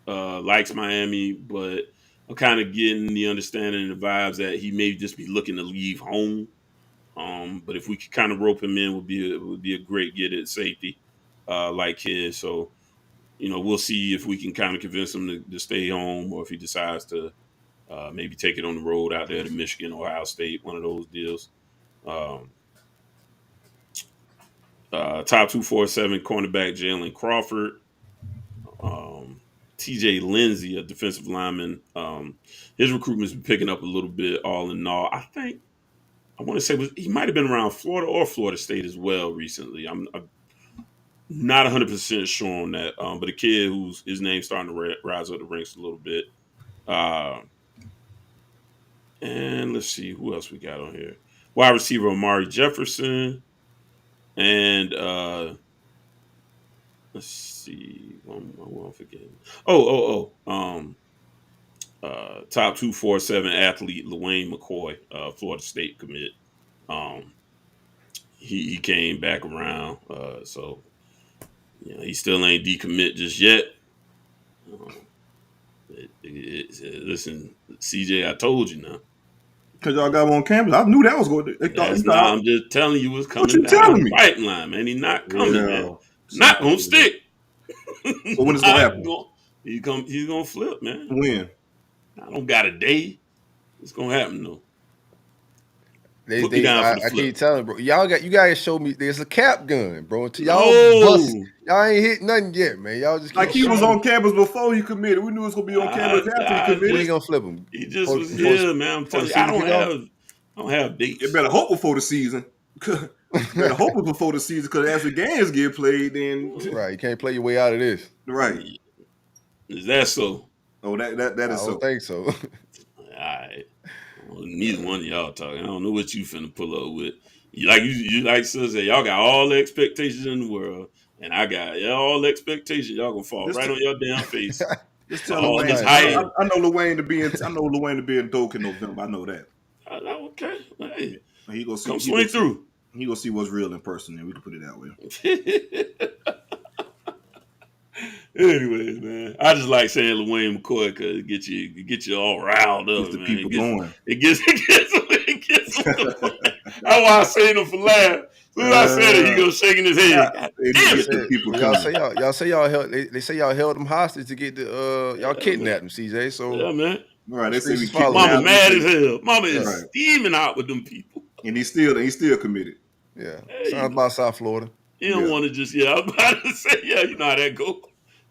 likes Miami, but I'm kind of getting the understanding and the vibes that he may just be looking to leave home. But if we could kind of rope him in, would be a great get at safety, like his. So, we'll see if we can kind of convince him to stay home, or if he decides to maybe take it on the road out there to Michigan, Ohio State, one of those deals. Top 247 cornerback Jalen Crawford. TJ Lindsey, a defensive lineman. His recruitment's been picking up a little bit, all in all. I want to say he might have been around Florida or Florida State as well recently. I'm not 100% sure on that, but a kid his name's starting to rise up the ranks a little bit. And let's see who else we got on here. Wide receiver Amari Jefferson, and let's see, one I'm forgetting. Top 247 athlete LaWayne McCoy, Florida State commit. He came back around, so he still ain't decommit just yet. Listen, CJ, I told you now. Because y'all got him on campus. I knew that was going to. I'm just telling you what's coming you down telling the me? pipeline, man. He's not coming, man. Not going to stick. So when it's going to happen? He's going to flip, man. When? I don't got a day. It's going to happen, though. Put me down for the I flip. keep telling, bro. You guys show me there's a cap gun, bro. Until y'all bust, No. y'all ain't hit nothing yet, man. Y'all just Like he was on campus before he committed. We knew he was gonna be on campus after he We committed. ain't gonna flip him. He just was here, man. I'm telling you, I don't have dates. You better hope before the season. Better hope it before the season, because as the games get played, then Right, you can't play your way out of this. right. Is that so? Oh, that I is so. don't think so. All right. Well, neither one of y'all talking. I don't know what you finna pull up with. You like Sis said, y'all got all the expectations in the world, and I got all the expectations. Y'all gonna fall right on your damn face. Just tell all Lil this Wayne. hype. I know Lil Wayne to be in Doak in November. I know that. Okay. Hey, He gonna see. come swing through. He gonna see what's real in person. Then we can put it that way. Anyways, man, I just like saying Lil Wayne McCoy because it get you all riled up, Gets the man. people going. It gets them going. That's why I say them for laugh. As soon as I said it, he goes shaking his head. God damn it. Y'all say y'all held. They say y'all held them hostage to get the y'all kidnapped them, CJ. So yeah, man. Right, they say we kicked Mama mad as hell. Mama is steaming out with them people, and he's still committed. Yeah, sounds about South Florida. You don't want to just I was about to say you know how that go,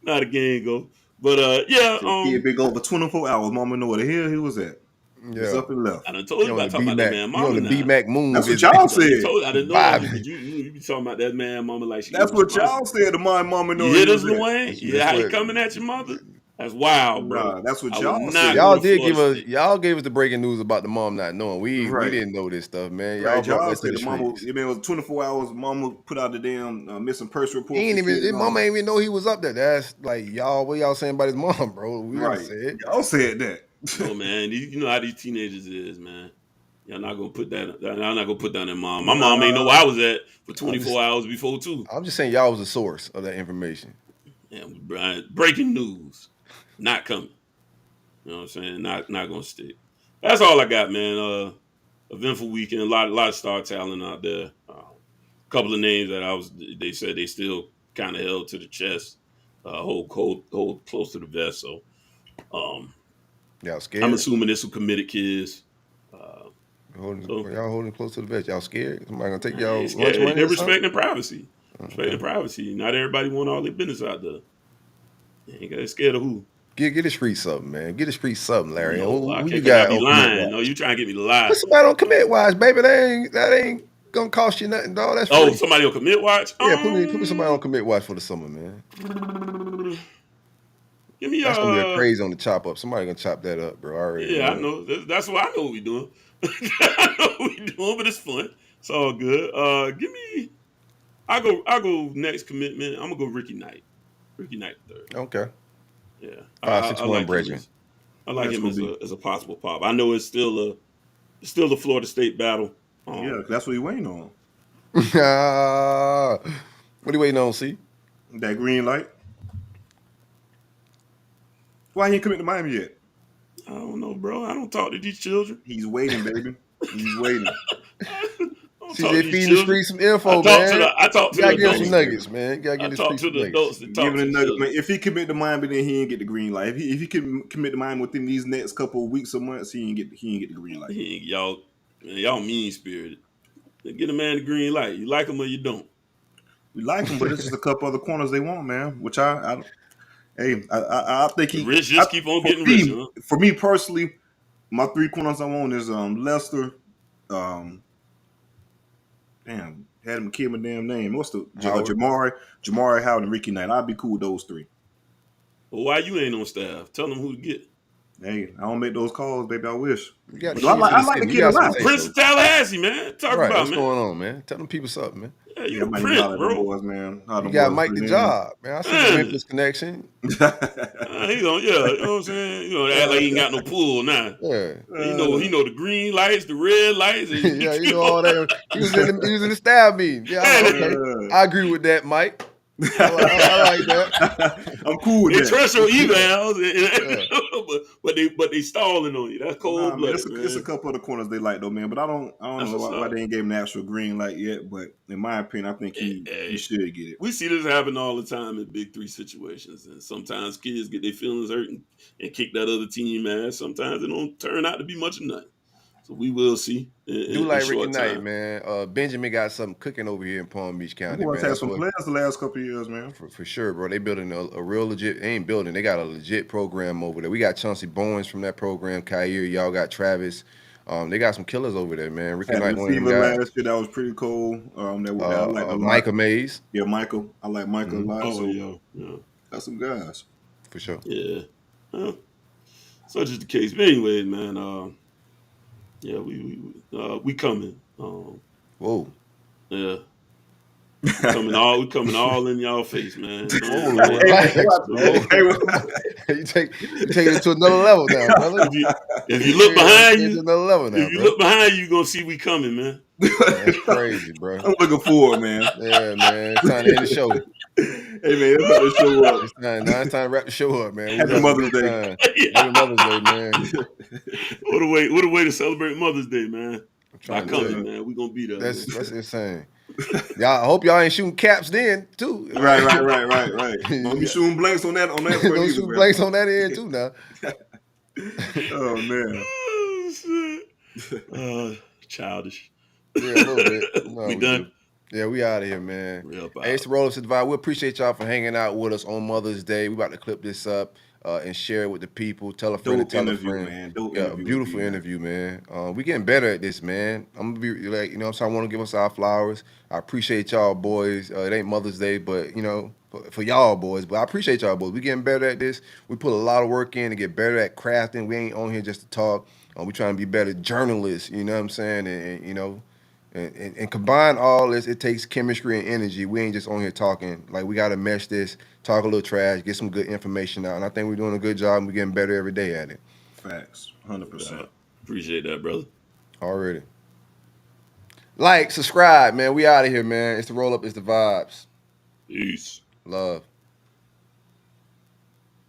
not a game go, but he been over 24 hours. Mama know where the hell he was at. Yeah, he's up and left. I done told you about talking about that man Mama. You on the B-Mac moon? That's what y'all said. I didn't know you be talking about that man Mama like she. That's what y'all said. The Mama know. You hear this, Lil Wayne? Yeah, how he coming at your mother? That's wild, bro. That's what y'all said. Y'all gave us the breaking news about the mom not knowing. We didn't know this stuff, man. Y'all said the mama. It was 24 hours. Mama put out the damn missing person report. Mama ain't even know he was up there. That's like y'all. What y'all saying about his mom, bro? We said. Y'all said that. Oh man, you know how these teenagers is, man. Y'all not gonna put that. Y'all not gonna put that in mom. My mom ain't know where I was at for 24 hours before too. I'm just saying y'all was the source of that information. Yeah, Brian, breaking news. Not coming. You know what I'm saying? Not gonna stick. That's all I got, man. Eventful weekend. A lot of star talent out there. A couple of names that they said they still kind of held to the chest. Hold close to the vest. So y'all scared? I'm assuming this some committed kids. Y'all holding close to the vest. Y'all scared? Somebody gonna take y'all lunch money? They're respecting privacy. Respecting privacy. Not everybody want all their business out there. You ain't got scared of who. Get the street something, man. Get the street something, Larry. No, you got me lying. No, you trying to get me to lie. Put somebody on commit watch, baby. That ain't gonna cost you nothing, dog. That's free. Somebody on commit watch? Yeah, put me somebody on commit watch for the summer, man. Give me that's gonna be a crazy on the chop up. Somebody gonna chop that up, bro. Already. Yeah, I know. That's what I know what we doing. I know what we doing, but it's fun. It's all good. Give me. I go next commitment. I'm gonna go Ricky Knight. Ricky Knight third. Okay. Yeah. 5'6" like Brethren. I like him as a possible pop. I know it's still a Florida State battle. Yeah, that's what he waiting on. What are you waiting on, C? That green light. Why he ain't commit to Miami yet? I don't know, bro. I don't talk to these children. He's waiting, baby. He's waiting. See, they feeding the street some info, man. I talk to the adults. Get some nuggets, nuggets, man. You gotta get the street some nuggets. Give him the nuggets, man. If he commit to Miami, then he ain't get the green light. If he can commit to Miami within these next couple of weeks or months, he ain't get the green light. Y'all mean spirited. Get a man the green light. You like him or you don't. We like him, but it's just a couple other corners they want, man. Which I think he rich. Just keep on getting rich. Huh? For me personally, my three corners I want is Lester. Damn, had him kill my damn name. What's the Jamari Howard and Ricky Knight? I'd be cool with those three. Well, why you ain't on staff? Tell them who to get. Hey, I don't make those calls, baby. I wish. I like the kid a lot. Prince of Tallahassee, man. Talk about what's man. going on, man? Tell them people something, man. Yeah, you Prince, bro. Boys, man. You got Mike the job, man. I see the Memphis connection. You know what I'm saying? You know, act like he ain't got no pool now. Yeah. He know the green lights, the red lights. Yeah, you know all that. He was in the staff meeting. Yeah, okay. I agree with that, Mike. I like that. I'm cool with that. They trust your evals, but they stalling on you. That's cold blooded. It's a couple of the corners they like though, man. But I don't know why they ain't gave him the actual green light yet. But in my opinion, I think he should get it. We see this happen all the time in Big Three situations, and sometimes kids get their feelings hurt and kick that other team ass. Sometimes it don't turn out to be much of nothing. So we will see. Do like Ricky Knight, man. Benjamin got something cooking over here in Palm Beach County, We man. had some players the last couple of years, man. For sure, bro. They building a real legit. They ain't building. They got a legit program over there. We got Chauncey Bowens from that program. Kyrie, y'all got Travis. They got some killers over there, man. Ricky Knight, one of them guys. Last year, that was pretty cool. I like a lot. Michael Mays. Yeah, Michael. I like Michael a lot. Oh, so yeah. got some guys. For sure. Yeah. Such is the case. But anyway, man, yeah, we coming. Whoa. Yeah. We coming all in y'all face, man. You take it to another level now, brother. If you look behind you, another level now, if you look behind you, gonna see we coming, man. That's crazy, bro. I'm looking forward, man. Yeah, man. It's time to end the show. Hey, man, it's time to show up. It's time to wrap the show up, man. Happy Mother's Day. Happy Mother's Day, man. What a way to celebrate Mother's Day, man. By to coming, man. We gonna be there. That's insane. Y'all, I hope y'all ain't shooting caps then too. Right. Don't be shooting blanks on that. Don't shoot blanks on that end too now. Oh man. Oh, shit. Childish. Yeah, a little bit. No, we done. Yeah, we out of here, man. Hey, it's the Rollup Advice. We appreciate y'all for hanging out with us on Mother's Day. We about to clip this up and share it with the people. Tell a friend to tell a friend. Man. Beautiful interview, man. We getting better at this, man. I'm gonna be like, you know, so I want to give us our flowers. I appreciate y'all, boys. It ain't Mother's Day, but you know, for y'all boys. But I appreciate y'all, boys. We getting better at this. We put a lot of work in to get better at crafting. We ain't on here just to talk. We trying to be better journalists. You know what I'm saying? And you know. And combine all this, it takes chemistry and energy. We ain't just on here talking. Like, we got to mesh this, talk a little trash, get some good information out. And I think we're doing a good job and we're getting better every day at it. Facts. 100%. Appreciate that, brother. Already. Like, subscribe, man. We out of here, man. It's the Rollup, it's the vibes. Peace. Love.